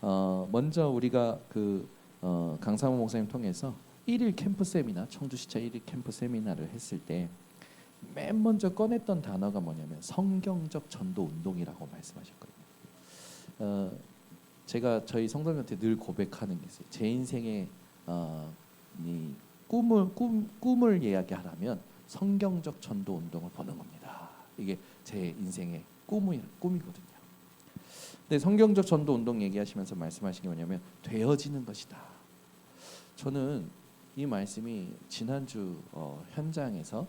먼저 우리가 강상우 목사님 통해서 1일 캠프 세미나, 청주시차 1일 캠프 세미나를 했을 때 맨 먼저 꺼냈던 단어가 뭐냐면 성경적 전도 운동이라고 말씀하셨거든요. 제가 저희 성도님한테 늘 고백하는 게 있어요. 제 인생의 이 꿈을 이야기하라면 성경적 전도 운동을 보는 겁니다. 이게 제 인생의 꿈이거든요. 근데 성경적 전도 운동 얘기하시면서 말씀하신 게 뭐냐면 되어지는 것이다. 저는 이 말씀이 지난주 현장에서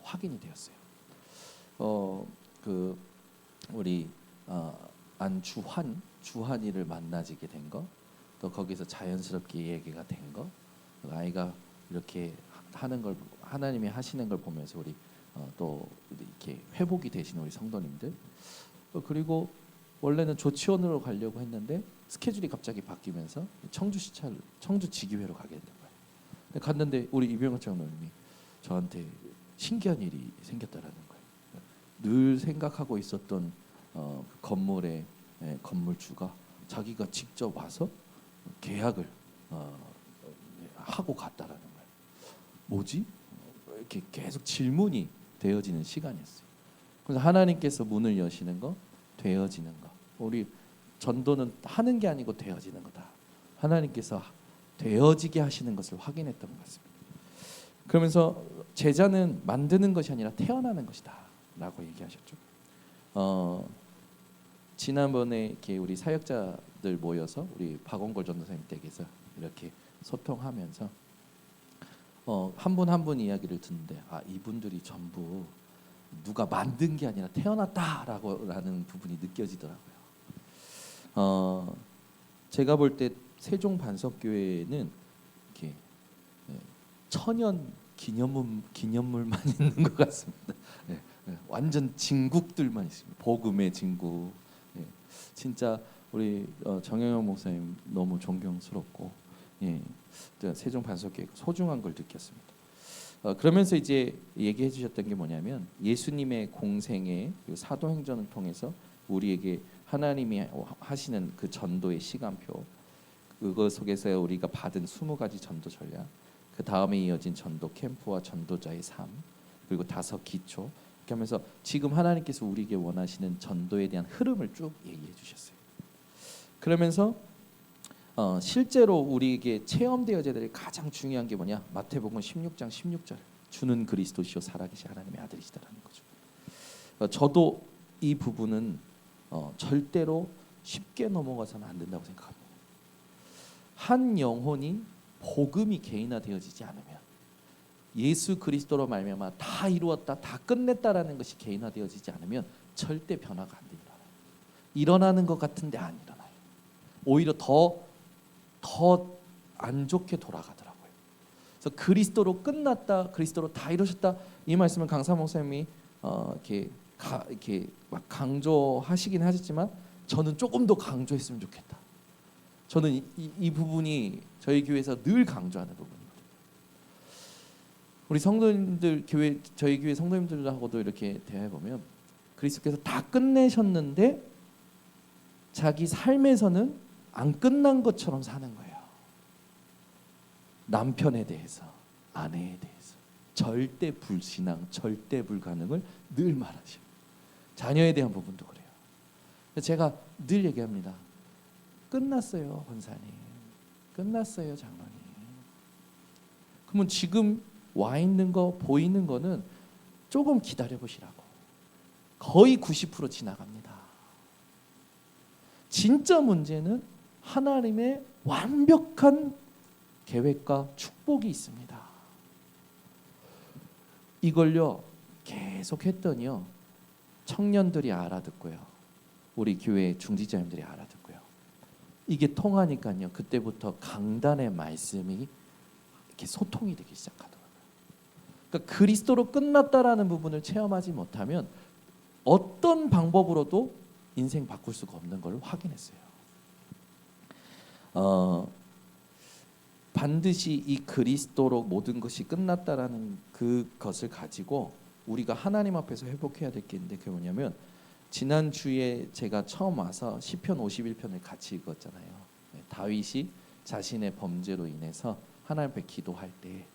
확인이 되었어요. 우리 주한이를 만나지게 된 거, 또 거기서 자연스럽게 얘기가 된 거, 아이가 이렇게 하는 걸 하나님이 하시는 걸 보면서 우리 또 이렇게 회복이 되시는 우리 성도님들, 그리고 원래는 조치원으로 가려고 했는데 스케줄이 갑자기 바뀌면서 청주 지기회로 가게 됐던 거예요. 근데 갔는데 우리 이병헌 장로님이 저한테 신기한 일이 생겼다라는 거예요. 늘 생각하고 있었던 그 건물의 건물주가 자기가 직접 와서 계약을 하고 갔다라는 거예요. 뭐지? 이렇게 계속 질문이 되어지는 시간이었어요. 그래서 하나님께서 문을 여시는 거, 되어지는 거. 우리 전도는 하는 게 아니고 되어지는 거다. 하나님께서 되어지게 하시는 것을 확인했던 것 같습니다. 그러면서 제자는 만드는 것이 아니라 태어나는 것이다 라고 얘기하셨죠. 지난번에 이렇게 우리 사역자들 모여서 우리 박원골 전도사님 댁에서 이렇게 소통하면서 한 분 한 분 이야기를 듣는데 이분들이 전부 누가 만든 게 아니라 태어났다라는 부분이 느껴지더라고요. 제가 볼 때 세종 반석교회는 이렇게 천연 기념물만 있는 것 같습니다. 완전 진국들만 있습니다. 복음의 진국. 진짜 우리 정영영 목사님 너무 존경스럽고 세종 반석교회 소중한 걸 느꼈습니다. 그러면서 이제 얘기해 주셨던 게 뭐냐면 예수님의 공생의 사도행전을 통해서 우리에게 하나님이 하시는 그 전도의 시간표, 그거 속에서 우리가 받은 20가지 전도 전략, 그 다음에 이어진 전도 캠프와 전도자의 삶, 그리고 5 기초, 이렇게 하면서 지금 하나님께서 우리에게 원하시는 전도에 대한 흐름을 쭉 얘기해 주셨어요. 그러면서 실제로 우리에게 체험되어져야 될 가장 중요한 게 뭐냐? 마태복음 16장 16절, 주는 그리스도시요 살아계신 하나님의 아들이시다라는 거죠. 저도 이 부분은 절대로 쉽게 넘어가서는 안 된다고 생각합니다. 한 영혼이 복음이 개인화되어지지 않으면, 예수 그리스도로 말미암아 다 이루었다, 다 끝냈다라는 것이 개인화되어지지 않으면 절대 변화가 안 일어나요. 일어나는 것 같은데 안 일어나요. 오히려 더 안 좋게 돌아가더라고요. 그래서 그리스도로 끝났다, 그리스도로 다 이루셨다, 이 말씀을 강사 목사님이 이렇게 막 강조하시긴 하셨지만 저는 조금 더 강조했으면 좋겠다. 저는 이 부분이 저희 교회에서 늘 강조하는 부분입니다. 우리 성도님들 저희 교회 성도님들하고도 이렇게 대화해 보면 그리스도께서 다 끝내셨는데 자기 삶에서는 안 끝난 것처럼 사는 거예요. 남편에 대해서, 아내에 대해서 절대 불신앙, 절대 불가능을 늘 말하셔. 자녀에 대한 부분도 그래요. 제가 늘 얘기합니다. 끝났어요, 권사님. 끝났어요, 장로님. 그러면 지금 와 있는 거, 보이는 거는 조금 기다려 보시라고. 거의 90% 지나갑니다. 진짜 문제는 하나님의 완벽한 계획과 축복이 있습니다. 이걸요 계속 했더니요 청년들이 알아듣고요, 우리 교회 중지자님들이 알아듣고요, 이게 통하니까요 그때부터 강단의 말씀이 이렇게 소통이 되기 시작하더라고요. 그러니까 그리스도로 끝났다라는 부분을 체험하지 못하면 어떤 방법으로도 인생 바꿀 수가 없는 걸 확인했어요. 반드시 이 그리스도로 모든 것이 끝났다라는 그것을 가지고 우리가 하나님 앞에서 회복해야 될 게 있는데, 그게 뭐냐면 지난주에 제가 처음 와서 시편 51편을 같이 읽었잖아요. 다윗이 자신의 범죄로 인해서 하나님 앞에 기도할 때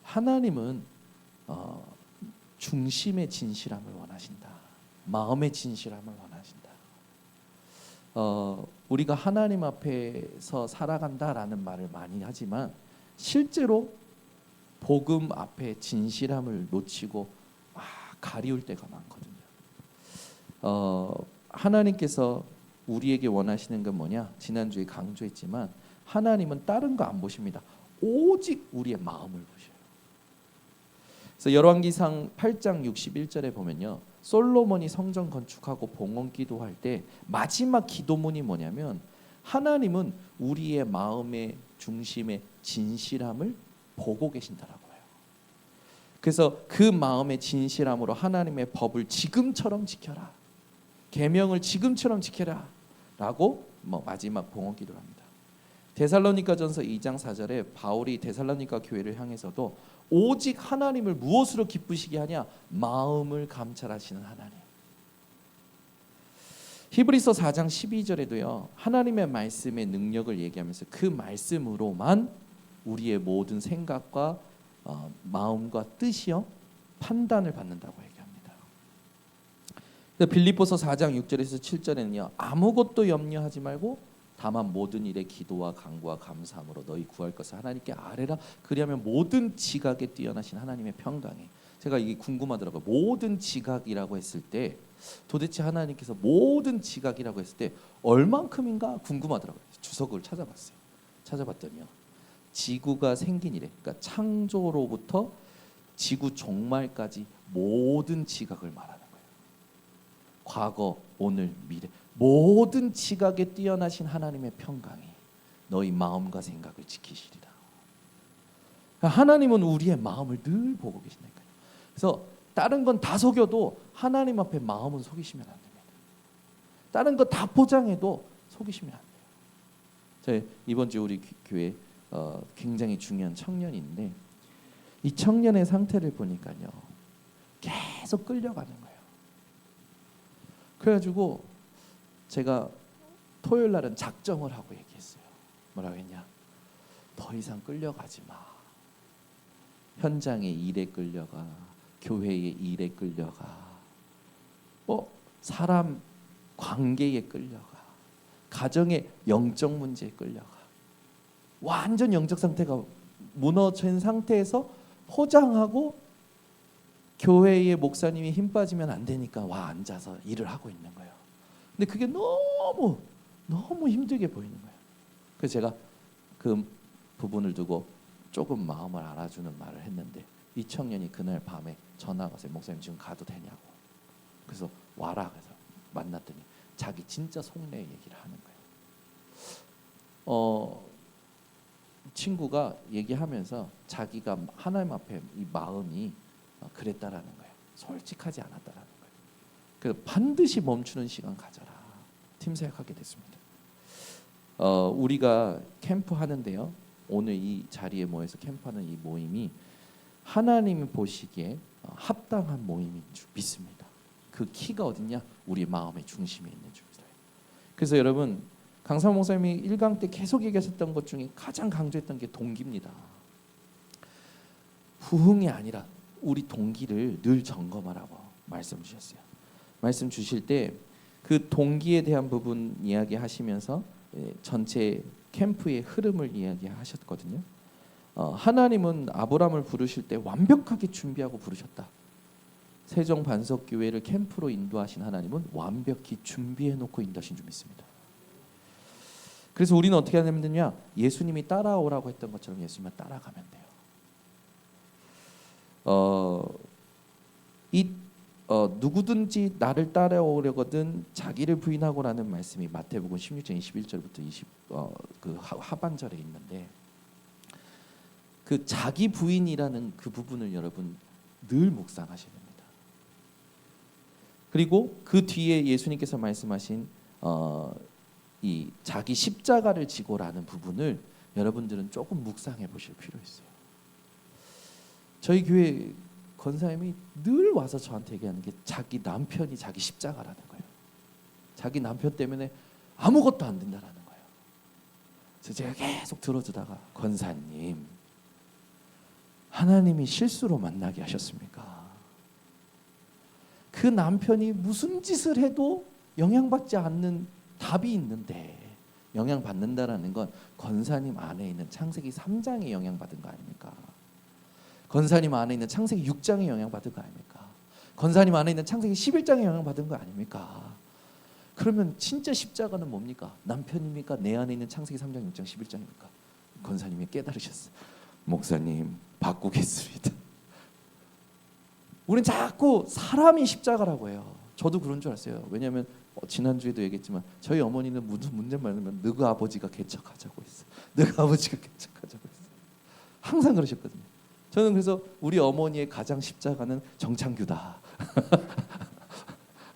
하나님은 중심의 진실함을 원하신다. 마음의 진실함을 원하신다. 우리가 하나님 앞에서 살아간다라는 말을 많이 하지만 실제로 복음 앞에 진실함을 놓치고 가리울 때가 많거든요. 하나님께서 우리에게 원하시는 건 뭐냐? 지난주에 강조했지만 하나님은 다른 거 안 보십니다. 오직 우리의 마음을 보셔요. 그래서 열왕기상 8장 61절에 보면요, 솔로몬이 성전 건축하고 봉헌 기도할 때 마지막 기도문이 뭐냐면 하나님은 우리의 마음의 중심의 진실함을 보고 계신다라고 해요. 그래서 그 마음의 진실함으로 하나님의 법을 지금처럼 지켜라, 계명을 지금처럼 지켜라 라고 마지막 봉헌 기도를 합니다. 데살로니가전서 2장 4절에 바울이 데살로니가 교회를 향해서도 오직 하나님을 무엇으로 기쁘시게 하냐? 마음을 감찰하시는 하나님. 히브리서 4장 12절에도요, 하나님의 말씀의 능력을 얘기하면서 그 말씀으로만 우리의 모든 생각과 마음과 뜻이요 판단을 받는다고 얘기합니다. 빌립보서 4장 6절에서 7절에는요, 아무것도 염려하지 말고 다만 모든 일에 기도와 간구와 감사함으로 너희 구할 것을 하나님께 아뢰라. 그리하면 모든 지각에 뛰어나신 하나님의 평강에. 제가 이게 궁금하더라고요. 모든 지각이라고 했을 때 도대체 하나님께서 모든 지각이라고 했을 때 얼만큼인가 궁금하더라고요. 주석을 찾아봤더니요, 지구가 생긴 이래, 그러니까 창조로부터 지구 종말까지 모든 지각을 말하는 거예요. 과거, 오늘, 미래 모든 지각에 뛰어나신 하나님의 평강이 너희 마음과 생각을 지키시리라. 하나님은 우리의 마음을 늘 보고 계신다니까요. 그래서 다른 건 다 속여도 하나님 앞에 마음은 속이시면 안 됩니다. 다른 거 다 포장해도 속이시면 안 돼요. 이번 주 우리 교회 굉장히 중요한 청년인데 이 청년의 상태를 보니까요, 계속 끌려가는 거예요. 그래가지고 제가 토요일 날은 작정을 하고 얘기했어요. 뭐라고 했냐? 더 이상 끌려가지 마. 현장의 일에 끌려가, 교회의 일에 끌려가, 사람 관계에 끌려가, 가정의 영적 문제에 끌려가. 완전 영적 상태가 무너진 상태에서 포장하고 교회의 목사님이 힘 빠지면 안 되니까 앉아서 일을 하고 있는 거예요. 근데 그게 너무 힘들게 보이는 거예요. 그래서 제가 그 부분을 두고 조금 마음을 알아주는 말을 했는데 이 청년이 그날 밤에 전화가 왔어요. 목사님 지금 가도 되냐고. 그래서 와라. 그래서 만났더니 자기 진짜 속내 얘기를 하는 거예요. 친구가 얘기하면서 자기가 하나님 앞에 이 마음이 그랬다라는 거예요. 솔직하지 않았다라는 거예요. 그래서 반드시 멈추는 시간 가져라. 팀 사역하게 됐습니다. 우리가 캠프 하는데요, 오늘 이 자리에 모여서 캠프하는 이 모임이 하나님이 보시기에 합당한 모임인 줄 믿습니다. 그 키가 어딨냐? 우리 마음의 중심에 있는 줄 믿어요. 그래서 여러분, 강사 목사님이 1강 때 계속 얘기하셨던 것 중에 가장 강조했던 게 동기입니다. 후흥이 아니라 우리 동기를 늘 점검하라고 말씀 주셨어요. 말씀 주실 때 그 동기에 대한 부분 이야기하시면서 전체 캠프의 흐름을 이야기하셨거든요. 하나님은 아브라함을 부르실 때 완벽하게 준비하고 부르셨다. 세종 반석교회를 캠프로 인도하신 하나님은 완벽히 준비해놓고 인도하신 줄 믿습니다. 그래서 우리는 어떻게 하면 되냐? 예수님이 따라오라고 했던 것처럼 예수님만 따라가면 돼요. 누구든지 나를 따라오려거든 자기를 부인하고라는 말씀이 마태복음 16장 21절부터 그 하반절에 있는데, 그 자기 부인이라는 그 부분을 여러분 늘 묵상하셔야 됩니다. 그리고 그 뒤에 예수님께서 말씀하신 이 자기 십자가를 지고라는 부분을 여러분들은 조금 묵상해 보실 필요 있어요. 저희 교회 권사님이 늘 와서 저한테 얘기하는 게 자기 남편이 자기 십자가라는 거예요. 자기 남편 때문에 아무것도 안 된다라는 거예요. 그래서 제가 계속 들어주다가 권사님, 하나님이 실수로 만나게 하셨습니까? 그 남편이 무슨 짓을 해도 영향받지 않는 답이 있는데, 영향받는다라는 건 권사님 안에 있는 창세기 3장에 영향받은 거 아닙니까? 권사님 안에 있는 창세기 6장에 영향받은 거 아닙니까? 권사님 안에 있는 창세기 11장에 영향받은 거 아닙니까? 그러면 진짜 십자가는 뭡니까? 남편입니까? 내 안에 있는 창세기 3장, 6장, 11장입니까? 권사님이 깨달으셨어요. 목사님, 바꾸겠습니다. 우린 자꾸 사람이 십자가라고 해요. 저도 그런 줄 알았어요. 왜냐하면 지난주에도 얘기했지만 저희 어머니는 무슨 문제 많으면 너희 아버지가 개척하자고 했어. 너희 아버지가 개척하자고 했어. 항상 그러셨거든요. 저는 그래서 우리 어머니의 가장 십자가는 정창규다.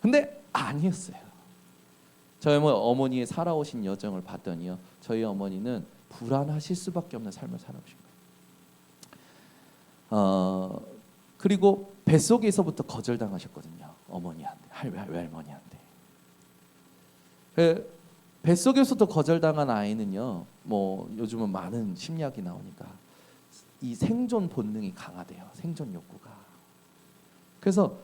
근데 아니었어요. 저희 어머니의 살아오신 여정을 봤더니요, 저희 어머니는 불안하실 수밖에 없는 삶을 살아오신 거예요. 그리고 뱃속에서부터 거절당하셨거든요. 어머니한테, 외할머니한테. 뱃속에서도 거절당한 아이는요, 뭐 요즘은 많은 심리학이 나오니까 이 생존 본능이 강하대요. 생존 욕구가. 그래서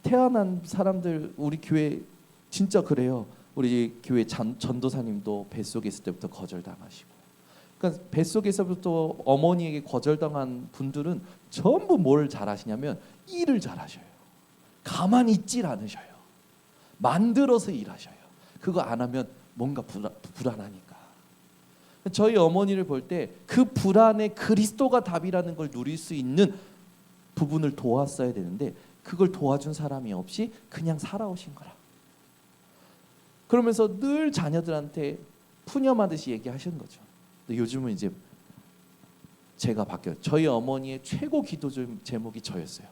태어난 사람들, 우리 교회 진짜 그래요. 우리 교회 전도사님도 뱃속에 있을 때부터 거절당하시고, 그러니까 뱃속에서부터 어머니에게 거절당한 분들은 전부 뭘 잘하시냐면 일을 잘하셔요. 가만히 있질 않으셔요. 만들어서 일하셔요. 그거 안 하면 뭔가 불안하니까. 저희 어머니를 볼 때 그 불안에 그리스도가 답이라는 걸 누릴 수 있는 부분을 도왔어야 되는데, 그걸 도와준 사람이 없이 그냥 살아오신 거라. 그러면서 늘 자녀들한테 푸념하듯이 얘기하시는 거죠. 근데 요즘은 이제 제가 바뀌어요. 저희 어머니의 최고 기도 제목이 저였어요.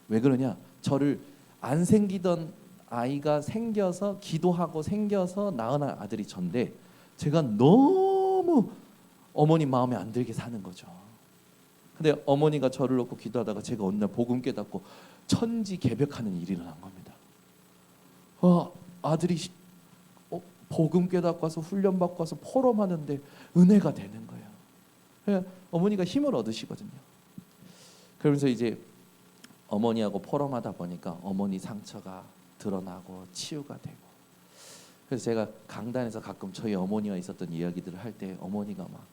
왜 그러냐? 저를 안 생기던 아이가 생겨서, 기도하고 생겨서 낳은 아들이 전데, 제가 너무 어머니 마음에 안 들게 사는 거죠. 근데 어머니가 저를 놓고 기도하다가 제가 어느 날 복음 깨닫고 천지개벽하는 일이 일어난 겁니다. 아들이 복음 깨닫고 와서 훈련 받고 와서 포럼하는데 은혜가 되는 거예요. 어머니가 힘을 얻으시거든요. 그러면서 이제 어머니하고 포럼하다 보니까 어머니 상처가 드러나고 치유가 되고, 그래서 제가 강단에서 가끔 저희 어머니와 있었던 이야기들을 할 때 어머니가 막,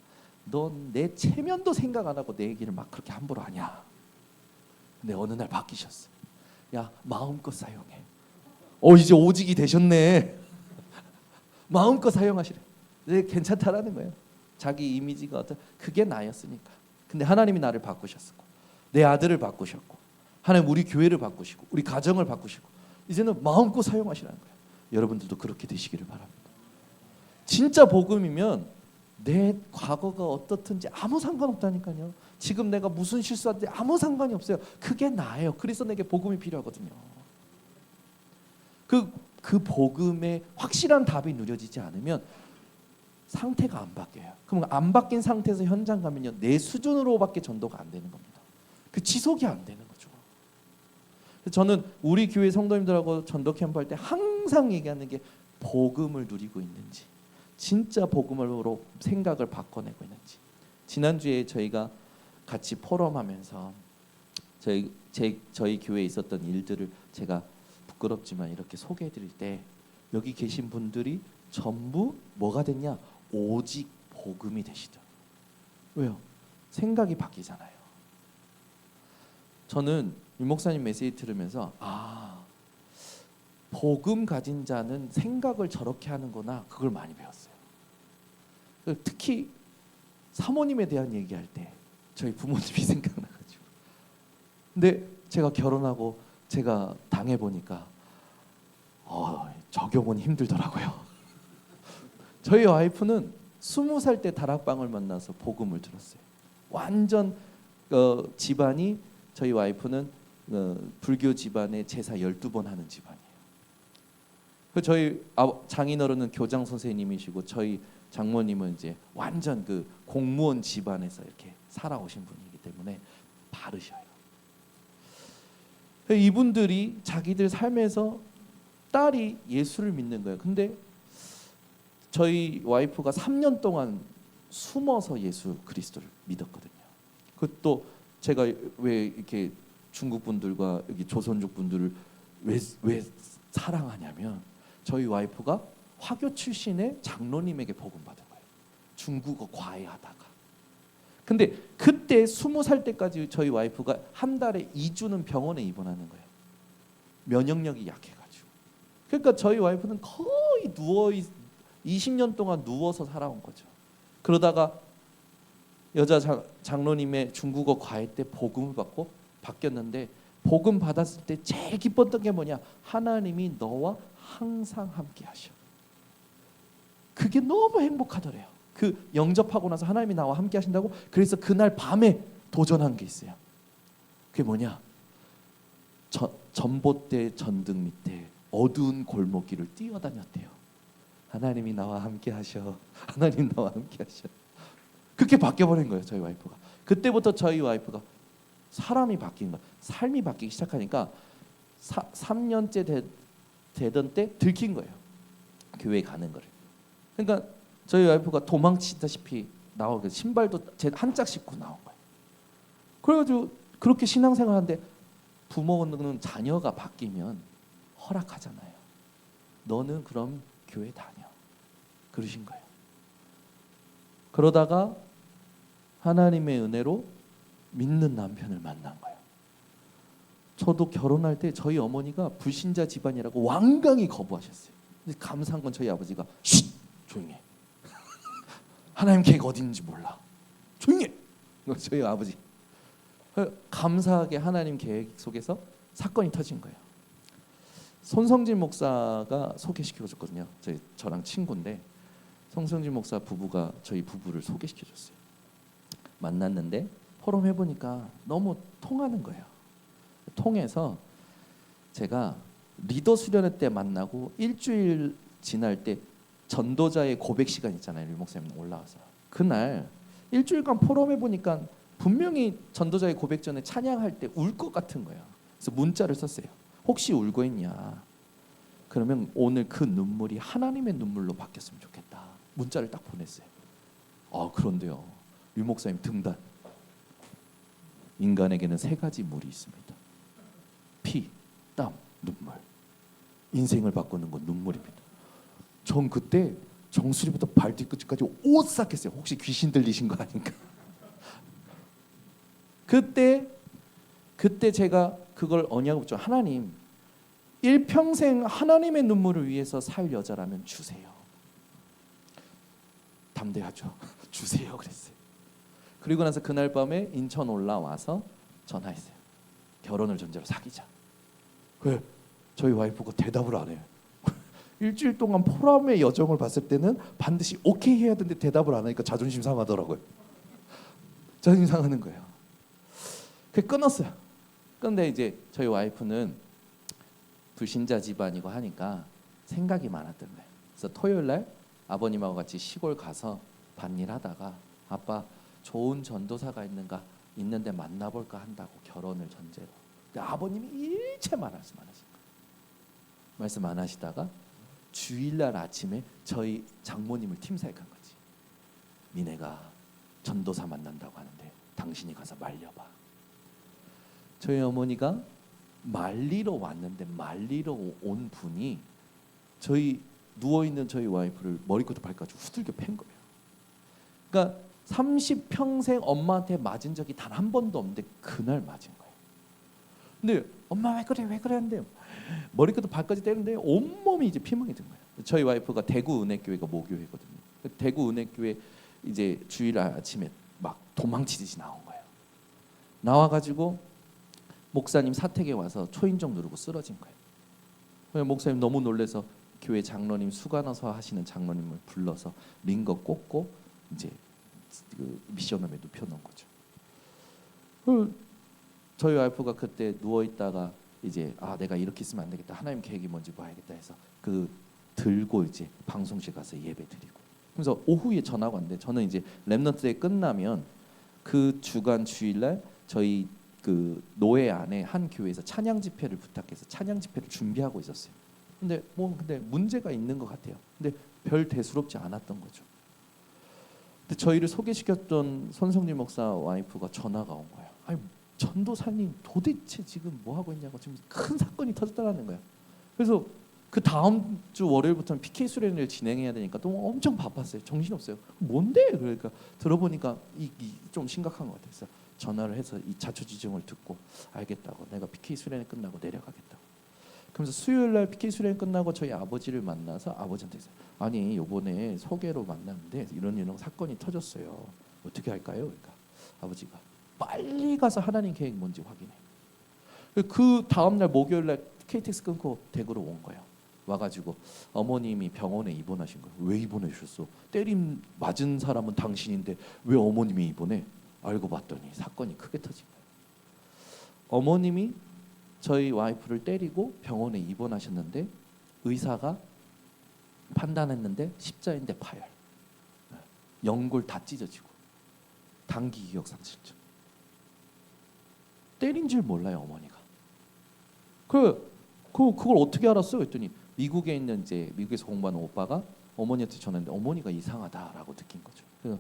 넌 내 체면도 생각 안 하고 내 얘기를 막 그렇게 함부로 하냐. 근데 어느 날 바뀌셨어. 야, 마음껏 사용해. 이제 오직이 되셨네. 마음껏 사용하시래. 네, 괜찮다라는 거예요. 자기 이미지가 그게 나였으니까. 근데 하나님이 나를 바꾸셨고, 내 아들을 바꾸셨고, 하나님 우리 교회를 바꾸시고, 우리 가정을 바꾸시고, 이제는 마음껏 사용하시라는 거예요. 여러분들도 그렇게 되시기를 바랍니다. 진짜 복음이면 내 과거가 어떻든지 아무 상관없다니까요. 지금 내가 무슨 실수하든지 아무 상관이 없어요. 그게 나예요. 그래서 내게 복음이 필요하거든요. 그 복음에 확실한 답이 누려지지 않으면 상태가 안 바뀌어요. 그럼 안 바뀐 상태에서 현장 가면요, 내 수준으로밖에 전도가 안 되는 겁니다. 그 지속이 안 되는 거죠. 저는 우리 교회 성도님들하고 전도 캠프 할 때 항상 얘기하는 게, 복음을 누리고 있는지, 진짜 복음으로 생각을 바꿔내고 있는지. 지난주에 저희가 같이 포럼하면서 저희 교회에 있었던 일들을 제가 부끄럽지만 이렇게 소개해드릴 때, 여기 계신 분들이 전부 뭐가 됐냐? 오직 복음이 되시더라고요. 왜요? 생각이 바뀌잖아요. 저는 유 목사님 메시지 들으면서 복음 가진 자는 생각을 저렇게 하는구나, 그걸 많이 배웠어요. 특히 사모님에 대한 얘기할 때 저희 부모님이 생각나가지고. 근데 제가 결혼하고 제가 당해보니까 적용은 힘들더라고요. 저희 와이프는 20살 때 다락방을 만나서 복음을 들었어요. 완전 집안이, 저희 와이프는 불교 집안에 제사 12번 하는 집안이에요. 저희 장인어른은 교장 선생님이시고, 저희 장모님은 이제 완전 그 공무원 집안에서 이렇게 살아오신 분이기 때문에 바르셔요. 이분들이 자기들 삶에서 딸이 예수를 믿는 거예요. 근데 저희 와이프가 3년 동안 숨어서 예수 그리스도를 믿었거든요. 그것도 제가 왜 이렇게 중국 분들과 여기 조선족 분들을 왜 사랑하냐면 저희 와이프가 화교 출신의 장로님에게 복음 받은 거예요. 중국어 과외하다가. 근데 그때 20살 때까지 저희 와이프가 한 달에 2주는 병원에 입원하는 거예요. 면역력이 약해가지고. 그러니까 저희 와이프는 거의 20년 동안 누워서 살아온 거죠. 그러다가 여자 장로님의 중국어 과외 때 복음을 받고 바뀌었는데, 복음 받았을 때 제일 기뻤던 게 뭐냐? 하나님이 너와 항상 함께 하셔. 그게 너무 행복하더래요. 그 영접하고 나서 하나님이 나와 함께 하신다고. 그래서 그날 밤에 도전한 게 있어요. 그게 뭐냐? 전봇대 전등 밑에 어두운 골목길을 뛰어다녔대요. 하나님이 나와 함께 하셔. 하나님 나와 함께 하셔. 그렇게 바뀌어버린 거예요, 저희 와이프가. 그때부터 저희 와이프가 사람이 바뀐 거야. 삶이 바뀌기 시작하니까 3년째 되던 때 들킨 거예요, 교회 가는 거를. 그러니까 저희 와이프가 도망치다시피 나오게 신발도 한 짝 신고 나온 거예요. 그래가지고 그렇게 신앙생활하는데 부모는 자녀가 바뀌면 허락하잖아요. 너는 그럼 교회 다녀. 그러신 거예요. 그러다가 하나님의 은혜로 믿는 남편을 만난 거예요. 저도 결혼할 때 저희 어머니가 불신자 집안이라고 완강히 거부하셨어요. 근데 감사한 건 저희 아버지가 쉿! 조용히 해. 하나님 계획 어디 있는지 몰라. 조용히 해. 저희 아버지. 감사하게 하나님 계획 속에서 사건이 터진 거예요. 손성진 목사가 소개시켜줬거든요. 저랑 친구인데 손성진 목사 부부가 저희 부부를 소개시켜줬어요. 만났는데 포럼 해보니까 너무 통하는 거예요. 통해서 제가 리더 수련회 때 만나고 일주일 지날 때 전도자의 고백 시간 있잖아요. 류 목사님 올라와서 그날 일주일간 포럼 해보니까 분명히 전도자의 고백 전에 찬양할 때 울 것 같은 거예요. 그래서 문자를 썼어요. 혹시 울고 있냐? 그러면 오늘 그 눈물이 하나님의 눈물로 바뀌었으면 좋겠다. 문자를 딱 보냈어요. 그런데요, 류 목사님 등단. 인간에게는 3가지 물이 있습니다. 피, 땀, 눈물. 인생을 바꾸는 건 눈물입니다. 전 그때 정수리부터 발뒤끝까지 오싹했어요. 혹시 귀신 들리신 거 아닌가? 그때 제가 그걸 언약을 붙죠. 하나님, 일평생 하나님의 눈물을 위해서 살 여자라면 주세요. 담대하죠. 주세요 그랬어요. 그리고 나서 그날 밤에 인천 올라와서 전화했어요. 결혼을 전제로 사귀자. 왜? 저희 와이프가 대답을 안 해요. 일주일 동안 포럼의 여정을 봤을 때는 반드시 오케이 해야 되는데 대답을 안 하니까 자존심 상하더라고요. 자존심 상하는 거예요. 그래서 끊었어요. 그런데 이제 저희 와이프는 불신자 집안이고 하니까 생각이 많았던 거예요. 그래서 토요일 날 아버님하고 같이 시골 가서 밭일 하다가 아빠 좋은 전도사가 있는데 만나볼까 한다고, 결혼을 전제로. 근데 아버님이 일체 말씀 안 하신 거예요. 말씀 안 하시다가 주일날 아침에 저희 장모님을 팀사역한 거지. 니네가 전도사 만난다고 하는데 당신이 가서 말려봐. 저희 어머니가 말리러 왔는데 말리러 온 분이 저희 누워있는 저희 와이프를 머리부터 발까지 후들겨 팬 거예요. 그러니까 30평생 엄마한테 맞은 적이 단 한 번도 없는데 그날 맞은 거예요. 근데 엄마 왜 그래 했는데 머리부터 발까지 때리는데 온몸이 이제 피멍이 든 거예요. 저희 와이프가 대구 은혜교회가 모교회거든요. 대구 은혜교회 이제 주일 아침에 막 도망치듯이 나온 거예요. 나와가지고 목사님 사택에 와서 초인종 누르고 쓰러진 거예요. 목사님 너무 놀래서 교회 장로님 수간호사 하시는 장로님을 불러서 링거 꽂고 이제 그 미션홈에 눕혀놓은 거죠. 저희 와이프가 그때 누워 있다가 이제 내가 이렇게 있으면 안 되겠다. 하나님 계획이 뭔지 봐야겠다 해서 그 들고 이제 방송실 가서 예배 드리고. 그래서 오후에 전화가 왔는데 저는 이제 렘넌트 때 끝나면 그 주간 주일날 저희 그 노회 안에 한 교회에서 찬양 집회를 부탁해서 찬양 집회를 준비하고 있었어요. 근데 문제가 있는 것 같아요. 근데 별 대수롭지 않았던 거죠. 근데 저희를 소개시켰던 손성리 목사 와이프가 전화가 온 거예요. 아니 전도사님 도대체 지금 뭐 하고 있냐고, 지금 큰 사건이 터졌다는 거예요. 그래서 그 다음 주 월요일부터는 PK 수련회를 진행해야 되니까 또 엄청 바빴어요. 정신없어요. 뭔데? 그러니까 들어보니까 좀 심각한 것 같아서 전화를 해서 이 자초지종을 듣고 알겠다고, 내가 PK 수련회 끝나고 내려가겠다고. 그러면서 수요일 날 PK 수련회 끝나고 저희 아버지를 만나서 아버지한테 했어요. 아니 요번에 소개로 만났는데 이런 사건이 터졌어요. 어떻게 할까요? 그러니까 아버지가 빨리 가서 하나님 계획 뭔지 확인해. 그 다음 날 목요일 날 KTX 끊고 대구로 온 거예요. 와가지고 어머님이 병원에 입원하신 거예요. 왜 입원해 주셨어? 때림 맞은 사람은 당신인데 왜 어머님이 입원해? 알고 봤더니 사건이 크게 터진 거예요. 어머님이 저희 와이프를 때리고 병원에 입원하셨는데 의사가 판단했는데 십자인대 파열, 연골 다 찢어지고 단기 기억상실증. 때린 줄 몰라요 어머니가. 그걸 어떻게 알았어요? 했더니 미국에 있는 이제 미국에서 공부하는 오빠가 어머니한테 전했는데 어머니가 이상하다라고 느낀 거죠. 그래서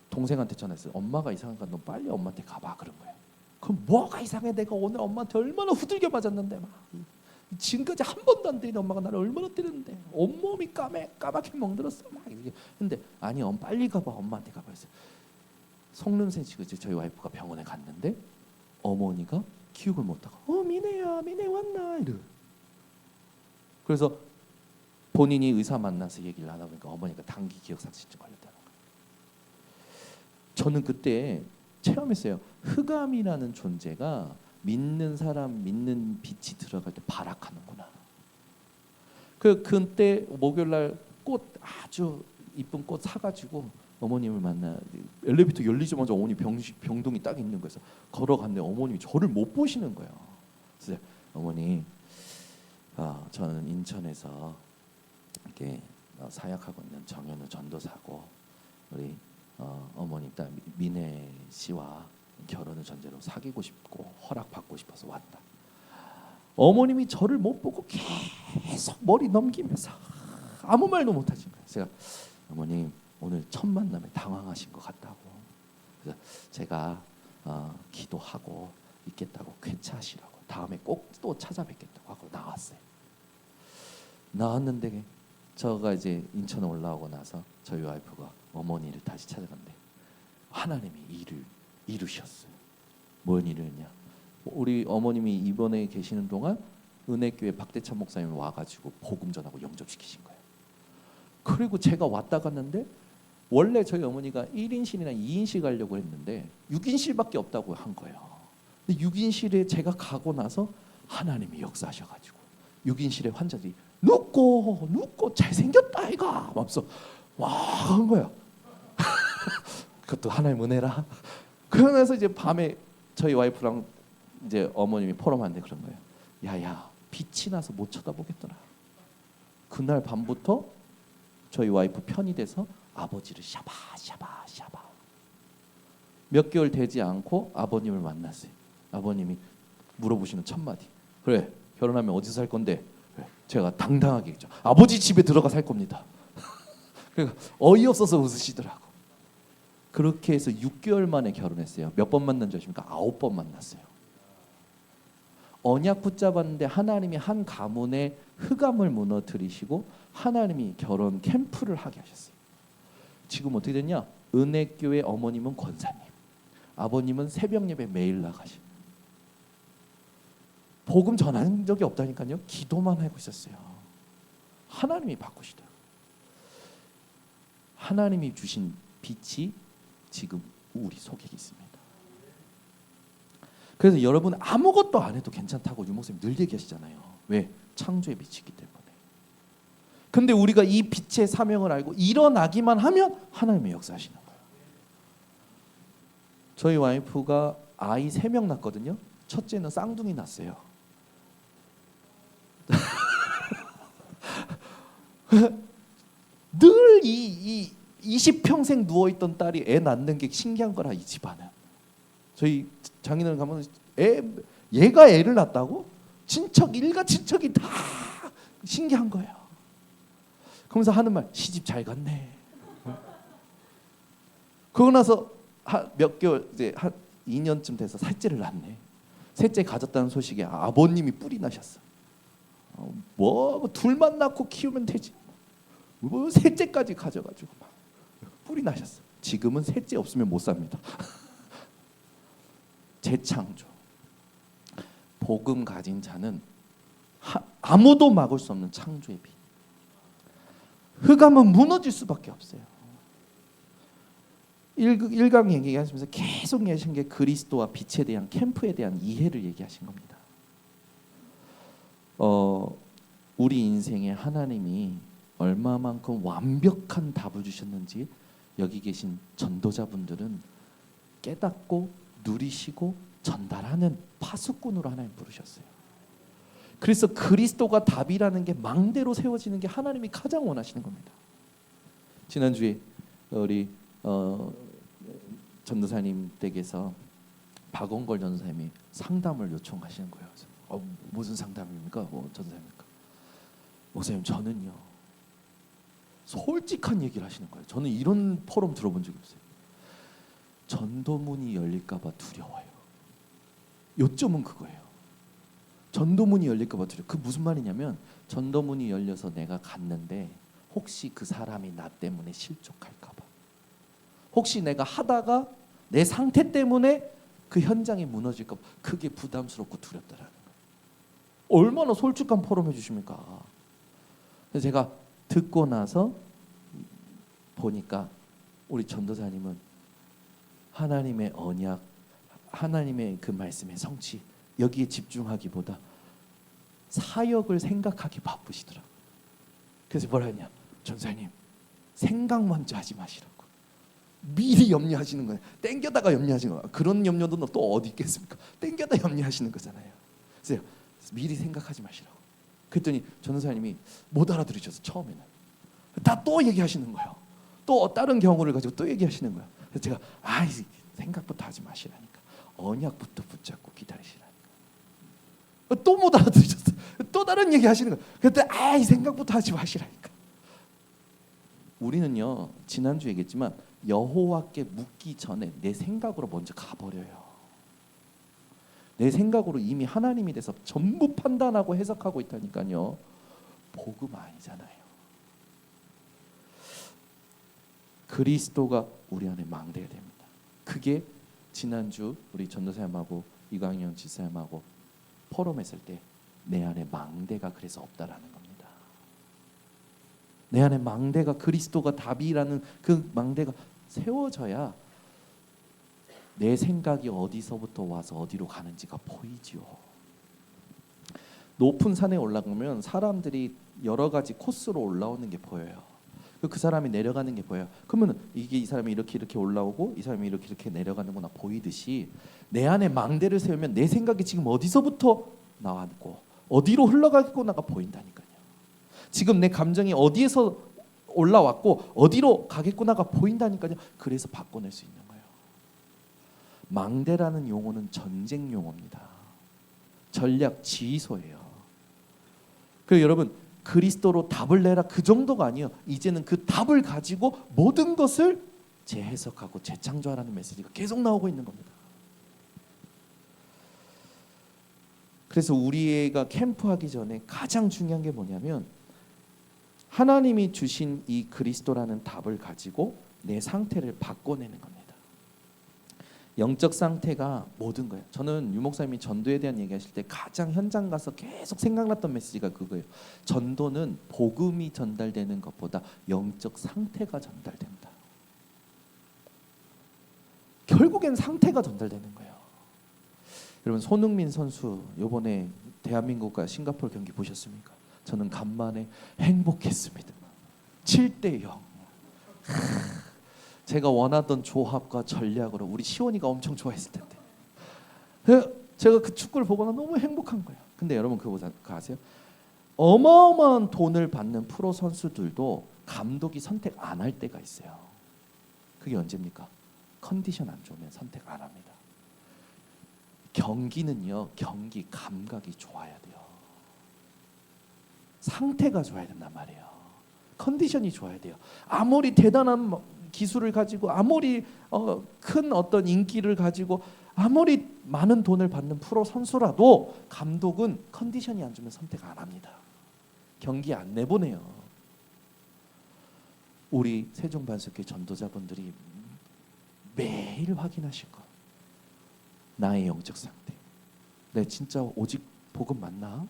동생한테 전했어요. 엄마가 이상하니까 너 빨리 엄마한테 가봐 그런 거예요. 그럼 뭐가 이상해? 내가 오늘 엄마한테 얼마나 후들겨 맞았는데 막 지금까지 한 번도 안 때리는 엄마가 나를 얼마나 때렸는데 온몸이 까맣게 멍들었어 막 이렇게. 근데 아니 빨리 가봐 엄마한테 가봐 했어요. 속눈새 치고 저희 와이프가 병원에 갔는데 어머니가 기억을 못하고 미네야 미네 왔나 이래. 그래서 본인이 의사 만나서 얘기를 하다 보니까 어머니가 단기 기억상실증 걸렸다는 거예요. 저는 그때 체험했어요. 흑암이라는 존재가 믿는 사람 믿는 빛이 들어갈 때 발악하는구나. 그때 목요일 날 꽃 아주 이쁜 꽃 사가지고 어머님을 만나 엘리베이터 열리자마자 어머니 병동이 딱 있는 거예요. 걸어갔는데 어머님이 저를 못 보시는 거예요. 그래서 어머니, 저는 인천에서 이렇게 사역하고 있는 정현우 전도사고 우리 어머니 딸 미네 씨와 결혼을 전제로 사귀고 싶고 허락받고 싶어서 왔다. 어머님이 저를 못 보고 계속 머리 넘기면서 아무 말도 못 하신 거예요. 제가 어머님 오늘 첫 만남에 당황하신 것 같다고. 그래서 제가 기도하고 있겠다고 쾌차하시라고 다음에 꼭 또 찾아뵙겠다고 하고 나왔어요. 나왔는데 저가 이제 인천에 올라오고 나서 저희 와이프가 어머니를 다시 찾아갔는데 하나님이 일을 이루셨어요. 뭔 일을 했냐? 우리 어머님이 입원해 계시는 동안 은혜교회 박대찬 목사님이 와가지고 복음 전하고 영접시키신 거예요. 그리고 제가 왔다 갔는데 원래 저희 어머니가 1인실이나 2인실 가려고 했는데 6인실밖에 없다고 한 거예요. 근데 6인실에 제가 가고 나서 하나님이 역사하셔가지고 6인실의 환자들이 눕고 잘생겼다 이가 하면서 와 한 거야. 그것도 하나님 은혜라. 그러면서 이제 밤에 저희 와이프랑 이제 어머님이 포럼하는데 그런 거예요. 야야 빛이 나서 못 쳐다보겠더라. 그날 밤부터 저희 와이프 편이 돼서 아버지를 샤바 몇 개월 되지 않고 아버님을 만났어요. 아버님이 물어보시는 첫 마디. 그래 결혼하면 어디서 살 건데? 그래, 제가 당당하게 했죠. 아버지 집에 들어가 살 겁니다. 그러니까 어이없어서 웃으시더라고. 그렇게 해서 6개월 만에 결혼했어요. 몇 번 만난 줄 아십니까? 9번 만났어요. 언약 붙잡았는데 하나님이 한 가문의 흑암을 무너뜨리시고 하나님이 결혼 캠프를 하게 하셨어요. 지금 어떻게 됐냐? 은혜교회 어머님은 권사님, 아버님은 새벽 예배 매일 나가시. 복음 전한 적이 없다니까요. 기도만 하고 있었어요. 하나님이 바꾸시더라고요. 하나님이 주신 빛이 지금 우리 속에 있습니다. 그래서 여러분 아무것도 안 해도 괜찮다고 유목사님 늘 얘기하시잖아요. 왜? 창조의 빛이기 때문에. 근데 우리가 이 빛의 사명을 알고 일어나기만 하면 하나님의 역사하시는 거예요. 저희 와이프가 아이 3명 낳았거든요. 첫째는 쌍둥이 낳았어요. 늘 이 20평생 누워있던 딸이 애 낳는 게 신기한 거라 이 집안은. 저희 장인어른 가면 얘가 애를 낳았다고? 친척 일가 친척이 다 신기한 거예요. 그러면서 하는 말, 시집 잘 갔네. 그러고 나서 몇 개월, 이제 한 2년쯤 돼서 셋째를 낳네. 셋째 가졌다는 소식에 아버님이 뿔이 나셨어. 뭐 둘만 낳고 키우면 되지, 뭐 셋째까지 가져가지고 막 뿔이 나셨어. 지금은 셋째 없으면 못 삽니다. 재창조. 복음 가진 자는 아무도 막을 수 없는 창조의 빛. 흑암은 무너질 수밖에 없어요. 1강 얘기하시면서 계속 얘기하신 게 그리스도와 빛에 대한, 캠프에 대한 이해를 얘기하신 겁니다. 우리 인생에 하나님이 얼마만큼 완벽한 답을 주셨는지 여기 계신 전도자분들은 깨닫고 누리시고 전달하는 파수꾼으로 하나님 부르셨어요. 그래서 그리스도가 답이라는 게 망대로 세워지는 게 하나님이 가장 원하시는 겁니다. 지난주에 우리 전도사님 댁에서 박원걸 전도사님이 상담을 요청하시는 거예요. 무슨 상담입니까? 전도사님입니까? 목사님, 저는요, 솔직한 얘기를 하시는 거예요. 저는 이런 포럼 들어본 적이 없어요. 전도문이 열릴까 봐 두려워요. 요점은 그거예요. 전도문이 열릴까 봐 두려워. 그 무슨 말이냐면, 전도문이 열려서 내가 갔는데 혹시 그 사람이 나 때문에 실족할까 봐, 혹시 내가 하다가 내 상태 때문에 그 현장이 무너질까 봐, 그게 부담스럽고 두렵다라는 거예요. 얼마나 솔직한 포럼 해주십니까? 그래서 제가 듣고 나서 보니까 우리 전도사님은 하나님의 언약, 하나님의 그 말씀의 성취, 여기에 집중하기보다 사역을 생각하기 바쁘시더라고요. 그래서 뭐라 하냐, 전사님, 생각 먼저 하지 마시라고. 미리 염려하시는 거예요. 땡겨다가 염려하시는 거예요. 그런 염려도 또 어디 있겠습니까? 땡겨다 염려하시는 거잖아요. 그래서 미리 생각하지 마시라고. 그랬더니 전도사님이 못 알아들으셔서 처음에는 다 또 얘기하시는 거예요. 또 다른 경우를 가지고 또 얘기하시는 거예요. 그래서 제가 생각부터 하지 마시라니까, 언약부터 붙잡고 기다리시라니까. 또 못 알아들으셨어요. 또 다른 얘기 하시는 거예요. 그때 생각부터 하지 마시라니까. 우리는요, 지난주 얘기했지만 여호와께 묻기 전에 내 생각으로 먼저 가버려요. 내 생각으로 이미 하나님이 돼서 전부 판단하고 해석하고 있다니까요. 복음 아니잖아요. 그리스도가 우리 안에 망대가 됩니다. 그게 지난주 우리 전도사님하고 이광현 지사님하고 포럼했을 때 내 안에 망대가 그래서 없다라는 겁니다. 내 안에 망대가, 그리스도가 답이라는 그 망대가 세워져야 내 생각이 어디서부터 와서 어디로 가는지가 보이지요. 높은 산에 올라가면 사람들이 여러 가지 코스로 올라오는 게 보여요. 그 사람이 내려가는 게 보여요. 그러면 이게 이 사람이 이렇게 올라오고 이 사람이 이렇게 내려가는구나 보이듯이, 내 안에 망대를 세우면 내 생각이 지금 어디서부터 나왔고 어디로 흘러가겠구나가 보인다니까요. 지금 내 감정이 어디에서 올라왔고 어디로 가겠구나가 보인다니까요. 그래서 바꿔낼 수 있는 거예요. 망대라는 용어는 전쟁 용어입니다. 전략 지휘소예요. 그래서 여러분, 그리스도로 답을 내라, 그 정도가 아니에요. 이제는 그 답을 가지고 모든 것을 재해석하고 재창조하라는 메시지가 계속 나오고 있는 겁니다. 그래서 우리가 캠프하기 전에 가장 중요한 게 뭐냐면, 하나님이 주신 이 그리스도라는 답을 가지고 내 상태를 바꿔내는 겁니다. 영적 상태가 모든 거예요. 저는 유 목사님이 전도에 대한 얘기하실 때 가장 현장 가서 계속 생각났던 메시지가 그거예요. 전도는 복음이 전달되는 것보다 영적 상태가 전달된다. 결국엔 상태가 전달되는 거예요. 여러분, 손흥민 선수 이번에 대한민국과 싱가포르 경기 보셨습니까? 저는 간만에 행복했습니다. 7대0. 제가 원하던 조합과 전략으로 우리 시원이가 엄청 좋아했을 텐데, 제가 그 축구를 보거나 너무 행복한 거예요. 근데 여러분, 그거 아세요? 어마어마한 돈을 받는 프로 선수들도 감독이 선택 안 할 때가 있어요. 그게 언제입니까? 컨디션 안 좋으면 선택 안 합니다. 경기는요, 경기 감각이 좋아야 돼요. 상태가 좋아야 된단 말이에요. 컨디션이 좋아야 돼요. 아무리 대단한 기술을 가지고 아무리 큰 어떤 인기를 가지고 아무리 많은 돈을 받는 프로 선수라도 감독은 컨디션이 안 좋으면 선택 안 합니다. 경기 안 내보내요. 우리 세종반석교회 전도자분들이 매일 확인하실 거. 나의 영적 상태. 내 진짜 오직 복음 맞나?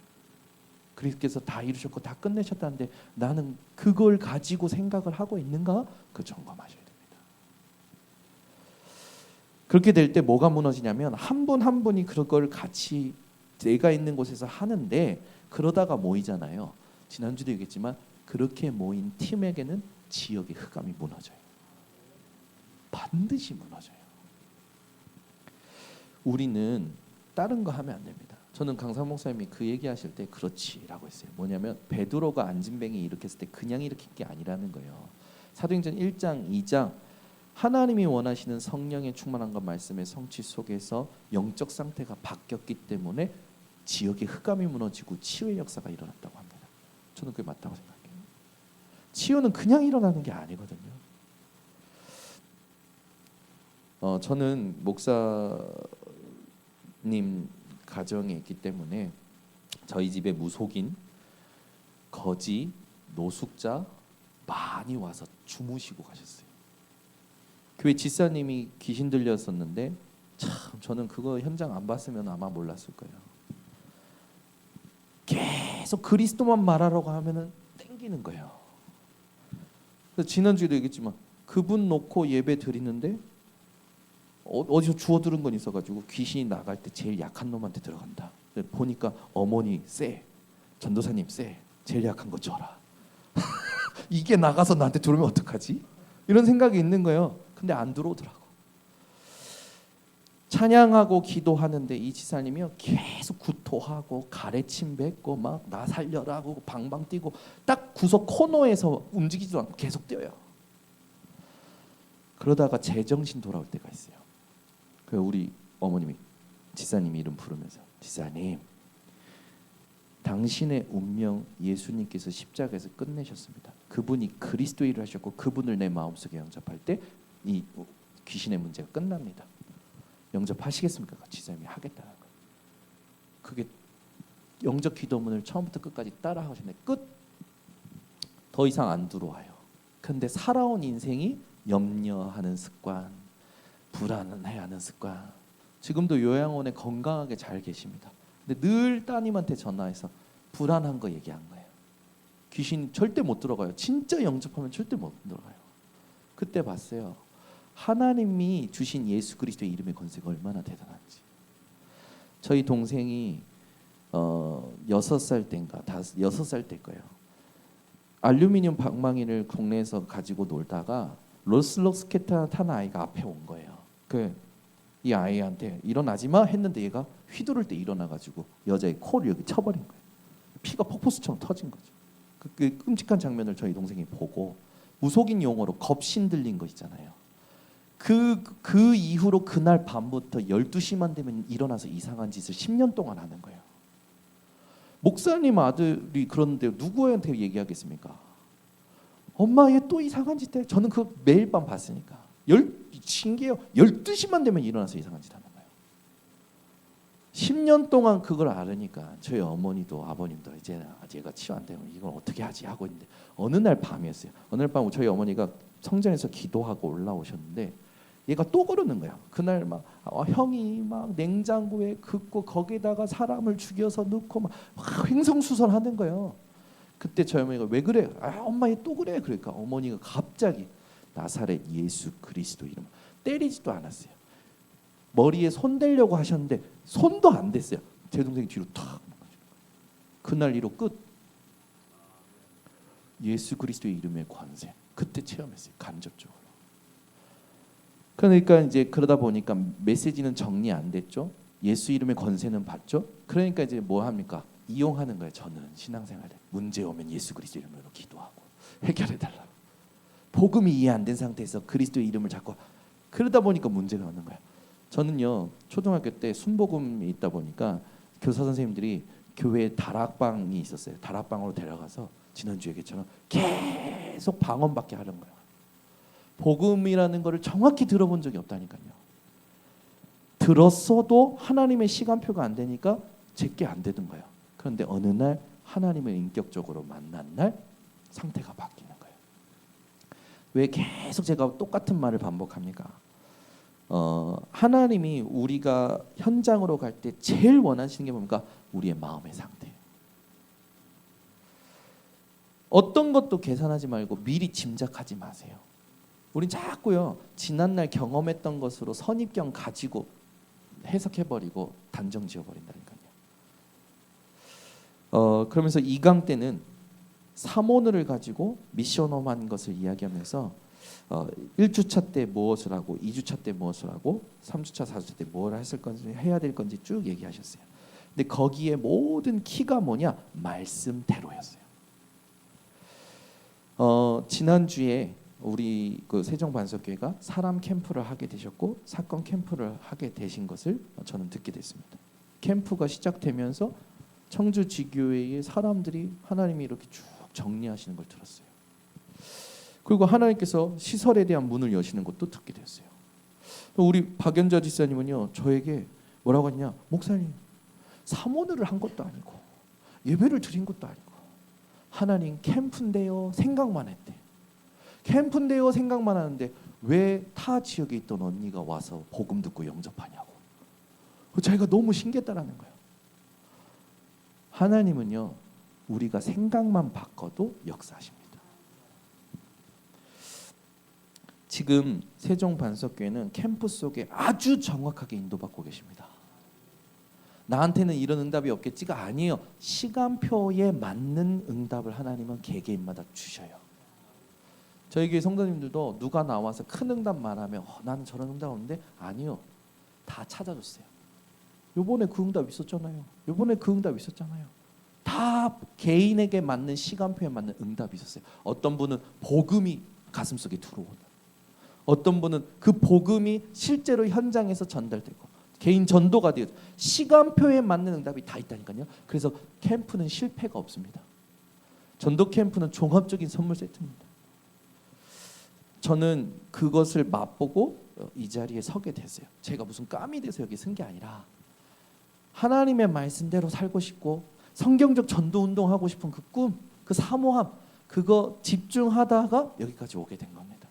그리스도께서 다 이루셨고 다 끝내셨다는데 나는 그걸 가지고 생각을 하고 있는가? 그 점검하셔야 됩니다. 그렇게 될 때 뭐가 무너지냐면 한 분 한 분이 그걸 같이 내가 있는 곳에서 하는데 그러다가 모이잖아요. 지난주도 얘기했지만 그렇게 모인 팀에게는 지역의 흑암이 무너져요. 반드시 무너져요. 우리는 다른 거 하면 안 됩니다. 저는 강사 목사님이 그 얘기하실 때 그렇지라고 했어요. 뭐냐면 베드로가 안진뱅이 일으켰을 때 그냥 일으킨 게 아니라는 거예요. 사도행전 1장 2장 하나님이 원하시는 성령의 충만함과 말씀의 성취 속에서 영적 상태가 바뀌었기 때문에 지역의 흑암이 무너지고 치유의 역사가 일어났다고 합니다. 저는 그게 맞다고 생각해요. 치유는 그냥 일어나는 게 아니거든요. 저는 목사님 가정에 있기 때문에 저희 집에 무속인, 거지, 노숙자 많이 와서 주무시고 가셨어요. 교회 집사님이 귀신 들렸었는데 참 저는 그거 현장 안 봤으면 아마 몰랐을 거예요. 계속 그리스도만 말하라고 하면은 땡기는 거예요. 그래서 지난주에도 얘기했지만 그분 놓고 예배 드리는데 어디서 주워 들은 건 있어가지고 귀신이 나갈 때 제일 약한 놈한테 들어간다. 보니까 어머니 쎄, 전도사님 쎄, 제일 약한 거 줘라. 이게 나가서 나한테 들어오면 어떡하지? 이런 생각이 있는 거예요. 근데 안 들어오더라고. 찬양하고 기도하는데 이 지사님이요 계속 구토하고 가래침 뱉고 막 나 살려라고 방방 뛰고 딱 구석 코너에서 움직이지도 않고 계속 뛰어요. 그러다가 제정신 돌아올 때가 있어요. 그 우리 어머님이 지사님 이름 부르면서 지사님 당신의 운명 예수님께서 십자가에서 끝내셨습니다. 그분이 그리스도 일을 하셨고 그분을 내 마음속에 영접할 때 이 귀신의 문제가 끝납니다. 영접하시겠습니까? 지사님이 하겠다는 거예요. 그게 영접 기도문을 처음부터 끝까지 따라 하시는데 끝. 더 이상 안 들어와요. 근데 살아온 인생이 염려하는 습관, 불안해하는 습관. 지금도 요양원에 건강하게 잘 계십니다. 근데 늘 따님한테 전화해서 불안한 거 얘기한 거예요. 귀신 절대 못 들어가요. 진짜 영접하면 절대 못 들어가요. 그때 봤어요. 하나님이 주신 예수 그리스도의 이름의 권세가 얼마나 대단한지. 저희 동생이 6살 때인가 6살 때 거예요. 알루미늄 방망이를 국내에서 가지고 놀다가 롤스록스케터 탄 아이가 앞에 온 거예요. 이 아이한테 일어나지 마 했는데 얘가 휘두를 때 일어나가지고 여자의 코를 여기 쳐버린 거예요. 피가 폭포수처럼 터진 거죠. 그 끔찍한 장면을 저희 동생이 보고 무속인 용어로 겁신 들린 거 있잖아요. 그 이후로 그날 밤부터 12시만 되면 일어나서 이상한 짓을 10년 동안 하는 거예요. 목사님 아들이 그러는데 누구한테 얘기하겠습니까? 엄마 얘 또 이상한 짓 해. 저는 그거 매일 밤 봤으니까. 신기해요. 12시만 되면 일어나서 이상한 짓 하는 거예요. 10년 동안 그걸 알으니까 저희 어머니도 아버님도 이제 얘가 치유 안 되면 이걸 어떻게 하지 하고 있는데 어느 날 밤이었어요. 어느 날 밤 저희 어머니가 성전에서 기도하고 올라오셨는데 얘가 또 그러는 거야. 그날 막 형이 막 냉장고에 긋고 거기에다가 사람을 죽여서 넣고 막 횡성수설하는 거예요. 그때 저희 어머니가 왜 그래? 엄마 얘 또 그래. 그러니까 어머니가 갑자기 나사렛 예수 그리스도 이름 때리지도 않았어요. 머리에 손 대려고 하셨는데 손도 안 댔어요. 제 동생이 뒤로 탁. 그날 이로 끝. 예수 그리스도의 이름의 권세. 그때 체험했어요. 간접적으로. 그러니까 이제 그러다 보니까 메시지는 정리 안 됐죠. 예수 이름의 권세는 받죠. 그러니까 이제 뭐 합니까? 이용하는 거예요. 저는 신앙생활에 문제 오면 예수 그리스도 이름으로 기도하고 해결해 달라고. 복음이 이해 안 된 상태에서 그리스도의 이름을 잡고 그러다 보니까 문제가 오는 거예요. 저는요 초등학교 때 순복음이 있다 보니까 교사 선생님들이 교회에 다락방이 있었어요. 다락방으로 데려가서 지난주 얘기처럼 계속 방언밖에 하는 거예요. 복음이라는 거를 정확히 들어본 적이 없다니까요. 들었어도 하나님의 시간표가 안 되니까 제게 안 되는 거예요. 그런데 어느 날 하나님을 인격적으로 만난 날 상태가 바뀌는 거예요. 왜 계속 제가 똑같은 말을 반복합니까? 하나님이 우리가 현장으로 갈 때 제일 원하시는 게 뭡니까? 우리의 마음의 상태예요. 어떤 것도 계산하지 말고 미리 짐작하지 마세요. 우린 자꾸요 지난날 경험했던 것으로 선입견 가지고 해석해버리고 단정 지어버린다니까요. 그러면서 2강 때는 사모늘을 가지고 미션홈한 것을 이야기하면서 1주차 때 무엇을 하고 2주차 때 무엇을 하고 3주차 4주차 때 뭘 했을 건지 해야 될 건지 쭉 얘기하셨어요. 근데 거기에 모든 키가 뭐냐? 말씀대로였어요. 지난주에 우리 그 세종반석교회가 사람 캠프를 하게 되셨고 사건 캠프를 하게 되신 것을 저는 듣게 됐습니다. 캠프가 시작되면서 청주 지교회의 사람들이 하나님이 이렇게 쭉 정리하시는 걸 들었어요. 그리고 하나님께서 시설에 대한 문을 여시는 것도 듣게 됐어요. 우리 박연자 지사님은요 저에게 뭐라고 했냐? 목사님 사모늘을 한 것도 아니고 예배를 드린 것도 아니고 하나님 캠프인데요 생각만 했대. 캠프인데요 생각만 하는데 왜 타 지역에 있던 언니가 와서 복음 듣고 영접하냐고. 자기가 너무 신기했다라는 거예요. 하나님은요 우리가 생각만 바꿔도 역사하십니다. 지금 세종반석교회는 캠프 속에 아주 정확하게 인도받고 계십니다. 나한테는 이런 응답이 없겠지가 아니에요. 시간표에 맞는 응답을 하나님은 개개인마다 주셔요. 저희 교회 성도님들도 누가 나와서 큰 응답 말하면 나는 저런 응답 없는데 아니요. 다 찾아줬어요. 요번에 그 응답 있었잖아요. 요번에 그 응답 있었잖아요. 다 개인에게 맞는 시간표에 맞는 응답이 있었어요. 어떤 분은 복음이 가슴속에 들어오는, 어떤 분은 그 복음이 실제로 현장에서 전달되고 개인 전도가 되어 시간표에 맞는 응답이 다 있다니까요. 그래서 캠프는 실패가 없습니다. 전도 캠프는 종합적인 선물 세트입니다. 저는 그것을 맛보고 이 자리에 서게 됐어요. 제가 무슨 깜이 돼서 여기 쓴 게 아니라 하나님의 말씀대로 살고 싶고 성경적 전도 운동하고 싶은 그 꿈, 그 사모함, 그거 집중하다가 여기까지 오게 된 겁니다.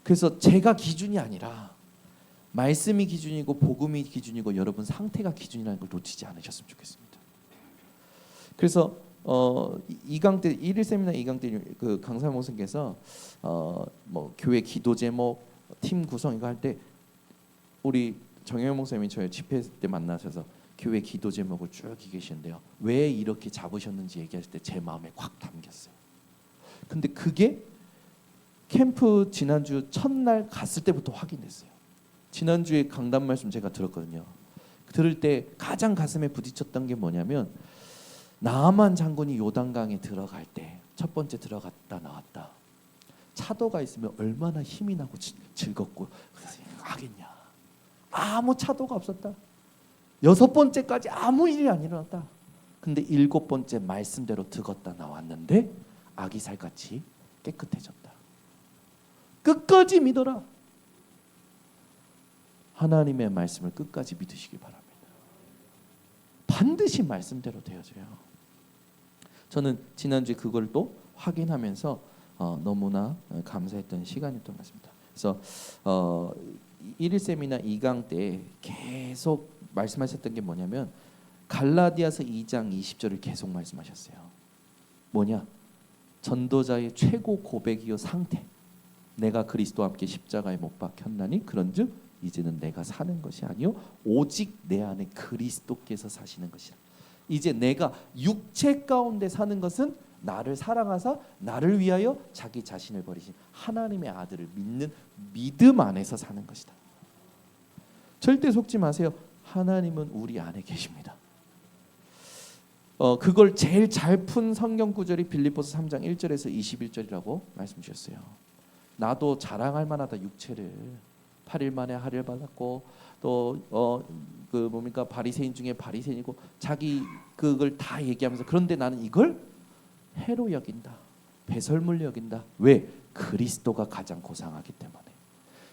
그래서 제가 기준이 아니라 말씀이 기준이고 복음이 기준이고 여러분 상태가 기준이라는 걸 놓치지 않으셨으면 좋겠습니다. 그래서 2강 때 1일 세미나 2강 때 그 강사 목사님께서 뭐 교회 기도 제목, 팀 구성 이거 할 때 우리 정영현 목사님이 저희 집회 때 만나셔서 교회 기도 제목을 쭉 얘기하시는데요. 왜 이렇게 잡으셨는지 얘기하실 때 제 마음에 확 담겼어요. 근데 그게 캠프 지난주 첫날 갔을 때부터 확인됐어요. 지난주에 강단 말씀 제가 들었거든요. 들을 때 가장 가슴에 부딪혔던 게 뭐냐면 나아만 장군이 요단강에 들어갈 때 첫 번째 들어갔다 나왔다. 차도가 있으면 얼마나 힘이 나고 즐겁고 그래서 하겠냐. 아무 차도가 없었다. 6번째까지 아무 일이 안 일어났다. 근데 7번째 말씀대로 들었다 나왔는데 아기 살같이 깨끗해졌다. 끝까지 믿어라. 하나님의 말씀을 끝까지 믿으시기 바랍니다. 반드시 말씀대로 되어져요. 저는 지난주에 그걸 또 확인하면서 너무나 감사했던 시간이었던 것 같습니다. 그래서 1일 세미나 2강 때 계속 말씀하셨던 게 뭐냐면 갈라디아서 2장 20절을 계속 말씀하셨어요. 뭐냐? 전도자의 최고 고백이요 상태. 내가 그리스도와 함께 십자가에 못 박혔나니 그런즉 이제는 내가 사는 것이 아니요 오직 내 안에 그리스도께서 사시는 것이라. 이제 내가 육체 가운데 사는 것은 나를 사랑하사 나를 위하여 자기 자신을 버리신 하나님의 아들을 믿는 믿음 안에서 사는 것이다. 절대 속지 마세요. 하나님은 우리 안에 계십니다. 그걸 제일 잘 푼 성경 구절이 빌립보서 3장 1절에서 21절이라고 말씀 주셨어요. 나도 자랑할 만하다. 육체를 8일 만에 할례 받았고 또 그 뭡니까 바리새인 중에 바리새인이고 자기 그걸 다 얘기하면서 그런데 나는 이걸 해로 여긴다. 배설물 여긴다. 왜? 그리스도가 가장 고상하기 때문에.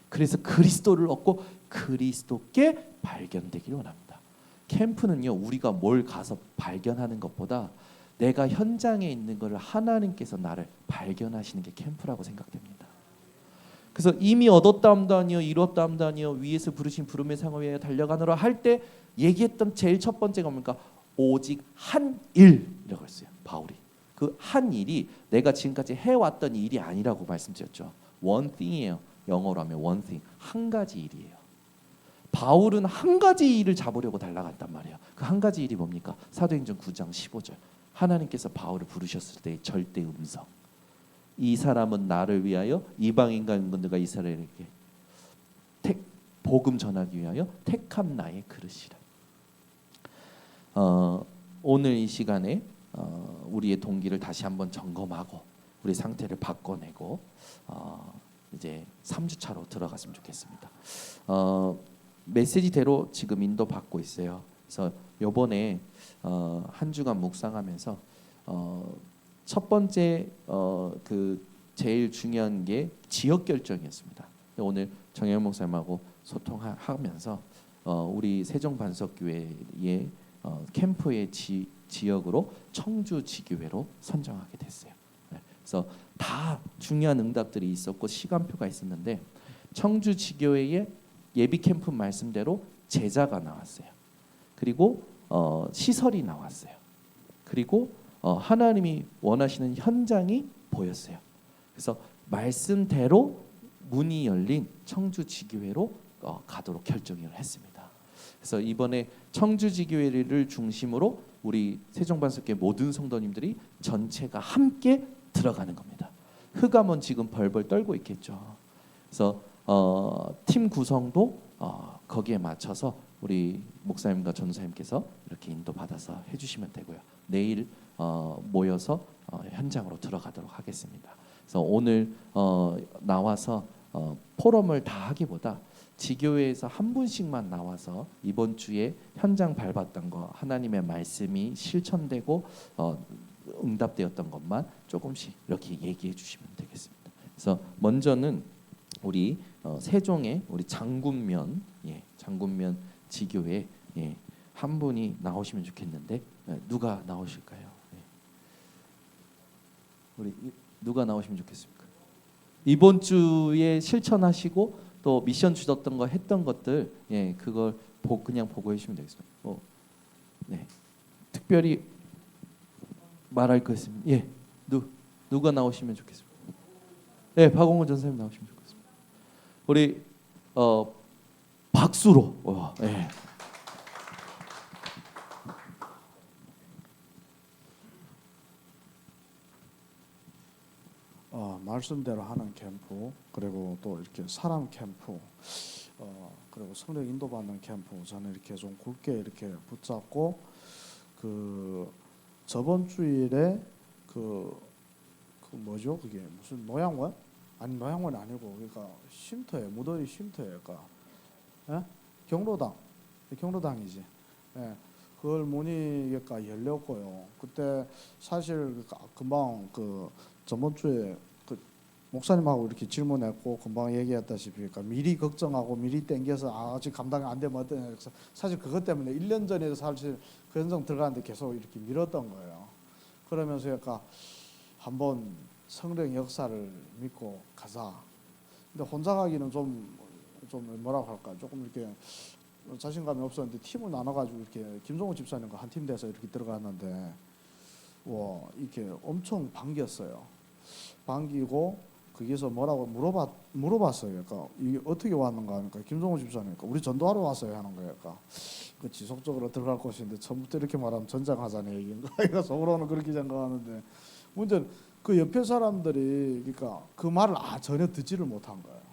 그래서 그리스도를 얻고 그리스도께 발견되기를 원합니다. 캠프는요, 우리가 뭘 가서 발견하는 것보다 내가 현장에 있는 것을 하나님께서 나를 발견하시는 게 캠프라고 생각됩니다. 그래서 이미 얻었다함도 아니요, 이뤘다함도 아니요, 위에서 부르신 부름의 상을 위하여 달려가노라 할 때 얘기했던 제일 첫 번째가 뭡니까? 오직 한 일이라고 했어요. 바울이 그 한 일이 내가 지금까지 해왔던 일이 아니라고 말씀드렸죠. one thing이에요. 영어로 하면 one thing, 한 가지 일이에요. 바울은 한 가지 일을 잡으려고 달려갔단 말이에요. 그 한 가지 일이 뭡니까? 사도행전 9장 15절. 하나님께서 바울을 부르셨을 때의 절대 음성. 이 사람은 나를 위하여 이방인 가운데가 이스라엘에게 복음 전하기 위하여 택함 나의 그릇이라. 오늘 이 시간에 우리의 동기를 다시 한번 점검하고 우리 상태를 바꿔내고 이제 3주차로 들어갔으면 좋겠습니다. 메시지대로 지금 인도받고 있어요. 그래서 요번에 한 주간 묵상하면서 첫 번째 그 제일 중요한 게 지역 결정이었습니다. 오늘 정영 목사님하고 소통하면서 우리 세종반석교회의 캠프의 지역으로 청주 지교회로 선정하게 됐어요. 그래서 다 중요한 응답들이 있었고 시간표가 있었는데 청주 지교회의 예비 캠프 말씀대로 제자가 나왔어요. 그리고 시설이 나왔어요. 그리고 하나님이 원하시는 현장이 보였어요. 그래서 말씀대로 문이 열린 청주 지교회로 가도록 결정을 했습니다. 그래서 이번에 청주 지교회를 중심으로 우리 세종반석교회 모든 성도님들이 전체가 함께 들어가는 겁니다. 흑암은 지금 벌벌 떨고 있겠죠. 그래서 팀 구성도 거기에 맞춰서 우리 목사님과 전사님께서 이렇게 인도받아서 해주시면 되고요. 내일 모여서 현장으로 들어가도록 하겠습니다. 그래서 오늘 나와서 포럼을 다 하기보다 지교회에서 한 분씩만 나와서 이번 주에 현장 밟았던 거 하나님의 말씀이 실천되고 응답되었던 것만 조금씩 이렇게 얘기해 주시면 되겠습니다. 그래서 먼저는 우리 세종의 우리 장군면 장군면 지교회 한 분이 나오시면 좋겠는데 누가 나오실까요? 우리 누가 나오시면 좋겠습니까? 이번 주에 실천하시고 또 미션 주셨던 거 했던 것들 그걸 그냥 보고해 주시면 되겠습니다. 네, 특별히 말할 거 있으면 누가 나오시면 좋겠습니다. 네, 박홍원 전사님 나오시면 좋겠습니다. 우리 박수로 말씀대로 하는 캠프, 그리고 또 이렇게 사람 캠프, 그리고 성령 인도받는 캠프, 저는 이렇게 좀 굵게 이렇게 붙잡고 그 저번 주일에 그 뭐죠? 그게 무슨 노양원? 아니 노양원이 아니고 그러니까 쉼터에 무더위 쉼터에가 경로당이지. 그걸 문이가 열렸고요. 그때 사실 금방 그 저번 주에 그 목사님하고 이렇게 질문했고 금방 얘기했다시피 그러니까 미리 걱정하고 미리 땡겨서 아직 감당이 안 되면 어떠냐. 그래서 사실 그것 때문에 1년 전에 사실 그 현장 들어가는데 계속 이렇게 미뤘던 거예요. 그러면서 그러니까 한번 성령 역사를 믿고 가자. 근데 혼자 가기는 좀 뭐라고 할까, 조금 이렇게 자신감이 없었는데 팀을 나눠가지고 이렇게 김종호 집사님과 한 팀 돼서 이렇게 들어갔는데 이렇게 엄청 반겼어요. 반기고 거기서 뭐라고 물어봤어요. 그러니까 이게 어떻게 왔는가 하니까 김종호 집사님이니까 우리 전도하러 왔어요 하는 거예요. 그러니까 그 지속적으로 들어갈 곳인데 처음부터 이렇게 말하면 전장하자는 얘기인가. 이거 속으로는 그렇게 생각하는데 문제는 그 옆에 사람들이 그러니까 그 말을 전혀 듣지를 못한 거예요.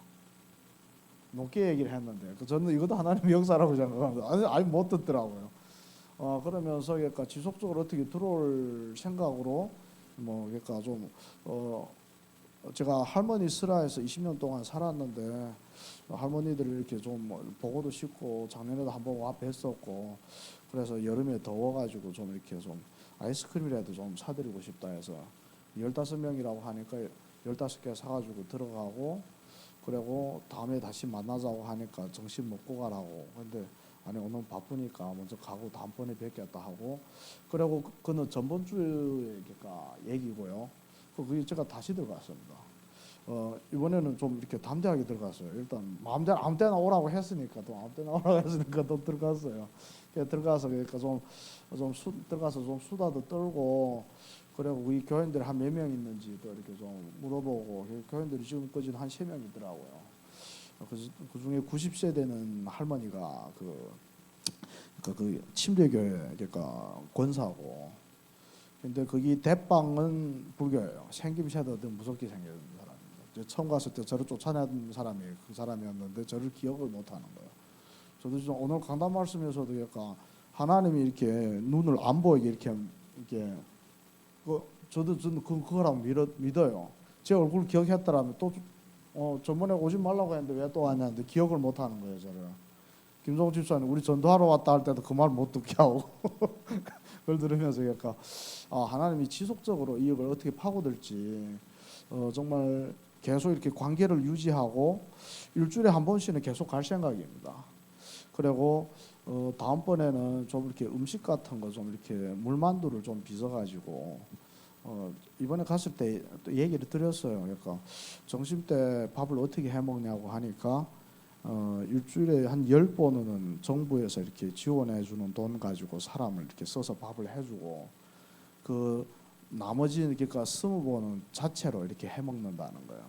높게 얘기를 했는데 저는 이것도 하나님의 역사라고 생각하는데 아니 못 듣더라고요. 그러면서 그러니까 지속적으로 어떻게 들어올 생각으로 그러니까 좀 제가 할머니 슬하에서 20년 동안 살았는데 할머니들 이렇게 좀 보고도 싶고 작년에도 한번 와 뵀었고 그래서 여름에 더워가지고 좀 이렇게 좀 아이스크림이라도 좀 사드리고 싶다 해서 15명이라고 하니까 15개 사가지고 들어가고, 그리고 다음에 다시 만나자고 하니까 정신 먹고 가라고. 근데 아니 오늘 바쁘니까 먼저 가고 다음번에 뵙겠다 하고, 그리고 그는 전번 주에 그러니까 얘기고요. 그게 제가 다시 들어갔습니다. 이번에는 좀 이렇게 담대하게 들어갔어요. 일단 마음대로 아무 때나 오라고 했으니까 또 아무 때나 오라고 했으니까 또 들어갔어요. 들어가서 그러니까 들어가서 좀 수다도 떨고, 그리고 우리 교인들이 한 몇 명 있는지도 이렇게 좀 물어보고, 교인들이 지금까지 한 3명이더라고요. 그 중에 90세 되는 할머니가 그 침례교회 그러니까 권사고, 근데 거기 대빵은 불교예요. 생김새도 더 무섭게 생긴 사람입니다. 처음 갔을 때 저를 쫓아내던 사람이 그 사람이었는데 저를 기억을 못하는 거예요. 저도 좀 오늘 강단 말씀에서도 약간 하나님이 이렇게 눈을 안 보이게 이렇게 저는 그거라고 믿어요. 제 얼굴 기억했더라면 또 저번에 오지 말라고 했는데 왜 또 왔냐는데 기억을 못 하는 거예요, 저를. 김성호 집사님 우리 전도하러 왔다 할 때도 그 말 못 듣게 하고 그걸 들으면서 약간 하나님이 지속적으로 이걸 어떻게 파고들지, 정말 계속 이렇게 관계를 유지하고 일주일에 한 번씩은 계속 갈 생각입니다. 그리고 다음번에는 좀 이렇게 음식 같은 거 좀 이렇게 물만두를 좀 빚어가지고, 이번에 갔을 때 또 얘기를 드렸어요. 그러니까 점심 때 밥을 어떻게 해 먹냐고 하니까 일주일에 한 10번은 정부에서 이렇게 지원해 주는 돈 가지고 사람을 이렇게 써서 밥을 해주고, 그 나머지 그러니까 20번은 자체로 이렇게 해 먹는다는 거예요.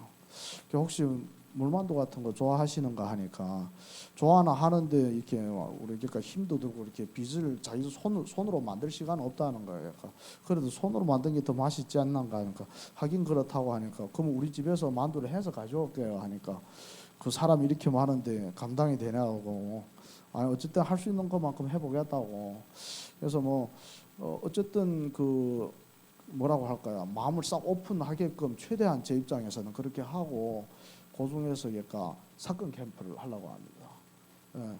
혹시 물만두 같은 거 좋아하시는가 하니까 좋아나 하는데 이렇게 우리 그러니까 힘도 들고 이렇게 빚을 자기 손으로 만들 시간은 없다는 거예요. 약간 그래도 손으로 만든 게 더 맛있지 않는가 하니까 하긴 그렇다고 하니까 그럼 우리 집에서 만두를 해서 가져올게요 하니까 그 사람이 이렇게 많은데 감당이 되냐고, 아니 어쨌든 할 수 있는 것만큼 해보겠다고. 그래서 뭐 어쨌든 그 뭐라고 할까요, 마음을 싹 오픈하게끔 최대한 제 입장에서는 그렇게 하고, 그 중에서 그러니까 사건 캠프를 하려고 합니다. 예.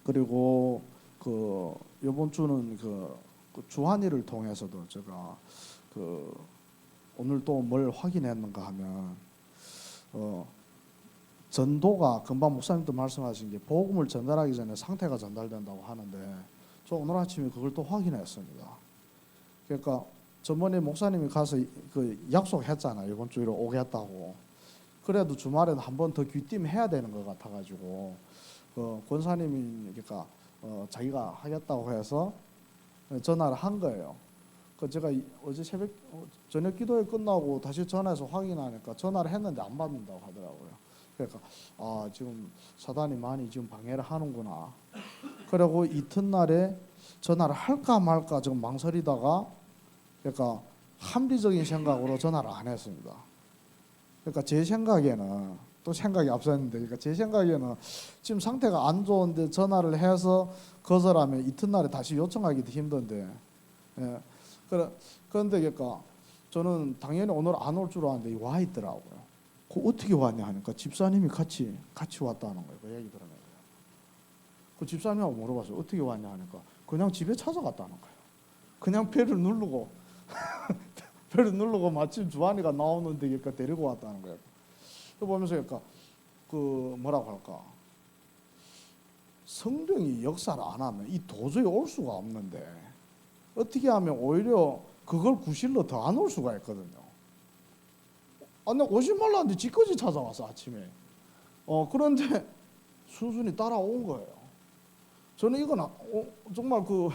그리고 그 이번 주는 그 주한이를 통해서도 제가 오늘 또 뭘 확인했는가 하면 전도가 금방 목사님도 말씀하신 게 복음을 전달하기 전에 상태가 전달된다고 하는데, 저 오늘 아침에 그걸 또 확인했습니다. 그러니까 전번에 목사님이 가서 그 약속했잖아요. 이번 주에 오겠다고. 그래도 주말에는 한 번 더 귀띔 해야 되는 것 같아가지고 권사님이 그러니까 자기가 하겠다고 해서 전화를 한 거예요. 그 제가 어제 새벽 저녁 기도회 끝나고 다시 전화해서 확인하니까 전화를 했는데 안 받는다고 하더라고요. 그러니까 지금 사단이 많이 지금 방해를 하는구나. 그리고 이튿날에 전화를 할까 말까 지금 망설이다가 그러니까 합리적인 생각으로 전화를 안 했습니다. 그러니까 제 생각에는 또 생각이 앞섰는데, 그러니까 제 생각에는 지금 상태가 안 좋은데 전화를 해서 거절하면 이튿날에 다시 요청하기도 힘든데, 예. 그런데 그러니까 저는 당연히 오늘 안 올 줄 알았는데 와 있더라고요. 그 어떻게 왔냐 하니까 집사님이 같이 왔다는 거예요. 그 얘기 들으면 그 집사님하고 물어봤어요. 어떻게 왔냐 하니까 그냥 집에 찾아갔다는 거예요. 그냥 배를 누르고 배를 누르고 마침 주한이가 나오는데 그러니까 데리고 왔다는 거예요. 그 보면서 그러니까 그 뭐라고 할까, 성령이 역사를 안 하면 이 도저히 올 수가 없는데 어떻게 하면 오히려 그걸 구실로 더 안 올 수가 있거든요. 나 오지 말라는데 지까지 찾아왔어 아침에. 그런데 순순히 따라온 거예요. 저는 이건 정말 그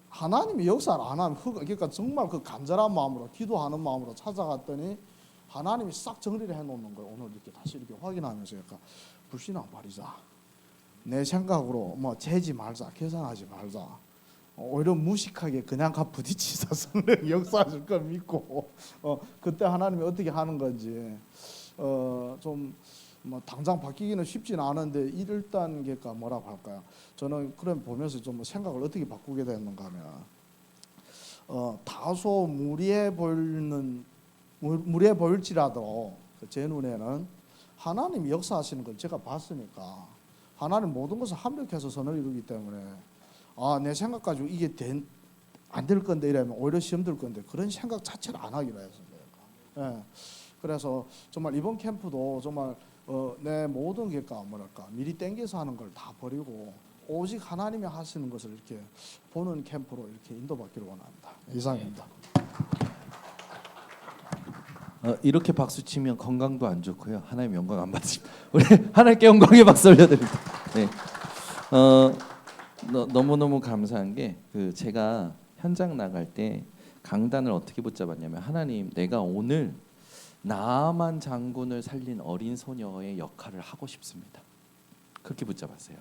하나님이 역사를 안 하면 그러니까 정말 그 간절한 마음으로 기도하는 마음으로 찾아갔더니 하나님이 싹 정리를 해놓는 거예요. 오늘 이렇게 다시 이렇게 확인하면서 약간 불신앙 버리자. 내 생각으로 뭐 재지 말자, 계산하지 말자. 오히려 무식하게 그냥 가 부딪히자. 성령 역사하실 걸 믿고 그때 하나님이 어떻게 하는 건지 좀 뭐 당장 바뀌기는 쉽지는 않은데 일단 그러니까 뭐라고 할까요? 저는 그런 보면서 좀 생각을 어떻게 바꾸게 됐는가 하면 다소 무리해 보일지라도 제 눈에는 하나님이 역사하시는 걸 제가 봤으니까, 하나님 모든 것을 합력해서 선을 이루기 때문에 내 생각 가지고 이게 안 될 건데 이러면 오히려 시험 들 건데 그런 생각 자체를 안 하기로 했습니다. 예. 그래서 정말 이번 캠프도 정말 내 모든 게까 뭐랄까 미리 땡겨서 하는 걸 다 버리고 오직 하나님이 하시는 것을 이렇게 보는 캠프로 이렇게 인도받기를 원합니다. 이상입니다. 이렇게 박수 치면 건강도 안 좋고요. 하나님 영광 안 받으십니다. 우리 하나님께 영광의 박수 올려드립니다. 네. 너무너무 감사한 게 제가 현장 나갈 때 강단을 어떻게 붙잡았냐면 하나님 내가 오늘 나아만 장군을 살린 어린 소녀의 역할을 하고 싶습니다. 그렇게 붙잡았어요.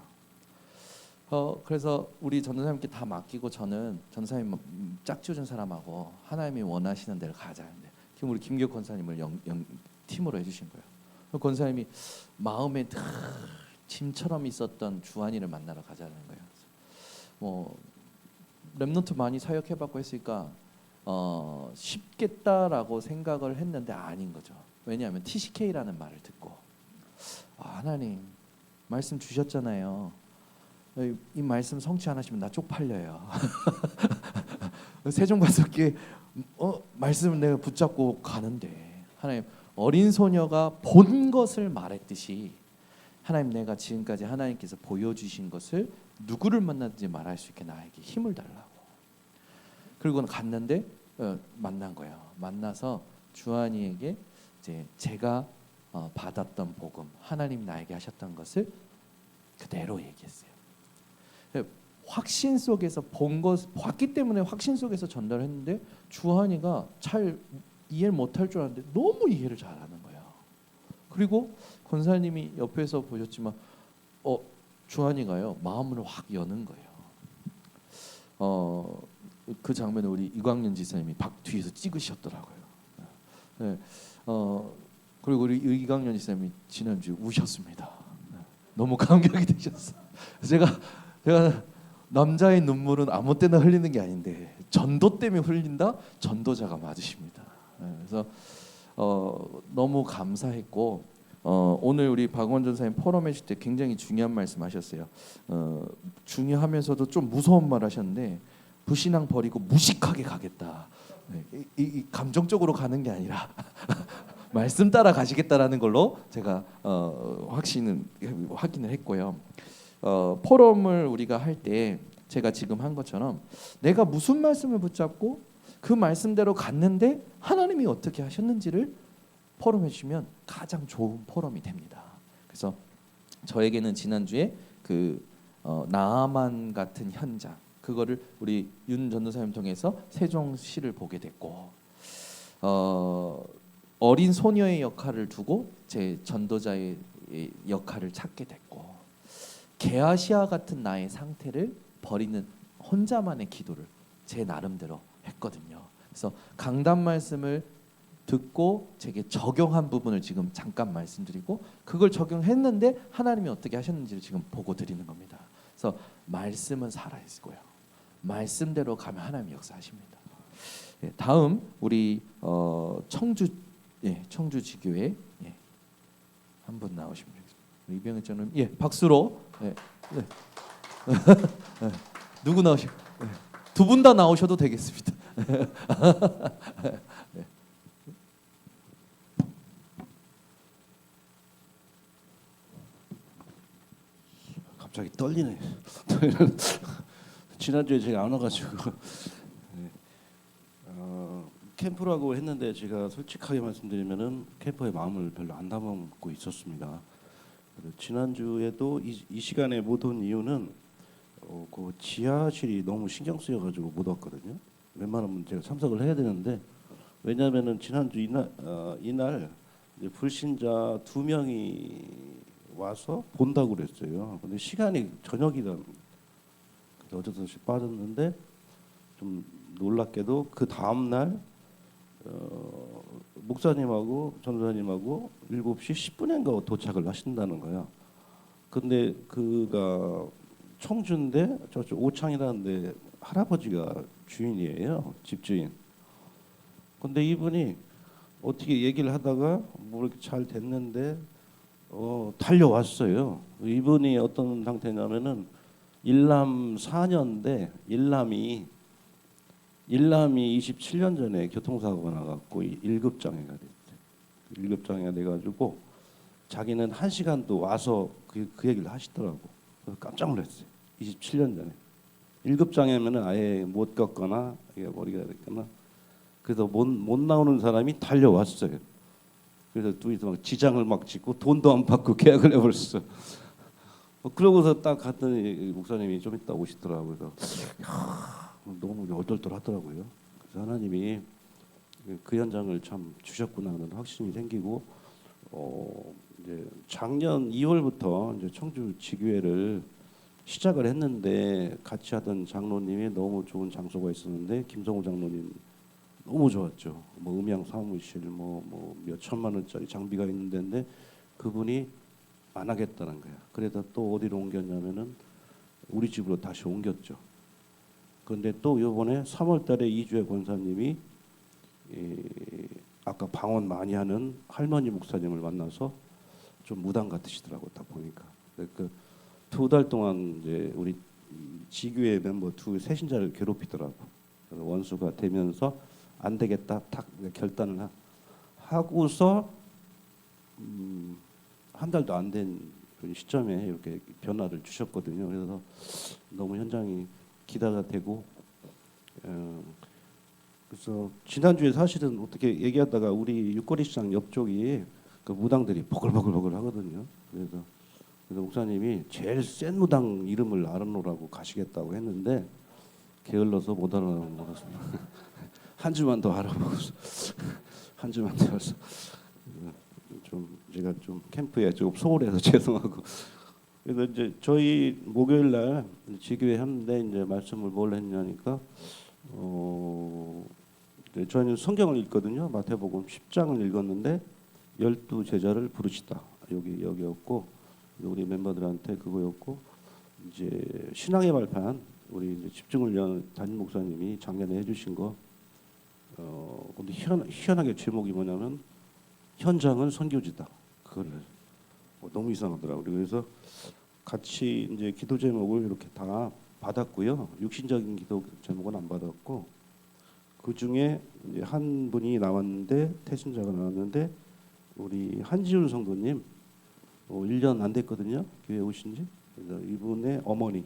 그래서 우리 전도사님께 다 맡기고 저는 전도사님 짝지어준 사람하고 하나님이 원하시는 데를 가자는데 지금 우리 김기혁 권사님을 팀으로 해주신 거예요. 권사님이 마음에 늘 짐처럼 있었던 주한이를 만나러 가자는 거예요. 뭐 렘넌트 많이 사역해봤고 했으니까 쉽겠다라고 생각을 했는데 아닌 거죠. 왜냐하면 TCK라는 말을 듣고 하나님 말씀 주셨잖아요. 이 말씀 성취 안 하시면 나 쪽팔려요. 세종과석기 말씀을 내가 붙잡고 가는데 하나님 어린 소녀가 본 것을 말했듯이 하나님 내가 지금까지 하나님께서 보여주신 것을 누구를 만나든지 말할 수 있게 나에게 힘을 달라고. 그리고는 갔는데 만난 거예요. 만나서 주한이에게 이제 제가 받았던 복음, 하나님 나에게 하셨던 것을 그대로 얘기했어요. 확신 속에서 본 것 봤기 때문에 확신 속에서 전달했는데 주한이가 잘 이해를 못할 줄 알았는데 너무 이해를 잘하는 거예요. 그리고 권사님이 옆에서 보셨지만 주한이가요 마음을 확 여는 거예요. 그 장면을 우리 이광년 지사님이 뒤에서 찍으셨더라고요. 네. 그리고 우리 이광년 지사님이 지난주에 우셨습니다. 너무 감격이 되셨어. 제가 남자의 눈물은 아무 때나 흘리는 게 아닌데 전도 때문에 흘린다? 전도자가 맞으십니다. 그래서 너무 감사했고 오늘 우리 박원 전사님 포럼 해주실 때 굉장히 중요한 말씀하셨어요. 중요하면서도 좀 무서운 말 하셨는데 불신앙 버리고 무식하게 가겠다. 이 감정적으로 가는 게 아니라 말씀 따라 가시겠다라는 걸로 제가 확인을 했고요. 포럼을 우리가 할 때 제가 지금 한 것처럼 내가 무슨 말씀을 붙잡고 그 말씀대로 갔는데 하나님이 어떻게 하셨는지를 포럼해 주시면 가장 좋은 포럼이 됩니다. 그래서 저에게는 지난주에 나아만 같은 현장 그거를 우리 윤 전도사님 통해서 세종시를 보게 됐고 어린 소녀의 역할을 두고 제 전도자의 역할을 찾게 됐고 게하시아 같은 나의 상태를 버리는 혼자만의 기도를 제 나름대로 했거든요. 그래서 강단 말씀을 듣고 제게 적용한 부분을 지금 잠깐 말씀드리고 그걸 적용했는데 하나님이 어떻게 하셨는지를 지금 보고 드리는 겁니다. 그래서 말씀은 살아있고요. 말씀대로 가면 하나님이 역사하십니다. 다음 우리 청주 지교회 한 분 나오시면 되겠습니다. 이병현 저는 박수로 누구 나오시? 두 분 다 나오셔도 되겠습니다. 갑자기 떨리네. 지난주에 제가 안 와가지고 캠프라고 했는데 제가 솔직하게 말씀드리면은 캠프의 마음을 별로 안 담아먹고 있었습니다. 지난주에도 이 시간에 못 온 이유는 그 지하실이 너무 신경 쓰여가지고 못 왔거든요. 웬만하면 제가 참석을 해야 되는데 왜냐하면은 지난주 이날 이제 불신자 2명이 와서 본다고 그랬어요. 근데 시간이 저녁이다. 어쩔 수 없이 빠졌는데 좀 놀랍게도 그 다음 날 목사님하고 전도사님하고 7시 10분인가 도착을 하신다는 거야. 근데 그가 청주인데 저쪽 오창이라는데 할아버지가 주인이에요. 집주인. 근데 이분이 어떻게 얘기를 하다가 뭐 이렇게 잘 됐는데 달려왔어요. 이분이 어떤 상태냐면은 일남 4년대 일남이 일남이 27년 전에 교통사고가 나갖고 1급 장애가 됐대. 1급 장애가 돼가지고 자기는 1시간도 와서 그 얘기를 하시더라고. 그래서 깜짝 놀랐어요. 27년 전에 1급 장애면은 아예 못 걷거나 이게 머리가 됐거나 그래서 못 나오는 사람이 달려왔어요. 그래서 둘이서 막 지장을 막 짓고 돈도 안 받고 계약을 해버렸어. 그러고서 딱 갔더니 목사님이 좀 이따 오시더라고요. 그래서 너무 얼떨떨하더라고요. 그래서 하나님이 그 현장을 참 주셨구나 하는 확신이 생기고 이제 작년 2월부터 이제 청주 지교회를 시작을 했는데 같이 하던 장로님이 너무 좋은 장소가 있었는데 김성호 장로님 너무 좋았죠. 뭐 음향 사무실 뭐 몇 천만 원짜리 장비가 있는 데인데 그분이 안 하겠다는 거야. 그래서 또 어디로 옮겼냐면은 우리 집으로 다시 옮겼죠. 그런데 또 이번에 3월달에 이주혜 권사님이 아까 방언 많이 하는 할머니 목사님을 만나서 좀 무당 같으시더라고 딱 보니까. 그 2달 동안 이제 우리 지교회 멤버 세 신자를 괴롭히더라고. 그래서 원수가 되면서 안 되겠다 딱 결단을 하고서 한 달도 안 된 시점에 이렇게 변화를 주셨거든요. 그래서 너무 현장이 기대가 되고 그래서 지난주에 사실은 어떻게 얘기하다가 우리 육거리 시장 옆쪽이 그 무당들이 버글버글 하거든요. 그래서 목사님이 제일 센 무당 이름을 알아놓으라고 가시겠다고 했는데 게을러서 못 알아놓았습니다. 한 주만 더 알아보고 한 주만 더 해서 좀 제가 좀 캠프에 좀 소홀해서 죄송하고 그래서 이제 저희 목요일 날 지교회 하는데 이제 말씀을 뭘 했냐니까 저희는 성경을 읽거든요. 마태복음 10장을 읽었는데 12제자를 부르시다 여기였고 우리 멤버들한테 그거였고 이제 신앙의 발판 우리 이제 집중훈련 담임 목사님이 작년에 해주신 거 근데 희한하게 제목이 뭐냐면 현장은 선교지다. 그걸 너무 이상하더라고요. 그래서 같이 이제 기도 제목을 이렇게 다 받았고요. 육신적인 기도 제목은 안 받았고 그 중에 이제 한 분이 나왔는데 태신자가 나왔는데 우리 한지훈 성도님 1년 안 됐거든요. 교회 오신지. 그래서 이분의 어머니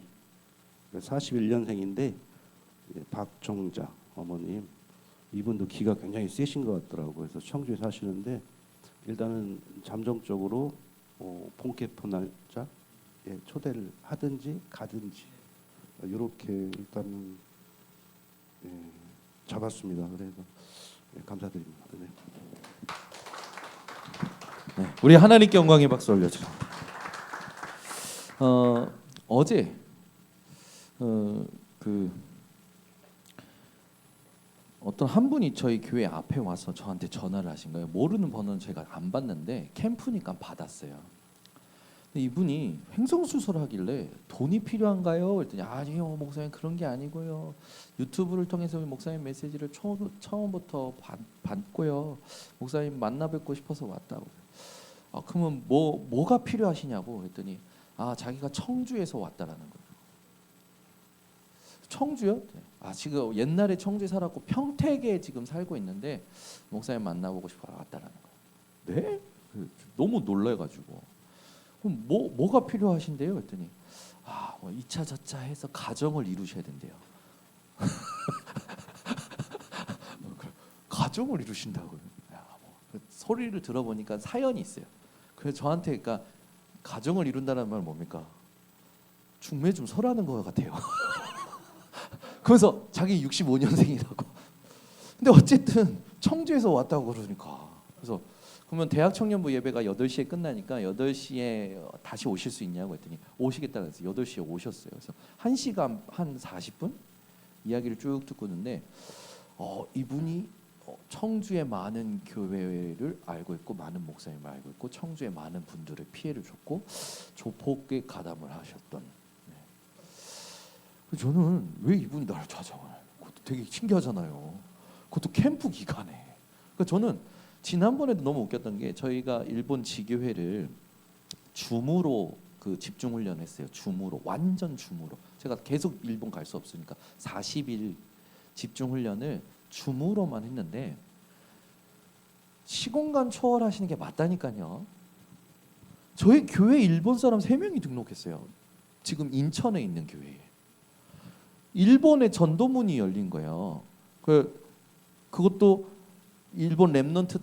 41년생인데 박종자 어머님 이분도 기가 굉장히 세신 것 같더라고요. 그래서 청주에 사시는데 일단은 잠정적으로 본캐프 날짜에 초대를 하든지 가든지 이렇게 일단은 잡았습니다. 그래서 감사드립니다. 네. 네, 우리 하나님께 영광의 박수 올려주세요. 어제 그 어떤 한 분이 저희 교회 앞에 와서 저한테 전화를 하신 거예요. 모르는 번호는 제가 안 받는데 캠프니까 받았어요. 근데 이분이 횡성수설하길래 돈이 필요한가요? 그랬더니 아니요 목사님 그런 게 아니고요. 유튜브를 통해서 목사님 메시지를 처음부터 받고요. 목사님 만나 뵙고 싶어서 왔다고. 그러면 뭐가 필요하시냐고 했더니 자기가 청주에서 왔다라는 거예요. 청주요? 지금 옛날에 청주에 살았고 평택에 지금 살고 있는데 목사님 만나보고 싶어 왔다라는 거예요. 네? 너무 놀래가지고 그럼 뭐가 필요하신데요? 했더니 뭐 2차 저차 해서 가정을 이루셔야 된대요. 가정을 이루신다고요? 소리를 들어보니까 사연이 있어요. 그래서 저한테 그러니까 가정을 이룬다는 말 뭡니까? 중매 좀 서라는 것 같아요. 그래서 자기 65년생이라고. 근데 어쨌든 청주에서 왔다고 그러니까. 그래서 그러면 대학 청년부 예배가 8시에 끝나니까 8시에 다시 오실 수 있냐고 했더니 오시겠다고 해서 8시에 오셨어요. 그래서 1시간 한 40분 이야기를 쭉 듣고 있는데 이분이 청주의 많은 교회를 알고 있고 많은 목사님을 알고 있고 청주의 많은 분들의 피해를 줬고 조폭에 가담을 하셨던 저는 왜 이분이 나를 찾아와요? 그것도 되게 신기하잖아요. 그것도 캠프 기간에. 그러니까 저는 지난번에도 너무 웃겼던 게 저희가 일본 지교회를 줌으로 그 집중 훈련했어요. 줌으로 완전 줌으로. 제가 계속 일본 갈 수 없으니까 40일 집중 훈련을 줌으로만 했는데 시공간 초월하시는 게 맞다니까요. 저희 교회 일본 사람 3명이 등록했어요. 지금 인천에 있는 교회에. 일본에 전도문이 열린 거예요. 그것도 일본 랩넌트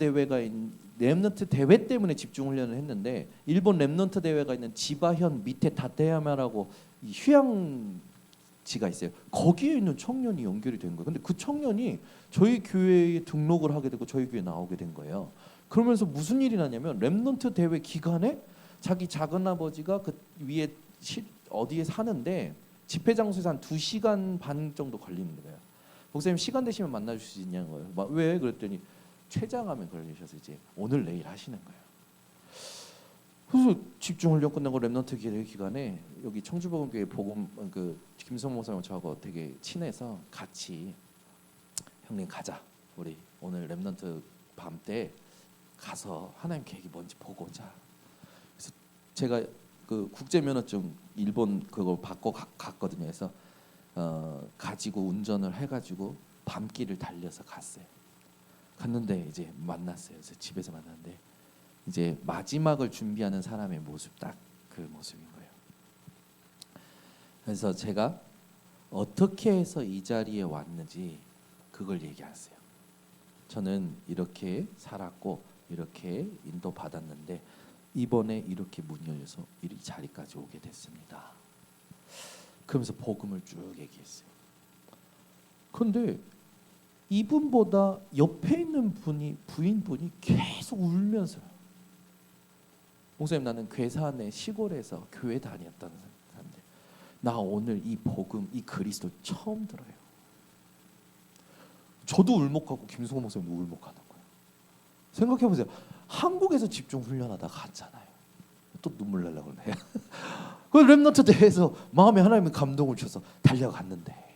랩넌트 대회 때문에 집중 훈련을 했는데 일본 랩넌트 대회가 있는 지바현 밑에 다테야마라고 이 휴양지가 있어요. 거기에 있는 청년이 연결이 된 거예요. 근데 그 청년이 저희 교회에 등록을 하게 되고 저희 교회에 나오게 된 거예요. 그러면서 무슨 일이 나냐면 랩넌트 대회 기간에 자기 작은 아버지가 그 위에 어디에 사는데 집회 장소에서 한 2시간 반 정도 걸리는 거예요. 목사님 시간 되시면 만나 주실 수 있냐는 거예요. 왜? 그랬더니 췌장암에 걸리셔서 이제 오늘 내일 하시는 거예요. 그래서 집중 훈련 끝나고 랩넌트 기간에 여기 청주복음교회 복음 그 김성모 목사님 저하고 되게 친해서 같이 형님 가자. 우리 오늘 랩넌트 밤 때 가서 하나님 계획이 뭔지 보고 오자. 그래서 제가 그 국제 면허증 일본 그거 받고 갔거든요. 그래서 가지고 운전을 해가지고 밤길을 달려서 갔어요. 갔는데 이제 만났어요. 그래서 집에서 만났는데 이제 마지막을 준비하는 사람의 모습 딱 그 모습인 거예요. 그래서 제가 어떻게 해서 이 자리에 왔는지 그걸 얘기했어요. 저는 이렇게 살았고 이렇게 인도 받았는데 이번에 이렇게 문이 열려서 이 자리까지 오게 됐습니다. 그러면서 복음을 쭉 얘기했어요. 그런데 이분보다 옆에 있는 부인분이 계속 울면서요. 목사님 나는 괴산의 시골에서 교회 다녔다는 사람인데 나 오늘 이 복음 이 그리스도 처음 들어요. 저도 울먹하고 김수호 목사님도 울먹하는 거예요. 생각해보세요. 한국에서 집중 훈련하다 갔잖아요. 또 눈물 나려고 그러네. 그 랩넌트 대회에서 마음에 하나님의 감동을 주셔서 달려갔는데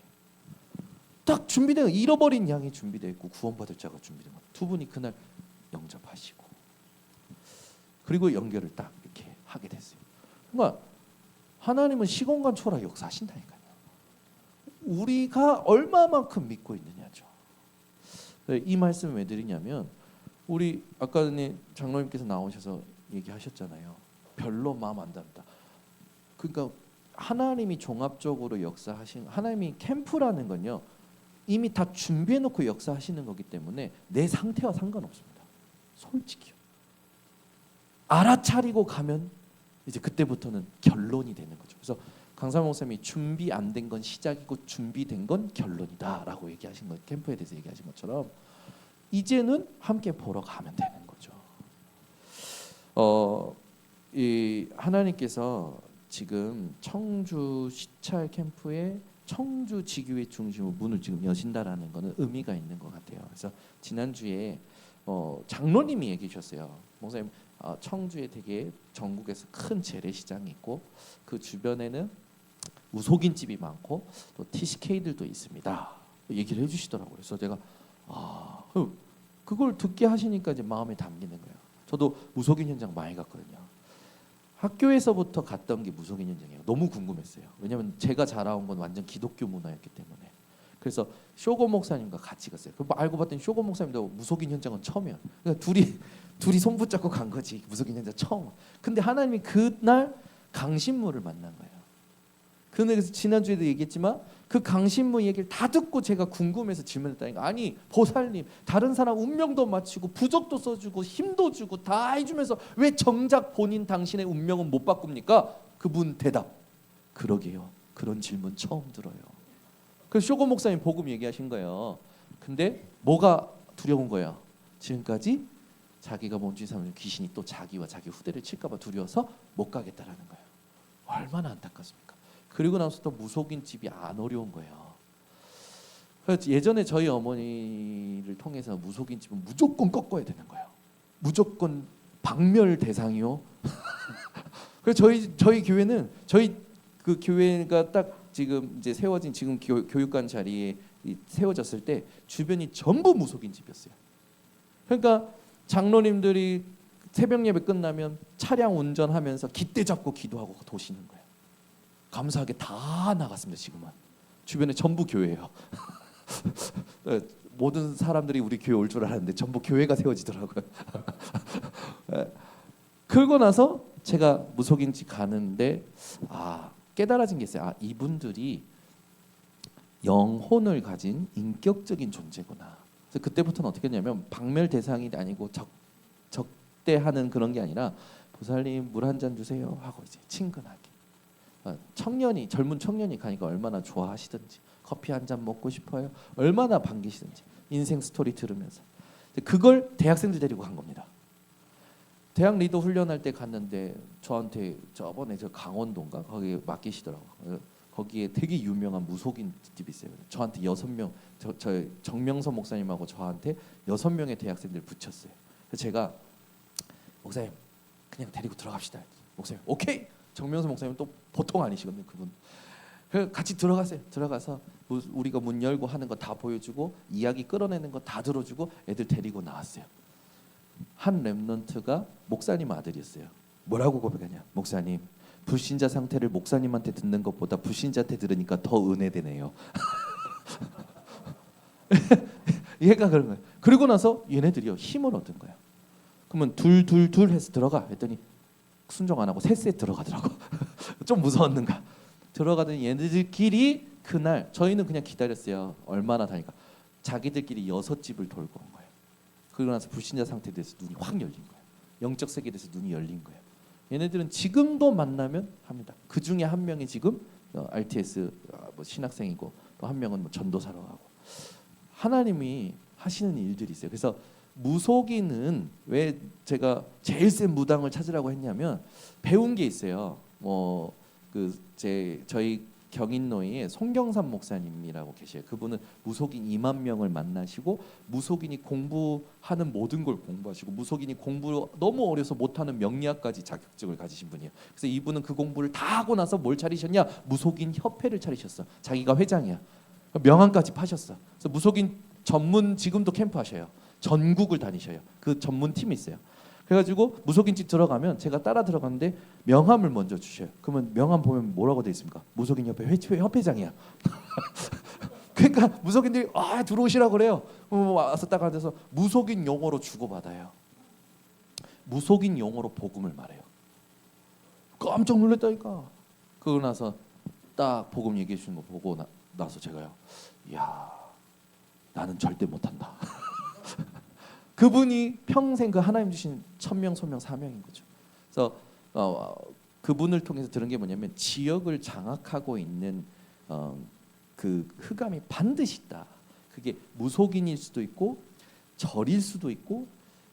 딱 준비된 잃어버린 양이 준비되어 있고 구원받을 자가 준비된 거. 두 분이 그날 영접하시고 그리고 연결을 딱 이렇게 하게 됐어요. 그러니까 하나님은 시공간 초월하게 역사하신다니까요. 우리가 얼마만큼 믿고 있느냐죠. 이 말씀을 왜 드리냐면 우리 아까 전에 장로님께서 나오셔서 얘기하셨잖아요. 별로 마음 안 담다. 그러니까 하나님이 종합적으로 역사하신 하나님이 캠프라는 건요. 이미 다 준비해놓고 역사하시는 거기 때문에 내 상태와 상관없습니다. 솔직히요. 알아차리고 가면 이제 그때부터는 결론이 되는 거죠. 그래서 강삼 목사님이 준비 안 된 건 시작이고 준비된 건 결론이다라고 얘기하신 거 캠프에 대해서 얘기하신 것처럼 이제는 함께 보러 가면 되는 거죠. 이 하나님께서 지금 청주 시찰 캠프에 청주 지교회 중심으로 문을 지금 여신다라는 거는 의미가 있는 것 같아요. 그래서 지난주에 장로님이 얘기해 주셨어요. 목사님 청주에 되게 전국에서 큰 재래시장이 있고 그 주변에는 무속인 집이 많고 또 TCK들도 있습니다. 얘기를 해주시더라고요. 그래서 제가 그걸 듣게 하시니까 이제 마음에 담기는 거예요. 저도 무속인 현장 많이 갔거든요. 학교에서부터 갔던 게 무속인 현장이에요. 너무 궁금했어요. 왜냐하면 제가 자라온 건 완전 기독교 문화였기 때문에. 그래서 쇼고 목사님과 같이 갔어요. 알고 봤더니 쇼고 목사님도 무속인 현장은 처음이에요. 그러니까 둘이 손 붙잡고 간 거지. 무속인 현장 처음. 근데 하나님이 그날 강신무를 만난 거예요. 그래서 지난주에도 얘기했지만 그 강신무 얘기를 다 듣고 제가 궁금해서 질문했다니까. 아니 보살님 다른 사람 운명도 맞추고 부적도 써주고 힘도 주고 다 해주면서 왜 정작 본인 당신의 운명은 못 바꿉니까? 그분 대답. 그러게요. 그런 질문 처음 들어요. 그래서 쇼고 목사님 복음 얘기하신 거예요. 근데 뭐가 두려운 거예요? 지금까지 자기가 몸주인 사람은 귀신이 또 자기와 자기 후대를 칠까 봐 두려워서 못 가겠다라는 거예요. 얼마나 안타깝습니까? 그리고 나서 또 무속인 집이 안 어려운 거예요. 그래서 예전에 저희 어머니를 통해서 무속인 집은 무조건 꺾어야 되는 거예요. 무조건 박멸 대상이요. 그래서 저희 교회는 저희 그 교회가 딱 지금 이제 세워진 지금 교육관 자리에 세워졌을 때 주변이 전부 무속인 집이었어요. 그러니까 장로님들이 새벽 예배 끝나면 차량 운전하면서 깃대 잡고 기도하고 도시는 거예요. 감사하게 다 나갔습니다. 지금은 주변에 전부 교회예요. 모든 사람들이 우리 교회 올 줄 알았는데 전부 교회가 세워지더라고요. 그러고 나서 제가 무속인지 가는데 깨달아진 게 있어요. 이분들이 영혼을 가진 인격적인 존재구나. 그래서 그때부터는 어떻게 했냐면 박멸 대상이 아니고 적대하는 그런 게 아니라 보살님 물 한 잔 주세요 하고 이제 친근하게 젊은 청년이 가니까 얼마나 좋아하시든지 커피 한 잔 먹고 싶어요. 얼마나 반기시든지 인생 스토리 들으면서 그걸 대학생들 데리고 간 겁니다. 대학 리더 훈련할 때 갔는데 저한테 저번에 저 강원도인가 거기에 맡기시더라고요. 거기에 되게 유명한 무속인 집이 있어요. 저한테 6명 저 정명선 목사님하고 저한테 6명의 대학생들 붙였어요. 그래서 제가 목사님 그냥 데리고 들어갑시다. 목사님 오케이. 정명선 목사님 또 보통 아니시거든요. 그분. 그래서 같이 들어가세요. 들어가서 우리가 문 열고 하는 거 다 보여주고 이야기 끌어내는 거 다 들어주고 애들 데리고 나왔어요. 한 렘넌트가 목사님 아들이었어요. 뭐라고 고백하냐? 목사님 불신자 상태를 목사님한테 듣는 것보다 불신자한테 들으니까 더 은혜되네요. 얘가 그런 거예요. 그리고 나서 얘네들이요 힘을 얻은 거예요. 그러면 둘 해서 들어가 했더니 순종 안 하고 셋 들어가더라고. 좀 무서웠는가. 들어가더니 얘네들끼리 그날 저희는 그냥 기다렸어요. 얼마나 다니까 자기들끼리 6집을 돌고 온 거예요. 그러고 나서 불신자 상태에 대해서 눈이 확 열린 거예요. 영적 세계에 대해서 눈이 열린 거예요. 얘네들은 지금도 만나면 합니다. 그 중에 한 명이 지금 RTS 신학생이고 또 한 명은 전도사로 하고 하나님이 하시는 일들이 있어요. 그래서 무속인은 왜 제가 제일 센 무당을 찾으라고 했냐면 배운 게 있어요. 저희 경인노예에 송경삼 목사님이라고 계셔요. 그분은 무속인 2만 명을 만나시고 무속인이 공부하는 모든 걸 공부하시고 무속인이 공부 너무 어려서 못하는 명리학까지 자격증을 가지신 분이에요. 그래서 이분은 그 공부를 다 하고 나서 뭘 차리셨냐? 무속인 협회를 차리셨어. 자기가 회장이야. 명함까지 파셨어. 그래서 무속인 전문 지금도 캠프 하셔요. 전국을 다니셔요. 그 전문 팀이 있어요. 그래가지고 무속인집 들어가면 제가 따라 들어갔는데 명함을 먼저 주셔요. 그러면 명함 보면 뭐라고 돼 있습니까? 무속인 협회 협회장이야. 그러니까 무속인들이 들어오시라고 그래요. 와서 딱 앉아서 무속인 용어로 주고받아요. 무속인 용어로 복음을 말해요. 깜짝 놀랐다니까. 그러고 나서 딱 복음 얘기해 주는 거 보고 나서 제가요. 이야 나는 절대 못한다. 그분이 평생 그 하나님 주신 천명, 소명, 사명인 거죠. 그래서 그분을 통해서 들은 게 뭐냐면 지역을 장악하고 있는 그 흑암이 반드시 있다. 그게 무속인일 수도 있고 절일 수도 있고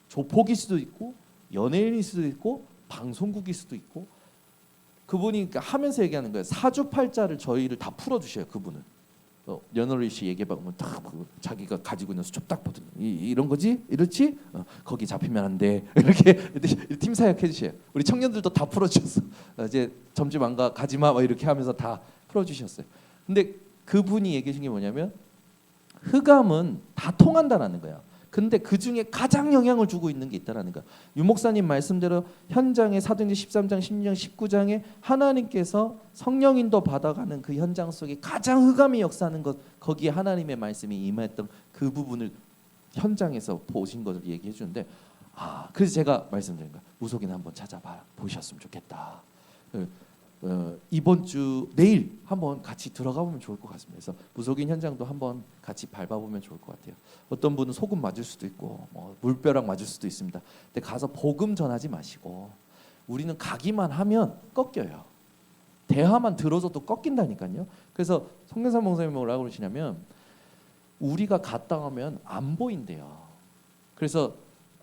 조폭일 수도 있고 연예인일 수도 있고 방송국일 수도 있고 그분이 하면서 얘기하는 거예요. 사주팔자를 저희를 다 풀어주셔요. 그분은. 연어리 씨 얘기해보면 딱 자기가 가지고 있는 수첩 딱 보더니 이런 거지? 이렇지? 거기 잡히면 안 돼. 이렇게 팀 사역 해주셔요. 우리 청년들도 다 풀어주셨어. 이제 점집 안 가 가지마 이렇게 하면서 다 풀어주셨어요. 근데 그분이 얘기해 준 게 뭐냐면 흑암은 다 통한다라는 거야. 근데 그 중에 가장 영향을 주고 있는 게 있다라는 거야. 유 목사님 말씀대로 현장에 사도행전 13장, 16장, 19장에 하나님께서 성령 인도 받아가는 그 현장 속에 가장 흑암이 역사하는 것 거기에 하나님의 말씀이 임했던 그 부분을 현장에서 보신 것을 얘기해 주는데 그래서 제가 말씀드린 거야. 무속인 한번 찾아봐 보셨으면 좋겠다. 이번 주 내일 한번 같이 들어가 보면 좋을 것 같습니다. 그래서 무속인 현장도 한번 같이 밟아보면 좋을 것 같아요. 어떤 분은 소금 맞을 수도 있고 물벼락 맞을 수도 있습니다. 근데 가서 복음 전하지 마시고 우리는 가기만 하면 꺾여요. 대화만 들어줘도 꺾인다니까요. 그래서 송경삼 목사님이 뭐라고 그러시냐면 우리가 갔다 오면 안 보인대요. 그래서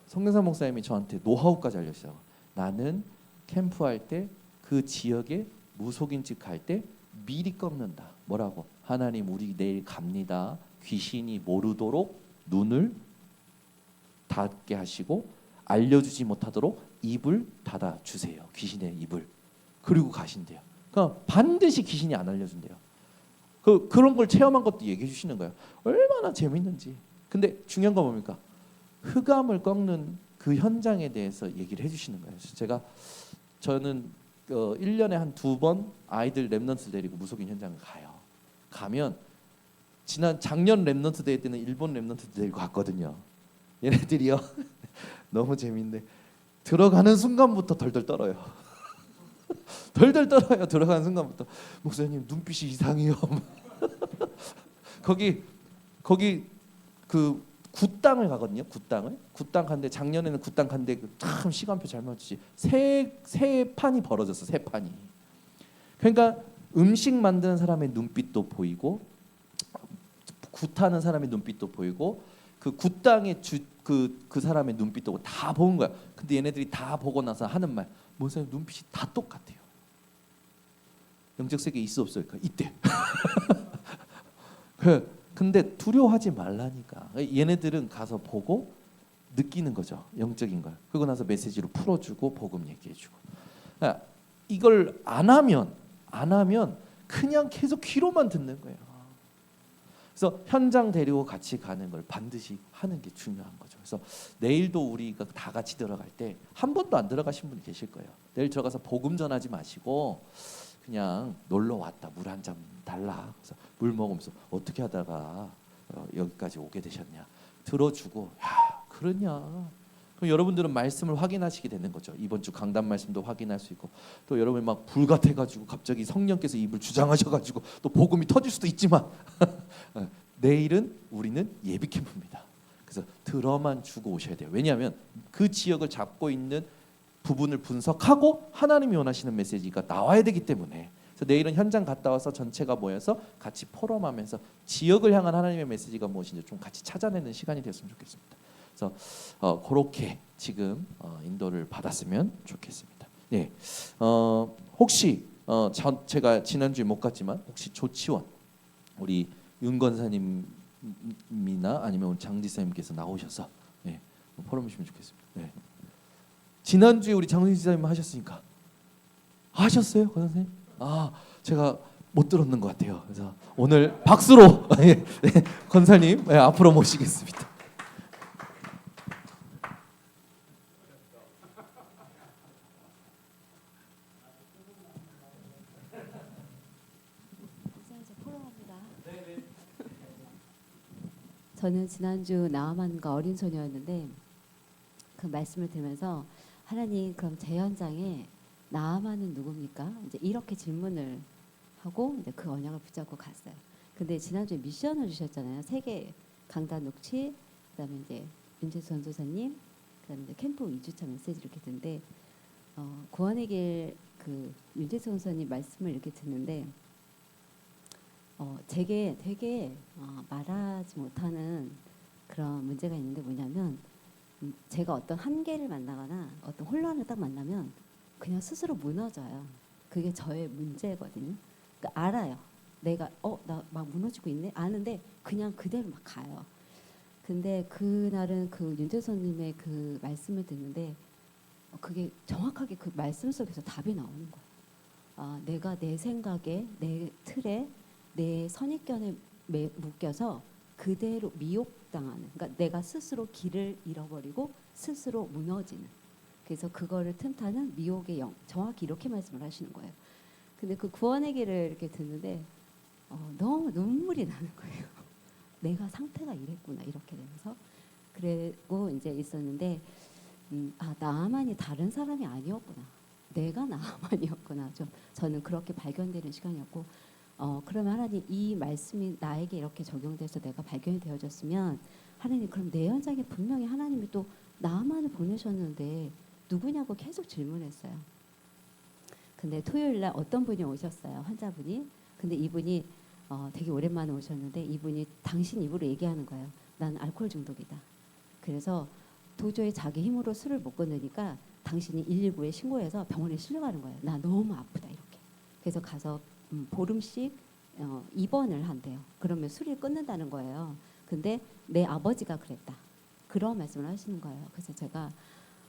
송경삼 목사님이 저한테 노하우까지 알려주세요. 나는 캠프할 때 그 지역에 무속인집 갈 때 미리 꺾는다. 뭐라고? 하나님 우리 내일 갑니다. 귀신이 모르도록 눈을 닫게 하시고 알려주지 못하도록 입을 닫아주세요. 귀신의 입을. 그리고 가신대요. 그러니까 반드시 귀신이 안 알려준대요. 그런 걸 체험한 것도 얘기해 주시는 거예요. 얼마나 재밌는지. 근데 중요한 건 뭡니까? 흑암을 꺾는 그 현장에 대해서 얘기를 해주시는 거예요. 그래서 저는 1년에 한 2번 아이들 랩넌트 데리고 무속인 현장을 가요. 가면 지난 작년 랩넌트 대회 때는 일본 랩넌트 데리고 갔거든요. 얘네들이요 너무 재밌는데 들어가는 순간부터 덜덜 떨어요. 덜덜 떨어요. 들어가는 순간부터 목사님 눈빛이 이상해요. 거기 그 굿당을 가거든요. 굿당 간데 작년에는 굿당 간데 참 시간표 잘 맞추지. 세 판이 벌어졌어. 세 판이. 그러니까 음식 만드는 사람의 눈빛도 보이고 굿하는 사람의 눈빛도 보이고 그 굿당의 그 사람의 눈빛도 다 보는 거야. 근데 얘네들이 다 보고 나서 하는 말, 목사님 눈빛이 다 똑같아요. 영적 세계에 있어 없을까? 이때. 근데 두려워하지 말라니까. 얘네들은 가서 보고 느끼는 거죠. 영적인 걸. 그러고 나서 메시지로 풀어주고 복음 얘기해주고. 이걸 안 하면 그냥 계속 귀로만 듣는 거예요. 그래서 현장 데리고 같이 가는 걸 반드시 하는 게 중요한 거죠. 그래서 내일도 우리가 다 같이 들어갈 때 한 번도 안 들어가신 분이 계실 거예요. 내일 들어가서 복음 전하지 마시고 그냥 놀러 왔다. 물 한 잔 달라. 그래서 물 먹으면서 어떻게 하다가 여기까지 오게 되셨냐. 들어주고 야 그러냐. 그럼 여러분들은 말씀을 확인하시게 되는 거죠. 이번 주 강단 말씀도 확인할 수 있고 또 여러분이 막 불같아가지고 갑자기 성령께서 입을 주장하셔가지고 또 복음이 터질 수도 있지만 내일은 우리는 예비 캠프입니다. 그래서 들어만 주고 오셔야 돼요. 왜냐하면 그 지역을 잡고 있는 부분을 분석하고 하나님이 원하시는 메시지가 나와야 되기 때문에 그래서 내일은 현장 갔다 와서 전체가 모여서 같이 포럼하면서 지역을 향한 하나님의 메시지가 무엇인지 좀 같이 찾아내는 시간이 됐으면 좋겠습니다. 그래서 그렇게 지금 인도를 받았으면 좋겠습니다. 네, 혹시 제가 지난주에 못 갔지만 혹시 조치원 우리 윤 권사님이나 아니면 장지사님께서 나오셔서 네, 포럼 주시면 좋겠습니다. 네. 지난주에 우리 장지사님 하셨으니까 하셨어요, 권사님? 제가 못 들었는 것 같아요. 그래서 오늘 박수로 네, 권사님 앞으로 모시겠습니다. 저는 지난주 나아만과 어린 소녀였는데 그 말씀을 들으면서 하나님 그럼 제 현장에 나아만은 누굽니까? 이제 이렇게 질문을 하고 이제 그 언약을 붙잡고 갔어요. 근데 지난주에 미션을 주셨잖아요. 세계 강단 녹취, 그다음에 이제 윤재수 전도사님, 그다음에 이제 캠프 2주차 메시지 이렇게 듣는데 구원의 길 그 윤재수 전도사님 말씀을 이렇게 듣는데 제게 되게 말하지 못하는 그런 문제가 있는데 뭐냐면 제가 어떤 한계를 만나거나 어떤 혼란을 딱 만나면 그냥 스스로 무너져요. 그게 저의 문제거든요. 그러니까 알아요. 내가 나 막 무너지고 있네 아는데 그냥 그대로 막 가요. 근데 그날은 그 윤재선님의 그 말씀을 듣는데 그게 정확하게 그 말씀 속에서 답이 나오는 거예요. 내가 내 생각에 내 틀에 내 선입견에 묶여서 그대로 미혹당하는, 그러니까 내가 스스로 길을 잃어버리고 스스로 무너지는, 그래서 그거를 틈타는 미혹의 영, 정확히 이렇게 말씀을 하시는 거예요. 근데 그 구원의 길을 이렇게 듣는데 너무 눈물이 나는 거예요. 내가 상태가 이랬구나 이렇게 되면서. 그리고 이제 있었는데 나만이 다른 사람이 아니었구나, 내가 나만이었구나, 좀 저는 그렇게 발견되는 시간이었고 그러면 하나님 이 말씀이 나에게 이렇게 적용돼서 내가 발견이 되어졌으면 하나님 그럼 내 현장에 분명히 하나님이 또 나만을 보내셨는데 누구냐고 계속 질문했어요. 근데 토요일 날 어떤 분이 오셨어요. 환자분이. 근데 이분이 되게 오랜만에 오셨는데 이분이 당신 입으로 얘기하는 거예요. 난 알코올 중독이다. 그래서 도저히 자기 힘으로 술을 못 끊으니까 당신이 119에 신고해서 병원에 실려가는 거예요. 나 너무 아프다 이렇게. 그래서 가서 보름씩 입원을 한대요. 그러면 술을 끊는다는 거예요. 근데 내 아버지가 그랬다. 그런 말씀을 하시는 거예요. 그래서 제가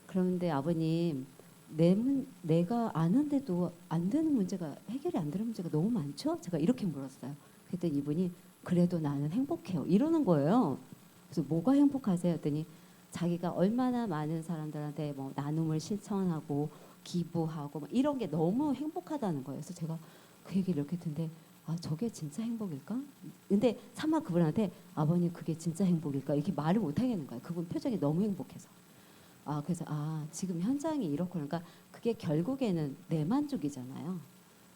그런데 아버님 내가 아는데도 안 되는 문제가, 해결이 안 되는 문제가 너무 많죠? 제가 이렇게 물었어요. 그랬더니 이분이 그래도 나는 행복해요 이러는 거예요. 그래서 뭐가 행복하세요? 했더니 자기가 얼마나 많은 사람들한테 뭐 나눔을 실천하고 기부하고 막 이런 게 너무 행복하다는 거예요. 그래서 제가 그 얘기를 이렇게 듣는데 아 저게 진짜 행복일까? 근데 차마 그분한테 아버님 그게 진짜 행복일까? 이렇게 말을 못 하겠는 거예요. 그분 표정이 너무 행복해서. 아 그래서 아 지금 현장이 이렇구나. 그러니까 그게 결국에는 내 만족이잖아요.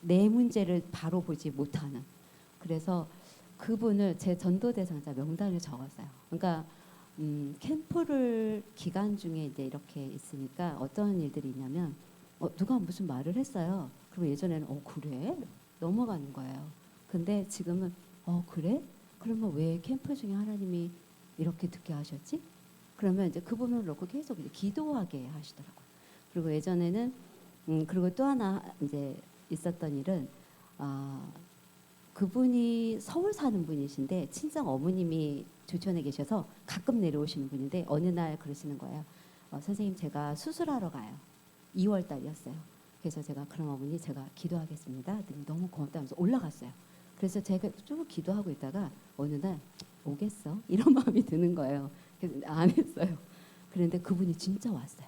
내 문제를 바로 보지 못하는. 그래서 그분을 제 전도 대상자 명단에 적었어요. 그러니까 캠프를 기간 중에 이제 이렇게 있으니까 어떤 일들이 있냐면 누가 무슨 말을 했어요. 그럼 예전에는 그래 넘어가는 거예요. 근데 지금은 그래? 그러면 왜 캠프 중에 하나님이 이렇게 듣게 하셨지? 그러면 이제 그 부분을 놓고 계속 이제 기도하게 하시더라고요. 그리고 예전에는 그리고 또 하나 이제 있었던 일은 그분이 서울 사는 분이신데 친정 어머님이 조천에 계셔서 가끔 내려오시는 분인데 어느 날 그러시는 거예요. 선생님 제가 수술하러 가요. 2월 달이었어요. 그래서 제가 그럼 어머니 제가 기도하겠습니다. 그랬더니 너무 고맙다면서 올라갔어요. 그래서 제가 쭉 기도하고 있다가 어느 날 오겠어? 이런 마음이 드는 거예요. 그래서 안 했어요. 그런데 그분이 진짜 왔어요.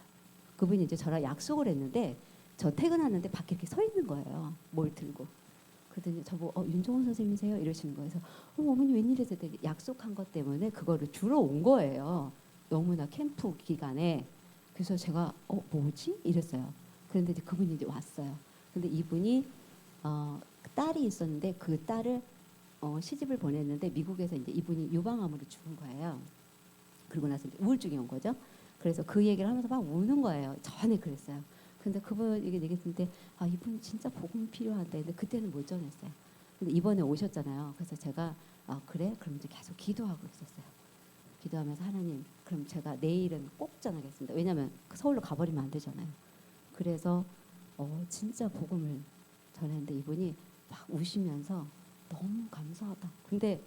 그분이 이제 저랑 약속을 했는데 저 퇴근하는데 밖에 이렇게 서 있는 거예요. 뭘 들고. 그러더니 저보고 윤종원 선생님이세요? 이러시는 거예요. 그래서 어머니 웬일이세요? 약속한 것 때문에 그거를 주러 온 거예요. 너무나 캠프 기간에. 그래서 제가 뭐지? 이랬어요. 그런데 이제 그분이 이제 왔어요. 근데 이분이 딸이 있었는데 그 딸을 시집을 보냈는데 미국에서 이제 이분이 유방암으로 죽은 거예요. 그리고 나서 이제 우울증이 온 거죠. 그래서 그 얘기를 하면서 막 우는 거예요. 전에 그랬어요. 근데 그분 이게 얘기했는데 이분 진짜 복음 필요한데 근데 그때는 못 전했어요. 근데 이번에 오셨잖아요. 그래서 제가 그래? 그럼 이제 계속 기도하고 있었어요. 기도하면서 하나님 그럼 제가 내일은 꼭 전하겠습니다. 왜냐하면 서울로 가버리면 안 되잖아요. 그래서 진짜 복음을 전했는데 이분이 막 우시면서 너무 감사하다. 근데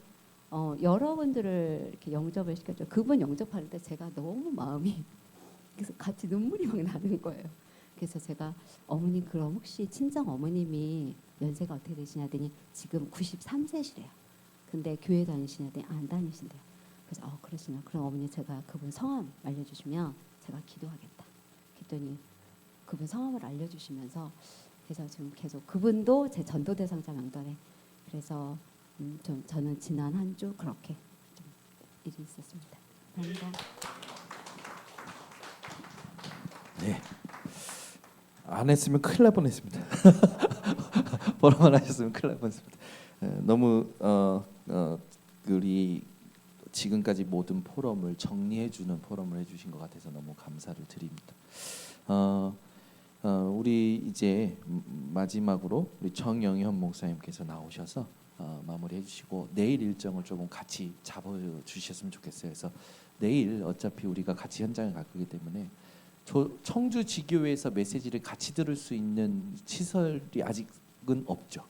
여러분들을 이렇게 영접을 시켰죠. 그분 영접할 때 제가 너무 마음이 그래서 같이 눈물이 막 나는 거예요. 그래서 제가 어머니 그럼 혹시 친정 어머님이 연세가 어떻게 되시냐 더니 지금 93세시래요. 근데 교회 다니시냐 더니 안 다니신대요. 그래서 그러시냐. 그럼 어머니 제가 그분 성함 알려주시면 제가 기도하겠다. 그랬더니 그분 성함을 알려주시면서 그래서 지금 계속 그분도 제 전도 대상자 명단에 그래서 저는 지난 한 주 그렇게 좀 일이 있었습니다. 감사합니다. 네. 안 했으면 큰일 날 뻔했습니다. 보러만 하셨으면 큰일 날 뻔했습니다. 너무 우리 지금까지 모든 포럼을 정리해주는 포럼을 해주신 것 같아서 너무 감사를 드립니다. 우리 이제 마지막으로 우리 정영현 목사님께서 나오셔서 마무리해주시고 내일 일정을 조금 같이 잡아주셨으면 좋겠어요. 그래서 내일 어차피 우리가 같이 현장에 갈 거기 때문에 청주 지교회에서 메시지를 같이 들을 수 있는 시설이 아직은 없죠.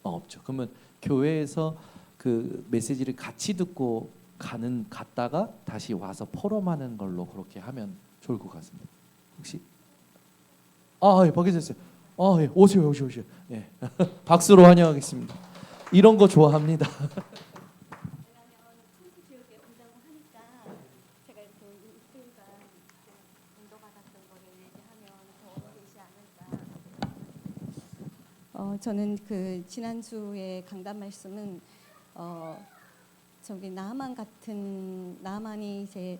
없죠. 그러면 교회에서 그 메시지를 같이 듣고 갔다가 다시 와서 포럼하는 걸로 그렇게 하면 좋을 것 같습니다. 혹시 예, 밖에 있어요. 예, 오세요. 예. 박수로 환영하겠습니다. 이런 거 좋아합니다. 저는 그 지난주에 강단 말씀은 저기 나만이 이제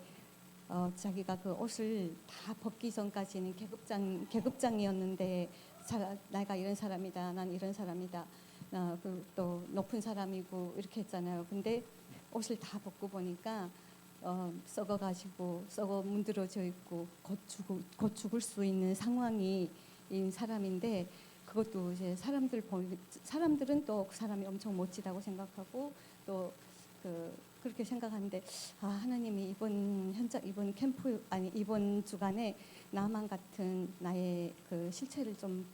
자기가 그 옷을 다 벗기 전까지는 계급장이었는데 내가 이런 사람이다, 난 이런 사람이다, 또 높은 사람이고 이렇게 했잖아요. 근데 옷을 다 벗고 보니까 썩어가지고 썩어 문드러져 있고 곧 죽을 수 있는 상황인 사람인데. 그것도 이제 사람들은 또 그 사람이 엄청 멋지다고 생각하고 또 그렇게 생각하는데 하나님이 이번 캠프 이번 주간에 나만 같은 나의 그 실체를 좀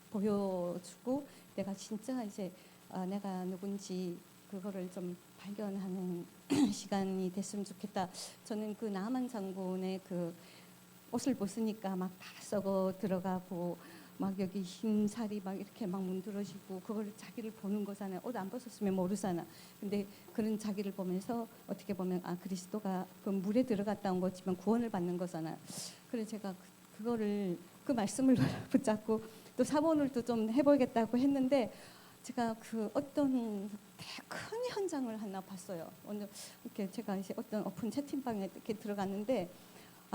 보여주고 내가 진짜 이제 내가 누군지 그거를 좀 발견하는 시간이 됐으면 좋겠다. 저는 그 나만 장군의 그 옷을 벗으니까 막 다 썩어 들어가고. 막 여기 흰 살이 막 이렇게 막 문드러지고 그걸 자기를 보는 거잖아요. 옷 안 벗었으면 모르잖아. 근데 그런 자기를 보면서 어떻게 보면 그리스도가 그 물에 들어갔다 온 거지만 구원을 받는 거잖아요. 그래서 제가 그 말씀을 붙잡고 또 사모늘도 좀 해보겠다고 했는데 제가 그 어떤 되게 큰 현장을 하나 봤어요. 오늘 이렇게 제가 이제 어떤 오픈 채팅방에 이렇게 들어갔는데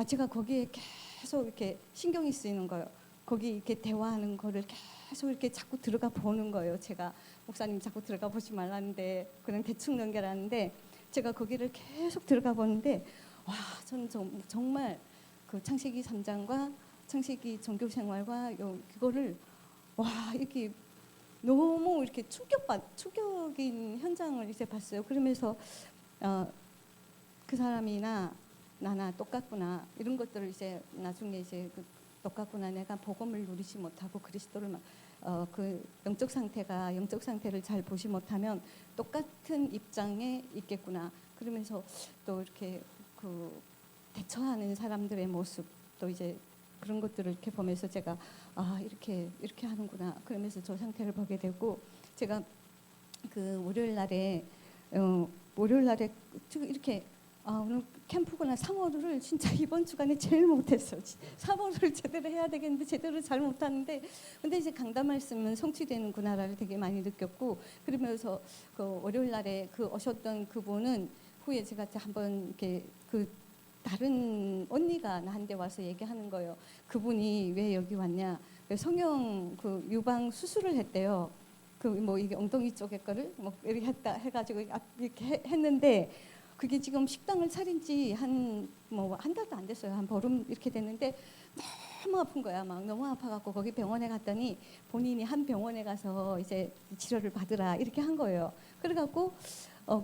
제가 거기에 계속 이렇게 신경이 쓰이는 거예요. 거기 이렇게 대화하는 거를 계속 이렇게 자꾸 들어가 보는 거예요. 제가 목사님 자꾸 들어가 보지 말라는데 그냥 대충 넘겨라는데 제가 거기를 계속 들어가 보는데 와, 저는 정말 그 창세기 3장과 창세기 종교 생활과 그거를 와 이렇게 너무 이렇게 충격인 현장을 이제 봤어요. 그러면서 그 사람이나 나나 똑같구나 이런 것들을 이제 나중에 이제 똑같구나 내가 복음을 누리지 못하고 그리스도를 그 영적 상태를 잘 보지 못하면 똑같은 입장에 있겠구나. 그러면서 또 이렇게 그 대처하는 사람들의 모습 또 이제 그런 것들을 이렇게 보면서 제가 이렇게 하는구나. 그러면서 저 상태를 보게 되고 제가 그 월요일 날에 이렇게 오늘 캠프구나 3월을 진짜 이번 주간에 제일 못했어요. 3월을 제대로 해야 되겠는데 제대로 잘 못하는데 근데 이제 강단 말씀은 성취되는구나를 되게 많이 느꼈고 그러면서 그 월요일 날에 그 오셨던 그분은 후에 제가 한번 이렇게 그 다른 언니가 나한테 와서 얘기하는 거예요. 그분이 왜 여기 왔냐? 성형 그 유방 수술을 했대요. 그 뭐 이게 엉덩이 쪽에 거를 뭐 이렇게 했다 해가지고 이렇게 했는데 그게 지금 식당을 차린 지 한 달도 안 됐어요. 한 보름 이렇게 됐는데 너무 아픈 거야. 막 너무 아파갖고 거기 병원에 갔더니 본인이 한 병원에 가서 이제 치료를 받으라 이렇게 한 거예요. 그래갖고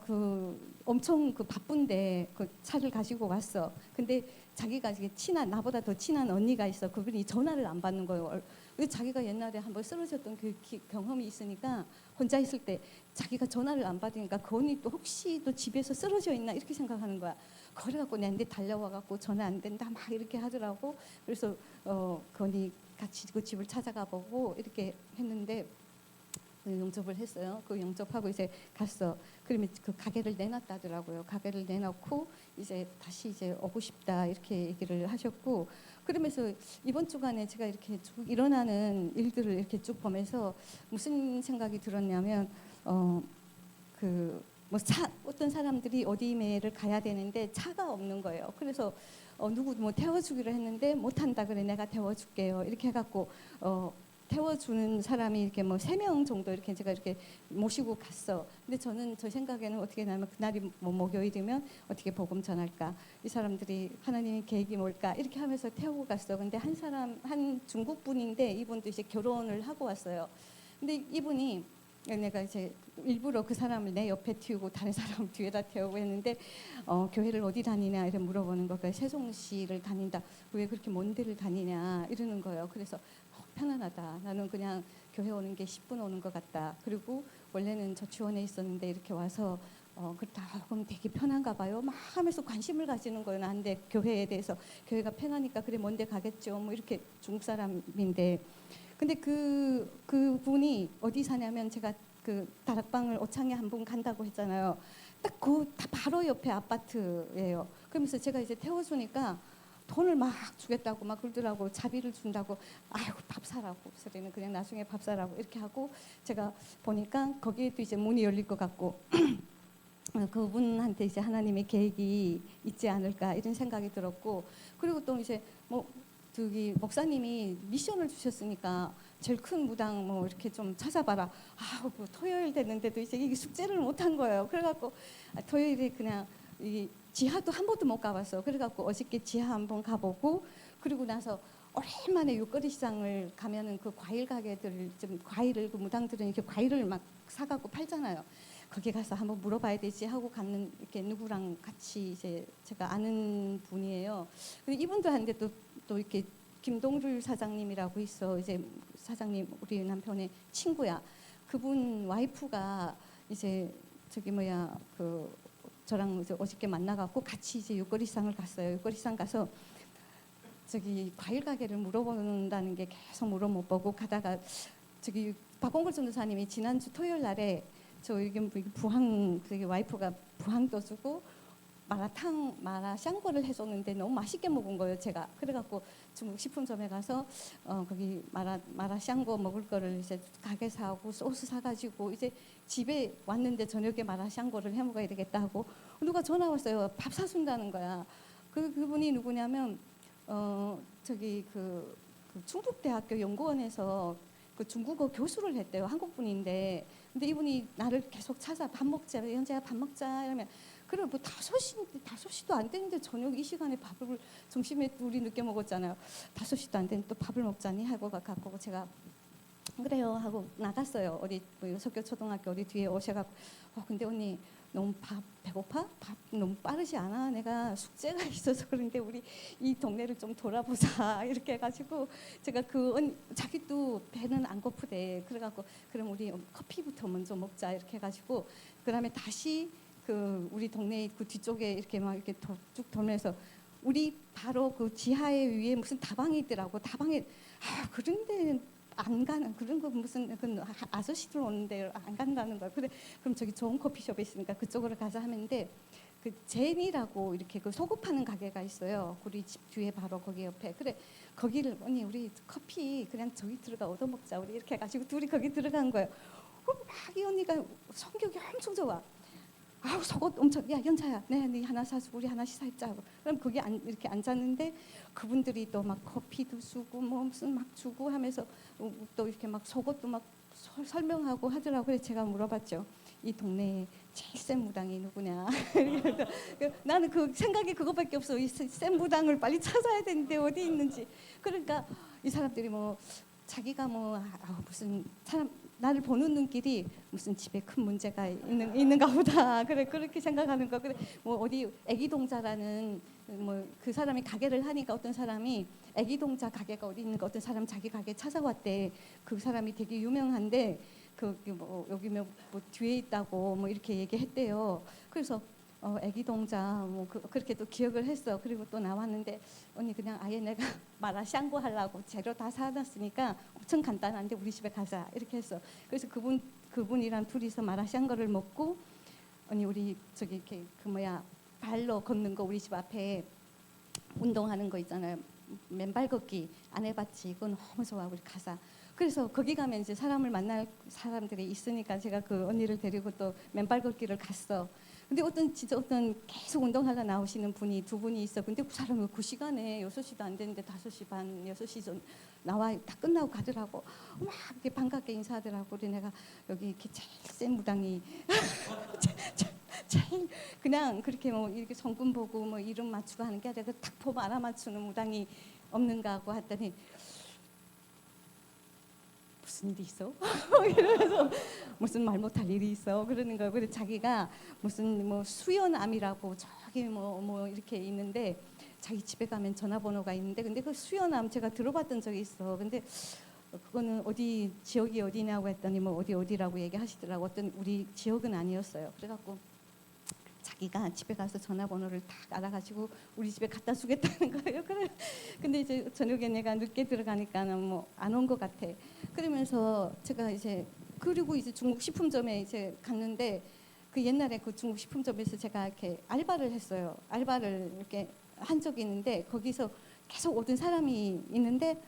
그 엄청 그 바쁜데 그 차를 가지고 왔어. 근데 자기가 나보다 더 친한 언니가 있어. 그분이 전화를 안 받는 거예요. 자기가 옛날에 한번 쓰러졌던 그 경험이 있으니까 혼자 있을 때 자기가 전화를 안 받으니까 그 언니 또 혹시 또 집에서 쓰러져 있나 이렇게 생각하는 거야. 그래갖고 내한테 달려와갖고 전화 안 된다 막 이렇게 하더라고. 그래서 그 언니 같이 그 집을 찾아가 보고 이렇게 했는데 영접을 했어요. 그 영접하고 이제 갔어. 그러면 그 가게를 내놨다더라고요. 가게를 내놓고 이제 다시 이제 오고 싶다 이렇게 얘기를 하셨고 그러면서 이번 주간에 제가 이렇게 쭉 일어나는 일들을 이렇게 쭉 보면서 무슨 생각이 들었냐면 어떤 사람들이 어디매를 가야 되는데 차가 없는 거예요. 그래서 누구 태워주기로 했는데 못한다 그래 내가 태워줄게요. 이렇게 해갖고 태워주는 사람이 이렇게 3명 정도 이렇게 제가 이렇게 모시고 갔어. 근데 저는 저 생각에는 어떻게 나면 그날이 목요일이면 어떻게 복음 전할까? 이 사람들이 하나님의 계획이 뭘까? 이렇게 하면서 태우고 갔어. 근데 한 중국 분인데 이분도 이제 결혼을 하고 왔어요. 근데 이분이 내가 이제 일부러 그 사람을 내 옆에 태우고 다른 사람 뒤에다 태우고 했는데 교회를 어디 다니냐 이렇게 물어보는 거예요. 세종시를 다닌다. 왜 그렇게 먼 데를 다니냐 이러는 거예요. 그래서 편안하다. 나는 그냥 교회 오는 게 10분 오는 것 같다. 그리고 원래는 저치원에 있었는데 이렇게 와서 그럼 되게 편한가 봐요. 막 하면서 관심을 가지는 거예요. 나한테 교회에 대해서. 교회가 편하니까 그래 먼데 가겠죠. 뭐 이렇게 중국 사람인데. 근데 그 분이 어디 사냐면 제가 그 다락방을 오창에 한 번 간다고 했잖아요. 딱 바로 옆에 아파트예요. 그러면서 제가 이제 태워주니까 돈을 막 주겠다고 막 그러더라고. 자비를 준다고. 아이고 밥 사라고. 소리는 그냥 나중에 밥 사라고 이렇게 하고 제가 보니까 거기에도 이제 문이 열릴 것 같고 그분한테 이제 하나님의 계획이 있지 않을까 이런 생각이 들었고 그리고 또 이제 저기 목사님이 미션을 주셨으니까 제일 큰 무당 이렇게 좀 찾아봐라. 토요일 됐는데도 이제 이게 숙제를 못 한 거예요. 그래갖고 토요일에 그냥 이 지하도 한 번도 못 가봤어. 그래갖고 어저께 지하 한번 가보고 그리고 나서 오랜만에 육거리 시장을 가면은 그 과일 가게들 좀 과일을 그 무당들은 이렇게 과일을 막 사갖고 팔잖아요. 거기 가서 한번 물어봐야 되지 하고 갔는 이렇게 누구랑 같이 이제 제가 아는 분이에요. 근데 이분들한테 또 이렇게 김동률 사장님이라고 있어. 이제 사장님 우리 남편의 친구야. 그분 와이프가 이제 저랑 이제 어저께 만나갖고 같이 이제 육거리시장을 갔어요. 육거리시장 가서 과일 가게를 물어본다는 게 계속 물어 못 보고 가다가 박봉걸 전도사님이 지난주 토요일 날에 저 이게 부항 와이프가 부항도 주고 마라샹궈를 해줬는데 너무 맛있게 먹은 거예요 제가. 그래갖고 중국 식품점에 가서 거기 마라샹궈 먹을 거를 이제 가게 사고 소스 사가지고 이제 집에 왔는데 저녁에 마라샹궈를 해 먹어야 되겠다 하고 누가 전화 왔어요. 밥 사준다는 거야. 그분이 누구냐면 저기 그 충북대학교 연구원에서 그 중국어 교수를 했대요. 한국 분인데 근데 이분이 나를 계속 찾아 밥 먹자 연재야 밥 먹자 이러면 그래 뭐 5시도 안 됐는데 저녁 이 시간에 밥을 점심에 우리 늦게 먹었잖아요. 5시도 안 됐는데 또 밥을 먹자니 하고 갖고 제가 그래요 하고 나갔어요. 어디 뭐 여석교 초등학교 어디 뒤에 오셔갖고 근데 언니 너무 배고파? 밥 너무 빠르지 않아? 내가 숙제가 있어서 그런데 우리 이 동네를 좀 돌아보자 이렇게 해가지고 제가 자기도 배는 안 고프대. 그래갖고 그럼 우리 커피부터 먼저 먹자 이렇게 해가지고 그다음에 다시 그 우리 동네 그 뒤쪽에 이렇게 막 이렇게 쭉 돌면서 우리 바로 그 지하에 위에 무슨 다방이 있더라고. 다방에 그런데 안 가는 그런 거 무슨 그 아저씨들 오는데 안 간다는 거야. 그래 그럼 저기 좋은 커피숍에 있으니까 그쪽으로 가자 하는데 그 제니라고 이렇게 그 속옷 파는 가게가 있어요. 우리 집 뒤에 바로 거기 옆에. 그래 거기를 언니 우리 커피 그냥 저기 들어가 얻어 먹자 우리 이렇게 해가지고 둘이 거기 들어간 거예요. 막 이 언니가 성격이 엄청 좋아. 속옷 엄청 야 연차야 네 하나 사서 우리 하나씩 사 입자. 그럼 거기 이렇게 앉았는데 그분들이 또 막 커피도 주고 뭐 무슨 막 주고 하면서 또 이렇게 막 속옷도 막 설명하고 하더라고요. 그래서 제가 물어봤죠. 이 동네에 제일 센 무당이 누구냐? 나는 그 생각이 그거밖에 없어. 이 센 무당을 빨리 찾아야 되는데 어디 있는지. 그러니까 이 사람들이 뭐 자기가 뭐 무슨 사람 나를 보는 눈길이 무슨 집에 큰 문제가 있는가 보다. 그래 그렇게 생각하는 거. 그래 뭐 어디 애기동자라는 뭐 그 사람이 가게를 하니까 어떤 사람이 애기동자 가게가 어디 있는가 어떤 사람 자기 가게 찾아왔대. 그 사람이 되게 유명한데 뭐 여기 뭐 뒤에 있다고 뭐 이렇게 얘기했대요. 그래서 애기동자 뭐 그렇게 또 기억을 했어. 그리고 또 나왔는데 언니 그냥 아예 내가 마라샹궈 하려고 재료 다 사놨으니까 엄청 간단한데 우리 집에 가자 이렇게 했어. 그래서 그분이랑 둘이서 마라샹궈를 먹고 언니 우리 저기 이렇게 그 뭐야 발로 걷는 거 우리 집 앞에 운동하는 거 있잖아요. 맨발 걷기 안 해봤지. 이건 너무 좋아. 우리 가자. 그래서 거기 가면 이제 사람을 만날 사람들이 있으니까 제가 그 언니를 데리고 또 맨발 걷기를 갔어. 근데 어떤 계속 운동하다 나오시는 분이 두 분이 있어. 근데 그 사람은 그 시간에 6시도 안 됐는데 5시 반, 6시 전 나와 다 끝나고 가더라고. 막 이렇게 반갑게 인사하더라고. 그래 내가 여기 이렇게 제일 센 무당이 제일 그냥 그렇게 뭐 이렇게 성분 보고 뭐 이름 맞추고 하는 게 아니라 딱 보면 알아맞추는 무당이 없는가 하고 했더니 무슨 일이 있어? 이러면서 무슨 말 못할 일이 있어? 그러는 거예요. 그래서 자기가 무슨 뭐 수연암이라고 저기 뭐 이렇게 있는데 자기 집에 가면 전화번호가 있는데 근데 그 수연암 제가 들어봤던 적이 있어. 근데 그거는 어디 지역이 어디냐고 했더니 뭐 어디라고 얘기하시더라고. 어떤 우리 지역은 아니었어요. 그래갖고 자기가 집에 가서 전화번호를 딱 알아가지고 우리 집에 갖다 주겠다는 거예요. 그래. 근데 이제 저녁에 내가 늦게 들어가니까는 뭐 안 온 것 같아. 그러면서 제가 이제 그리고 이제 중국 식품점에 이제 갔는데 그 옛날에 그 중국 식품점에서 제가 이렇게 알바를 했어요. 알바를 이렇게 한 적이 있는데 거기서 계속 오던 사람이 있는데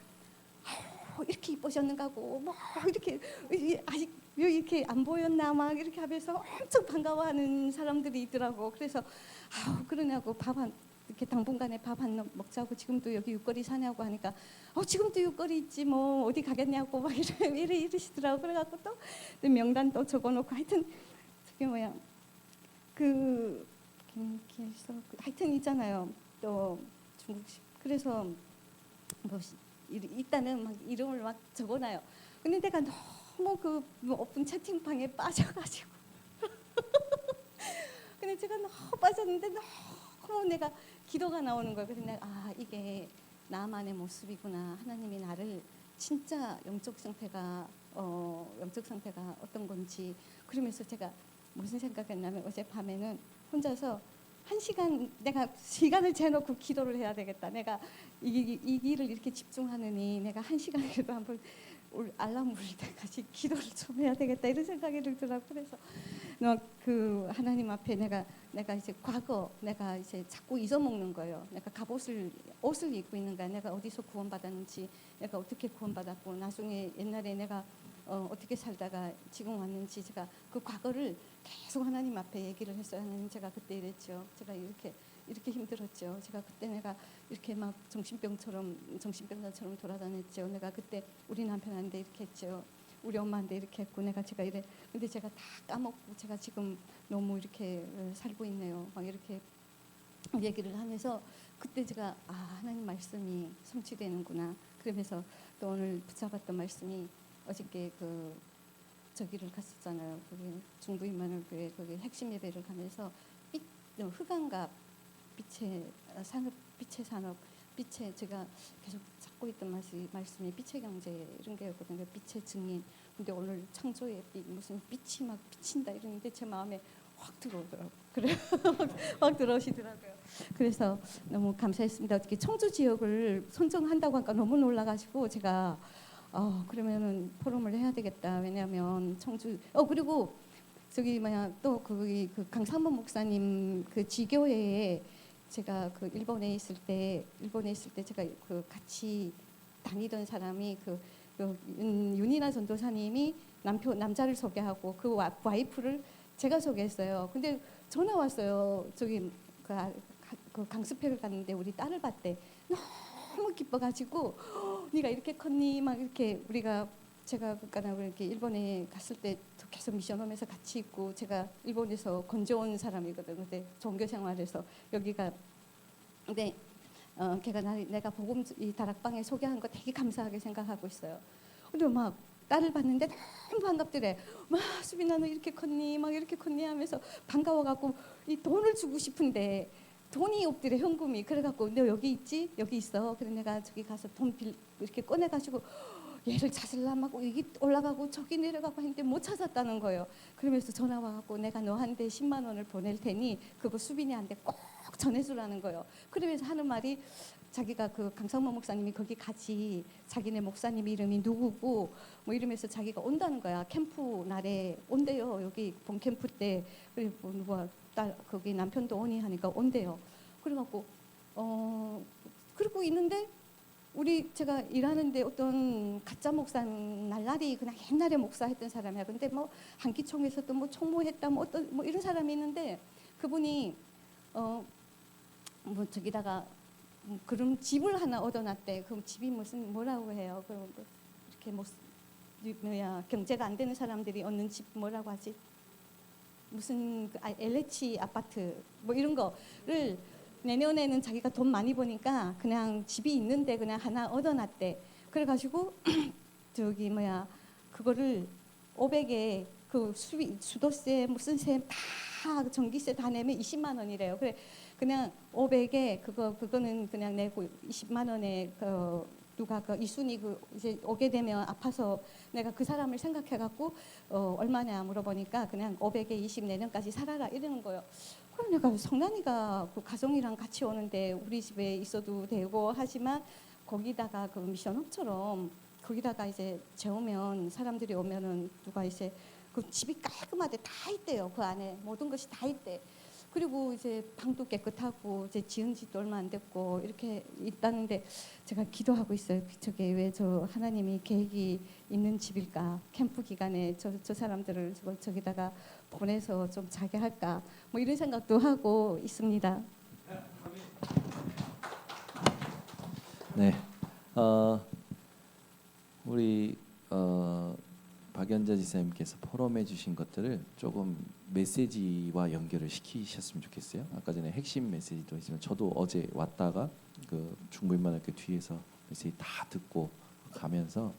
이렇게 이쁘셨는가 하고 뭐 이렇게 아직 이렇게 안 보였나 막 이렇게 하면서 엄청 반가워하는 사람들이 있더라고. 그래서 그러냐고 이렇게 당분간에 밥 한 번 먹자고 지금도 여기 육거리 사냐고 하니까 지금도 육거리 있지 뭐 어디 가겠냐고 막 이러시더라고. 그래갖고 또 명단 또 적어놓고 하여튼 저게 뭐야 그 김길석 하여튼 있잖아요. 또 중국식 그래서 뭐 일단은 막 이름을 막 적어놔요. 근데 내가 너무 그 오픈 채팅방에 빠져가지고 근데 제가 너무 빠졌는데 너무 내가 기도가 나오는 거예요. 그래서 내가 이게 나만의 모습이구나. 하나님이 나를 진짜 영적 상태가 어떤 건지 그러면서 제가 무슨 생각했냐면 어젯밤에는 혼자서 1시간 내가 시간을 재놓고 기도를 해야 되겠다. 내가 이 길을 이렇게 집중하느니 내가 1시간이라도 한번 알람 울릴 때까지 기도를 좀 해야 되겠다 이런 생각이 들더라고. 그래서 그 하나님 앞에 내가 이제 과거 내가 이제 자꾸 잊어먹는 거예요. 내가 옷을 입고 있는 거야. 내가 어디서 구원받았는지, 내가 어떻게 구원받았고, 나중에 옛날에 내가 어떻게 살다가 지금 왔는지, 제가 그 과거를 계속 하나님 앞에 얘기를 했어요. 하나님, 제가 그때 이랬죠. 제가 이렇게 힘들었죠. 제가 그때 내가 이렇게 막 정신병자처럼 돌아다녔죠. 내가 그때 우리 남편한테 이렇게 했죠. 우리 엄마한테 이렇게 했고, 제가 이래. 근데 제가 다 까먹고 제가 지금 너무 이렇게 살고 있네요. 막 이렇게 얘기를 하면서 그때 제가 하나님 말씀이 성취되는구나. 그러면서 또 오늘 붙잡았던 말씀이 어저께 저기를 갔었잖아요. 거기 중부 임마누엘 거기 핵심 예배를 가면서 흑암과 빛의 산업, 빛의 제가 계속 찾고 있던 말씀이 빛의 경제 이런 게였거든요. 빛의 증인. 근데 오늘 창조의 빛, 무슨 빛이 막 비친다 이러는데 제 마음에 확 들어오더라고요. 그래 확 들어오시더라고요. 그래서 너무 감사했습니다. 어떻게 청주 지역을 선정한다고 하니까 너무 놀라가지고 제가 그러면은 포럼을 해야 되겠다. 왜냐하면 청주 그리고 저기 또 거기 그 강상범 목사님 그 지교회에 제가 그 일본에 있을 때 제가 그 같이 다니던 사람이 윤이나 전도사님이 남자를 소개하고 그 와이프를 제가 소개했어요. 근데 전화 왔어요. 저기 그 강습회를 갔는데 우리 딸을 봤대. 너무 기뻐가지고 네가 이렇게 컸니? 막 이렇게 제가 이렇게 일본에 갔을 때 계속 미션홈에서 같이 있고 제가 일본에서 건져온 사람이거든. 근데 종교 생활에서 여기가 근데 걔가 내가 복음 이 다락방에 소개한 거 되게 감사하게 생각하고 있어요. 근데 막 딸을 봤는데 너무 반갑더래. 막 수빈아 너 이렇게 컸니? 막 이렇게 컸니? 하면서 반가워갖고 이 돈을 주고 싶은데 돈이 없더래 현금이. 그래갖고 너 여기 있지? 여기 있어. 그래 내가 저기 가서 돈 이렇게 꺼내가지고 얘를 찾으려고 여기 올라가고 저기 내려가고 했는데 못 찾았다는 거예요. 그러면서 전화 와갖고 내가 너한테 10만 원을 보낼 테니 그거 수빈이한테 꼭 전해주라는 거예요. 그러면서 하는 말이 자기가 그 강상모 목사님이 거기 같이 자기네 목사님 이름이 누구고 뭐 이러면서 자기가 온다는 거야. 캠프 날에 온대요. 여기 본 캠프 때 그리고 누가 딸 거기 남편도 오니 하니까 온대요. 그래갖고 그러고 있는데 제가 일하는데 어떤 가짜 목사 날라리 그냥 옛날에 목사했던 사람이야. 근데 뭐 한기총에서도 뭐 총무했다 뭐 어떤 뭐 이런 사람이 있는데 그분이 뭐 저기다가 그럼 집을 하나 얻어놨대. 그럼 집이 무슨 뭐라고 해요? 그럼 이렇게 경제가 안 되는 사람들이 얻는 집 뭐라고 하지? 무슨 LH 아파트 뭐 이런 거를 내년에는 자기가 돈 많이 버니까 그냥 집이 있는데 그냥 하나 얻어놨대. 그래가지고 저기 그거를 500에 그 수도세 무슨 세 다 전기세 다 내면 20만 원이래요. 그래 그냥 500에 그거는 그냥 내고 20만 원에 누가 이순이 이제 오게 되면 아파서 내가 그 사람을 생각해갖고 얼마냐 물어보니까 그냥 500에 20 내년까지 살아라 이러는 거예요. 그럼 내가 성난이가 그 가정이랑 같이 오는데 우리 집에 있어도 되고 하지만 거기다가 그 미션홈처럼 거기다가 이제 재우면 사람들이 오면은 누가 이제 그 집이 깔끔하대 다 있대요. 그 안에 모든 것이 다 있대. 그리고 이제 방도 깨끗하고 이제 지은 지도 얼마 안 됐고 이렇게 있다는데 제가 기도하고 있어요. 저게 왜 저 하나님이 계획이 있는 집일까? 캠프 기간에 저 사람들을 저기다가 보내서 좀 자게 할까? 뭐 이런 생각도 하고 있습니다. 네, 우리 박연자 지사님께서 포럼해 주신 것들을 조금 메시지와 연결을 시키셨으면 좋겠어요. 아까 전에 핵심 메시지도 있지만 저도 어제 왔다가 그 중부인만학교 뒤에서 메시지 다 듣고 가면서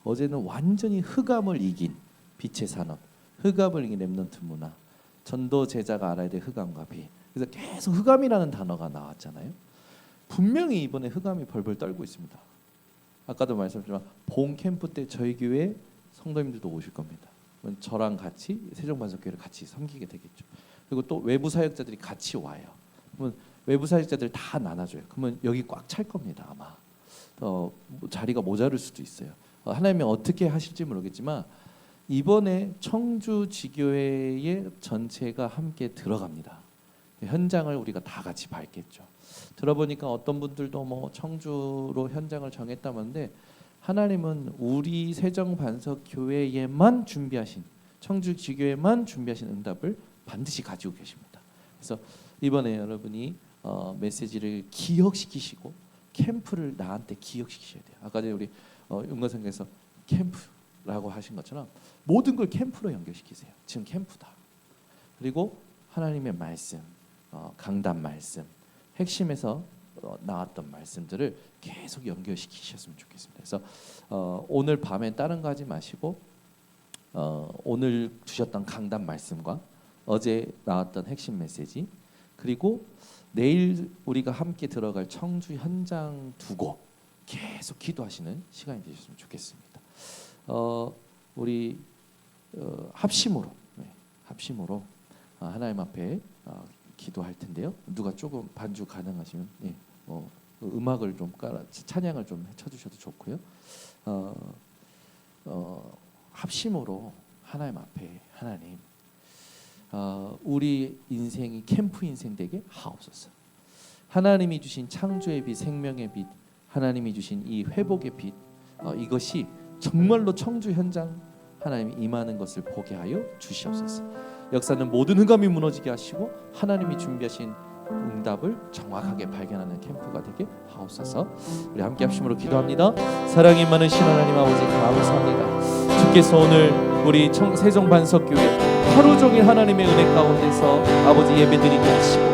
어제는 완전히 흑암을 이긴 빛의 산업, 흑암을 이긴 렘넌트 문화, 전도 제자가 알아야 될 흑암과 빛. 그래서 계속 흑암이라는 단어가 나왔잖아요. 분명히 이번에 흑암이 벌벌 떨고 있습니다. 아까도 말씀드렸지만 본 캠프 때 저희 교회 성도님들도 오실 겁니다. 그러면 저랑 같이 세종반석교회를 같이 섬기게 되겠죠. 그리고 또 외부 사역자들이 같이 와요. 그러면 외부 사역자들 다 나눠줘요. 그러면 여기 꽉 찰 겁니다. 아마 자리가 모자랄 수도 있어요. 하나님이 어떻게 하실지 모르겠지만 이번에 청주 지교회의 전체가 함께 들어갑니다. 현장을 우리가 다 같이 밟겠죠. 들어보니까 어떤 분들도 뭐 청주로 현장을 정했다는데 하나님은 우리 세정반석교회에만 준비하신 청주 지교회만 준비하신 응답을 반드시 가지고 계십니다. 그래서 이번에 여러분이 메시지를 기억시키시고 캠프를 나한테 기억시키셔야 돼요. 아까 전에 우리 윤건성께서 캠프라고 하신 것처럼 모든 걸 캠프로 연결시키세요. 지금 캠프다. 그리고 하나님의 말씀, 강단 말씀, 핵심에서 나왔던 말씀들을 계속 연결시키셨으면 좋겠습니다. 그래서 오늘 밤에 다른 거 하지 마시고 오늘 주셨던 강단 말씀과 어제 나왔던 핵심 메시지 그리고 내일 우리가 함께 들어갈 청주 현장 두고 계속 기도하시는 시간이 되셨으면 좋겠습니다. 우리 합심으로 하나님 앞에 기도할 텐데요. 누가 조금 반주 가능하시면 음악을 좀 깔아 찬양을 좀 쳐주셔도 좋고요. 합심으로 하나님 앞에 하나님 우리 인생이 캠프 인생 되게 하옵소서. 하나님이 주신 창조의 빛, 생명의 빛, 하나님이 주신 이 회복의 빛 이것이 정말로 청주 현장 하나님이 임하는 것을 보게 하여 주시옵소서. 역사는 모든 흑암이 무너지게 하시고 하나님이 준비하신 응답을 정확하게 발견하는 캠프가 되게 하옵소서. 우리 함께 합심으로 기도합니다. 사랑이 많으신 하나님 아버지 감사합니다. 주께서 오늘 우리 세종반석교회 하루 종일 하나님의 은혜 가운데서 아버지 예배드리게 하시고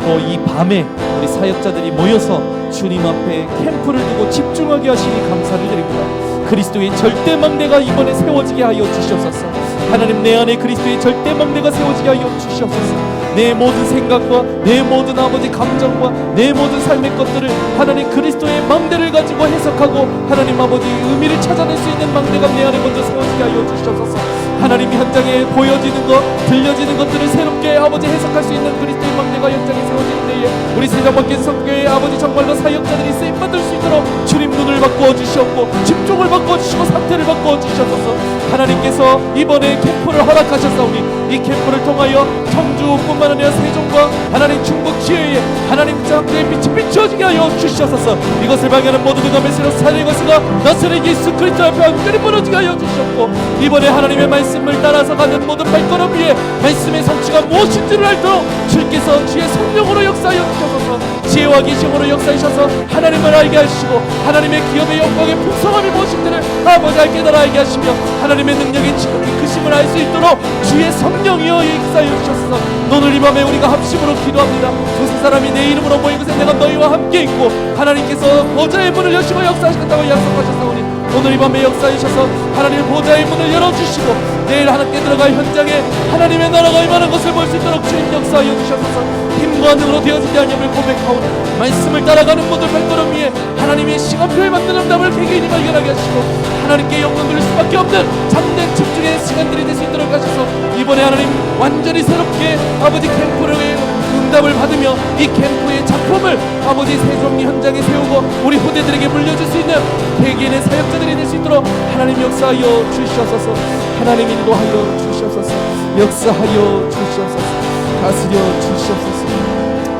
또 이 밤에 우리 사역자들이 모여서 주님 앞에 캠프를 두고 집중하게 하시니 감사를 드립니다. 그리스도의 절대 망대가 이번에 세워지게 하여 주시옵소서. 하나님 내 안에 그리스도의 절대 망대가 세워지게 하여 주시옵소서. 내 모든 생각과 내 모든 아버지 감정과 내 모든 삶의 것들을 하나님 그리스도의 망대를 가지고 해석하고 하나님 아버지 의미를 찾아낼 수 있는 망대가 내 안에 먼저 세워지게 하여 주시옵소서. 하나님 현장에 보여지는 것 들려지는 것들을 새롭게 아버지 해석할 수 있는 그리스도의 망대가 현장에 세워지는 때에 우리 세상밖에 성교회 아버지 정말로 사역자들이 쓰임받을 수 있도록 주님 눈을 바꾸어 주시옵고 집중을 바꾸어 주시고 상태를 바꾸어 주셔서 하나님께서 이번에 캠프를 허락하셨사오니 이 캠프를 통하여 청주뿐만 아니라 세종과 하나님 충북 지혜에 하나님 장대의 빛이 비춰지게 하여 주시옵소서. 이것을 방해하는 모든 흑암의 세력 사례의 것으가 나사렛 예수 그리스도 앞에 완전히 무너지게 하여 주시옵고 이번에 하나님의 말씀을 따라서 가는 모든 발걸음 위에 말씀의 성취가 무엇인지를 알도록 주께서 주의 성령으로 역사하여 주셔서 지혜와 계시음으로 역사하셔서 하나님을 알게 하시고 하나님의 기업의 영광의 풍성함이 무엇인지를 아버지 깨달아 알게 하시며 하나님의 능력의 지금의 크심을 알 수 있도록 주의 성령이여 역사하여 주셔서 오늘 이 밤에 우리가 합심으로 기도합니다. 두세 사람이 내 이름으로 모인 곳에 내가 너희와 함께 있고 하나님께서 보좌의 문을 여시고 역사하시겠다고 약속하셨사오니 오늘 이 밤에 역사해 주셔서 하나님의 보좌의 문을 열어주시고 내일 하나님께 들어갈 현장에 하나님의 나라가 임하는 것을 볼 수 있도록 주님 역사하여 주셔서 힘과 능으로 되어지지 않음을 고백하오니 말씀을 따라가는 모든 발걸음 위에 하나님의 시간표에 맞는 응답을 개개인이 발견하게 하시고 하나님께 영광 돌릴 수밖에 없는 잠든 집중의 시간들이 될 수 있도록 하셔서 이번에 하나님 완전히 새롭게 아버지 캠프의 응답을 받으며 이 캠프의 작품을 아버지 세종 현장에 세우고 우리 후대들에게 물려줄 수 있는 개개인의 사역자들이 될 수 있도록 하나님 역사하여 주시옵소서. 하나님 인도하여 주시옵소서. 역사하여 주시옵소서. 다스려 주시옵소서.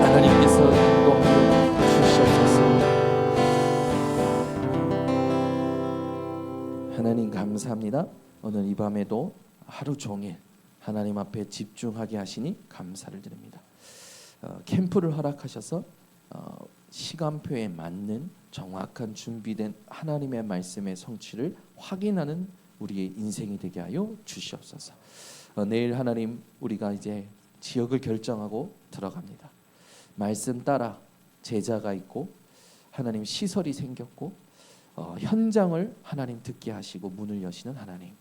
하나님께서 인도하여 주시옵소서. 하나님 감사합니다. 오늘 이 밤에도 하루 종일 하나님 앞에 집중하게 하시니 감사를 드립니다. 캠프를 허락하셔서 시간표에 맞는 정확한 준비된 하나님의 말씀의 성취를 확인하는 우리의 인생이 되게 하여 주시옵소서. 내일 하나님 우리가 이제 지역을 결정하고 들어갑니다. 말씀 따라 제자가 있고 하나님 시설이 생겼고 현장을 하나님 듣게 하시고 문을 여시는 하나님.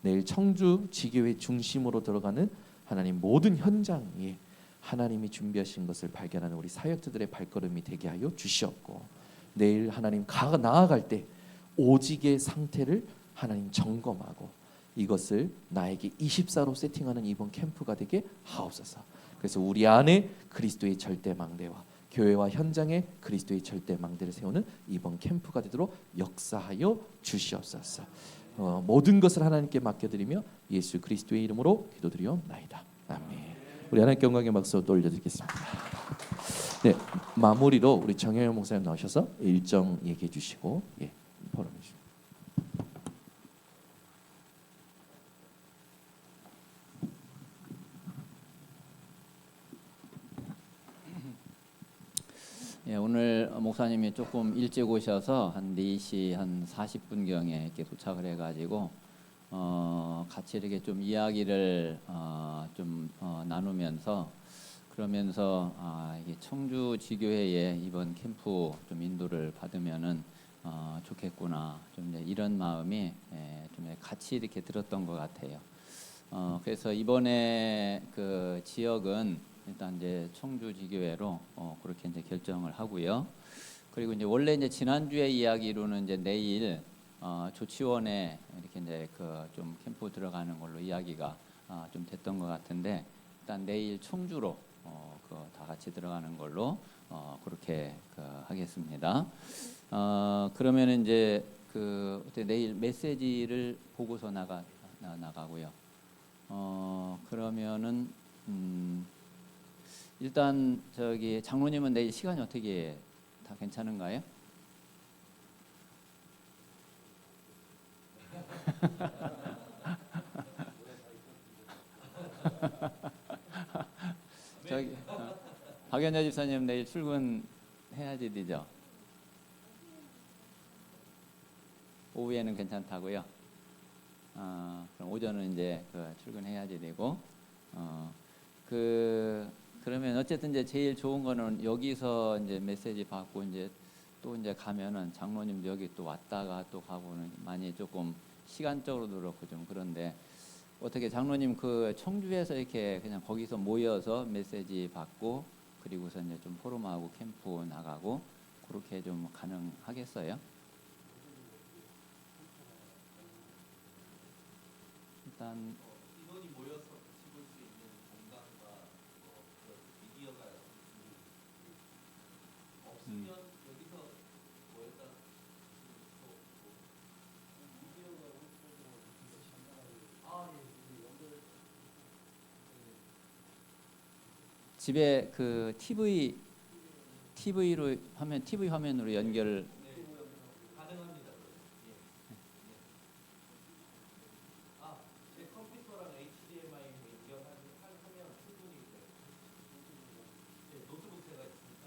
내일 청주 지교회 중심으로 들어가는 하나님 모든 현장에 하나님이 준비하신 것을 발견하는 우리 사역자들의 발걸음이 되게 하여 주시옵고 내일 하나님 나아갈 때 오직의 상태를 하나님 점검하고 이것을 나에게 24로 세팅하는 이번 캠프가 되게 하옵소서. 그래서 우리 안에 그리스도의 절대 망대와 교회와 현장에 그리스도의 절대 망대를 세우는 이번 캠프가 되도록 역사하여 주시옵소서. 모든 것을 하나님께 맡겨드리며 예수 그리스도의 이름으로 기도드리옵나이다. 아멘. 우리 하나님께 영광의 박수 올려드리겠습니다. 네, 마무리로 우리 정혜영 목사님 나오셔서 일정 얘기해 주시고 포럼해 주시고. 예, 오늘 목사님이 조금 일찍 오셔서 한 4시 한 40분경에 이렇게 도착을 해가지고 같이 이렇게 좀 이야기를 나누면서 그러면서 이게 청주 지교회에 이번 캠프 좀 인도를 받으면은 좋겠구나 좀 이제 이런 마음이 좀 같이 이렇게 들었던 것 같아요. 그래서 이번에 그 지역은 일단 이제 청주 지교회로 그렇게 이제 결정을 하고요. 그리고 이제 원래 이제 지난주에 이야기로는 이제 내일 조치원에 이렇게 이제 그 좀 캠프 들어가는 걸로 이야기가 좀 됐던 것 같은데 일단 내일 청주로 그 다 같이 들어가는 걸로 그렇게 하겠습니다. 그러면 이제 그 내일 메시지를 보고서 나가고요. 그러면은 일단 저기 장로님은 내일 시간이 어떻게 다 괜찮은가요? 저기 박연자 집사님 내일 출근해야지 되죠? 오후에는 괜찮다고요? 그럼 오전은 이제 출근해야지 되고 그러면 어쨌든 이제 제일 좋은 거는 여기서 이제 메시지 받고 이제 또 이제 가면은 장로님도 여기 또 왔다가 또 가고는 많이 조금 시간적으로도 그렇고 좀 그런데 어떻게 장로님 그 청주에서 이렇게 그냥 거기서 모여서 메시지 받고 그리고서 이제 좀 포럼하고 캠프 나가고 그렇게 좀 가능하겠어요? 일단 인원이 모여서 같이 볼 수 있는 공간과 그런 미디어가 없으면 여기서 모였다 집에 그 TV로 화면 TV 화면으로 연결 가능합니다. 제 컴퓨터랑 HDMI 연결하면 충분히 돼요. 노트북 제가 있으니까.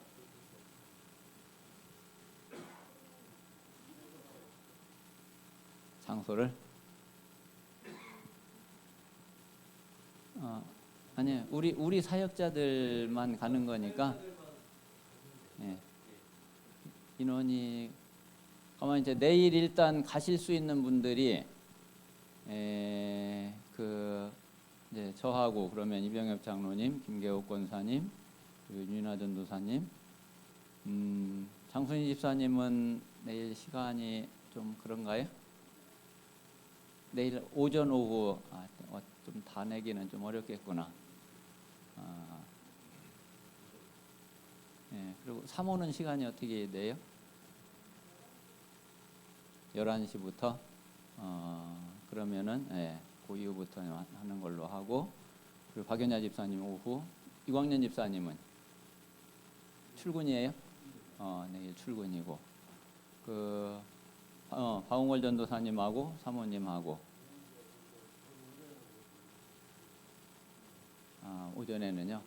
장소를 아니 우리 사역자들만 가는 거니까 예. 인원이 가만 이제 내일 일단 가실 수 있는 분들이 그 이제 저하고 그러면 이병엽 장로님, 김계옥 권사님, 그리고 윤아 전도사님, 장순희 집사님은 내일 시간이 좀 그런가요? 내일 오전 오후 좀 다 내기는 좀 어렵겠구나. 그리고 사모는 시간이 어떻게 돼요? 11시부터 그러면은 그 이후부터 하는 걸로 하고 그리고 박연자 집사님 오후 이광년 집사님은 출근이에요? 내일 출근이고 그 박웅월 전도사님하고 사모님하고 오전에는요?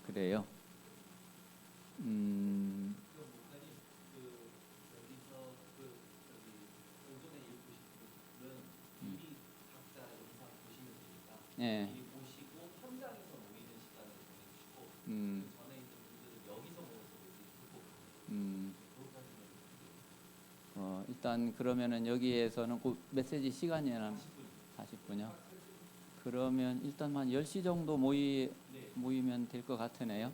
그래요? 예. 보시고 현장에서 모이는 시간을 정해주시고 전에 있는 분들은 여기서 모여서 일단 그러면은 여기에서는 그 메시지 시간이는 40분이요. 그러면 일단 한 10시 정도 모이면 될 것 같으네요.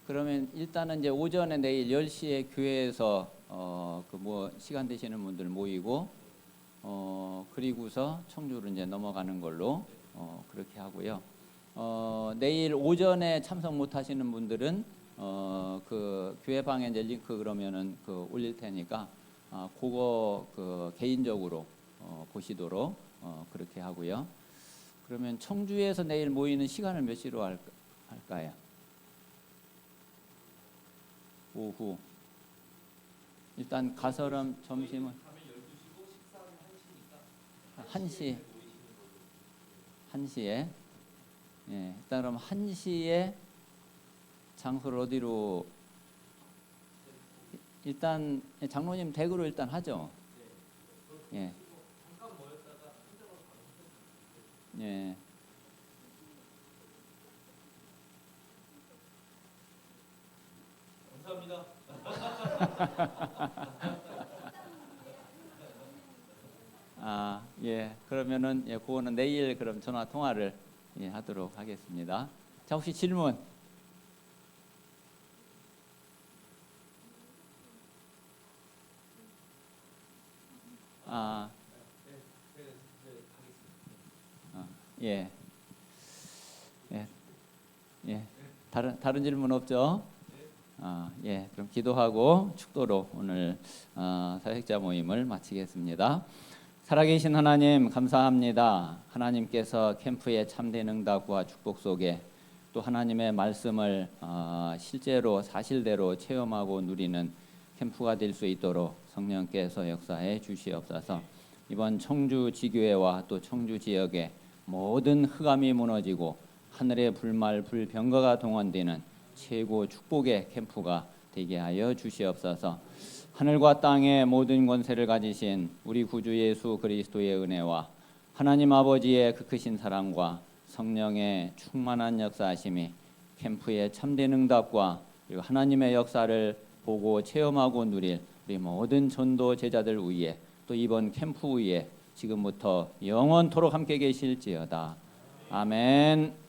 그러면 일단은 이제 오전에 내일 10시에 교회에서 시간 되시는 분들 모이고 그리고서 청주로 이제 넘어가는 걸로 그렇게 하고요. 내일 오전에 참석 못하시는 분들은 그 교회 방에 이제 링크 그러면은 그 올릴 테니까 그거 그 개인적으로 보시도록 그렇게 하고요. 그러면 청주에서 내일 모이는 시간을 몇 시로 할까요? 오후. 일단 가서럼 점심은 1시. 1시에. 예, 일단 그럼 1시에 장소를 어디로 일단 장로님 댁으로 일단 하죠. 예. 예. 예. 그러면은 예, 그거는 내일 그럼 전화 통화를 예, 하도록 하겠습니다. 자, 혹시 질문? 예. 예. 예. 다른 질문 없죠? 예. 그럼 기도하고 축도로 오늘 사역자 모임을 마치겠습니다. 살아계신 하나님 감사합니다. 하나님께서 캠프의 참된 응답과 축복 속에 또 하나님의 말씀을 실제로 사실대로 체험하고 누리는 캠프가 될 수 있도록 성령께서 역사해 주시옵소서. 이번 청주 지교회와 또 청주 지역의 모든 흑암이 무너지고 하늘의 불말 불병거가 동원되는 최고 축복의 캠프가 되게 하여 주시옵소서. 하늘과 땅의 모든 권세를 가지신 우리 구주 예수 그리스도의 은혜와 하나님 아버지의 그 크신 사랑과 성령의 충만한 역사하심이 캠프의 참된 응답과 그리고 하나님의 역사를 보고 체험하고 누릴 우리 모든 전도 제자들 위에 또 이번 캠프 위에 지금부터 영원토록 함께 계실지어다. 아멘.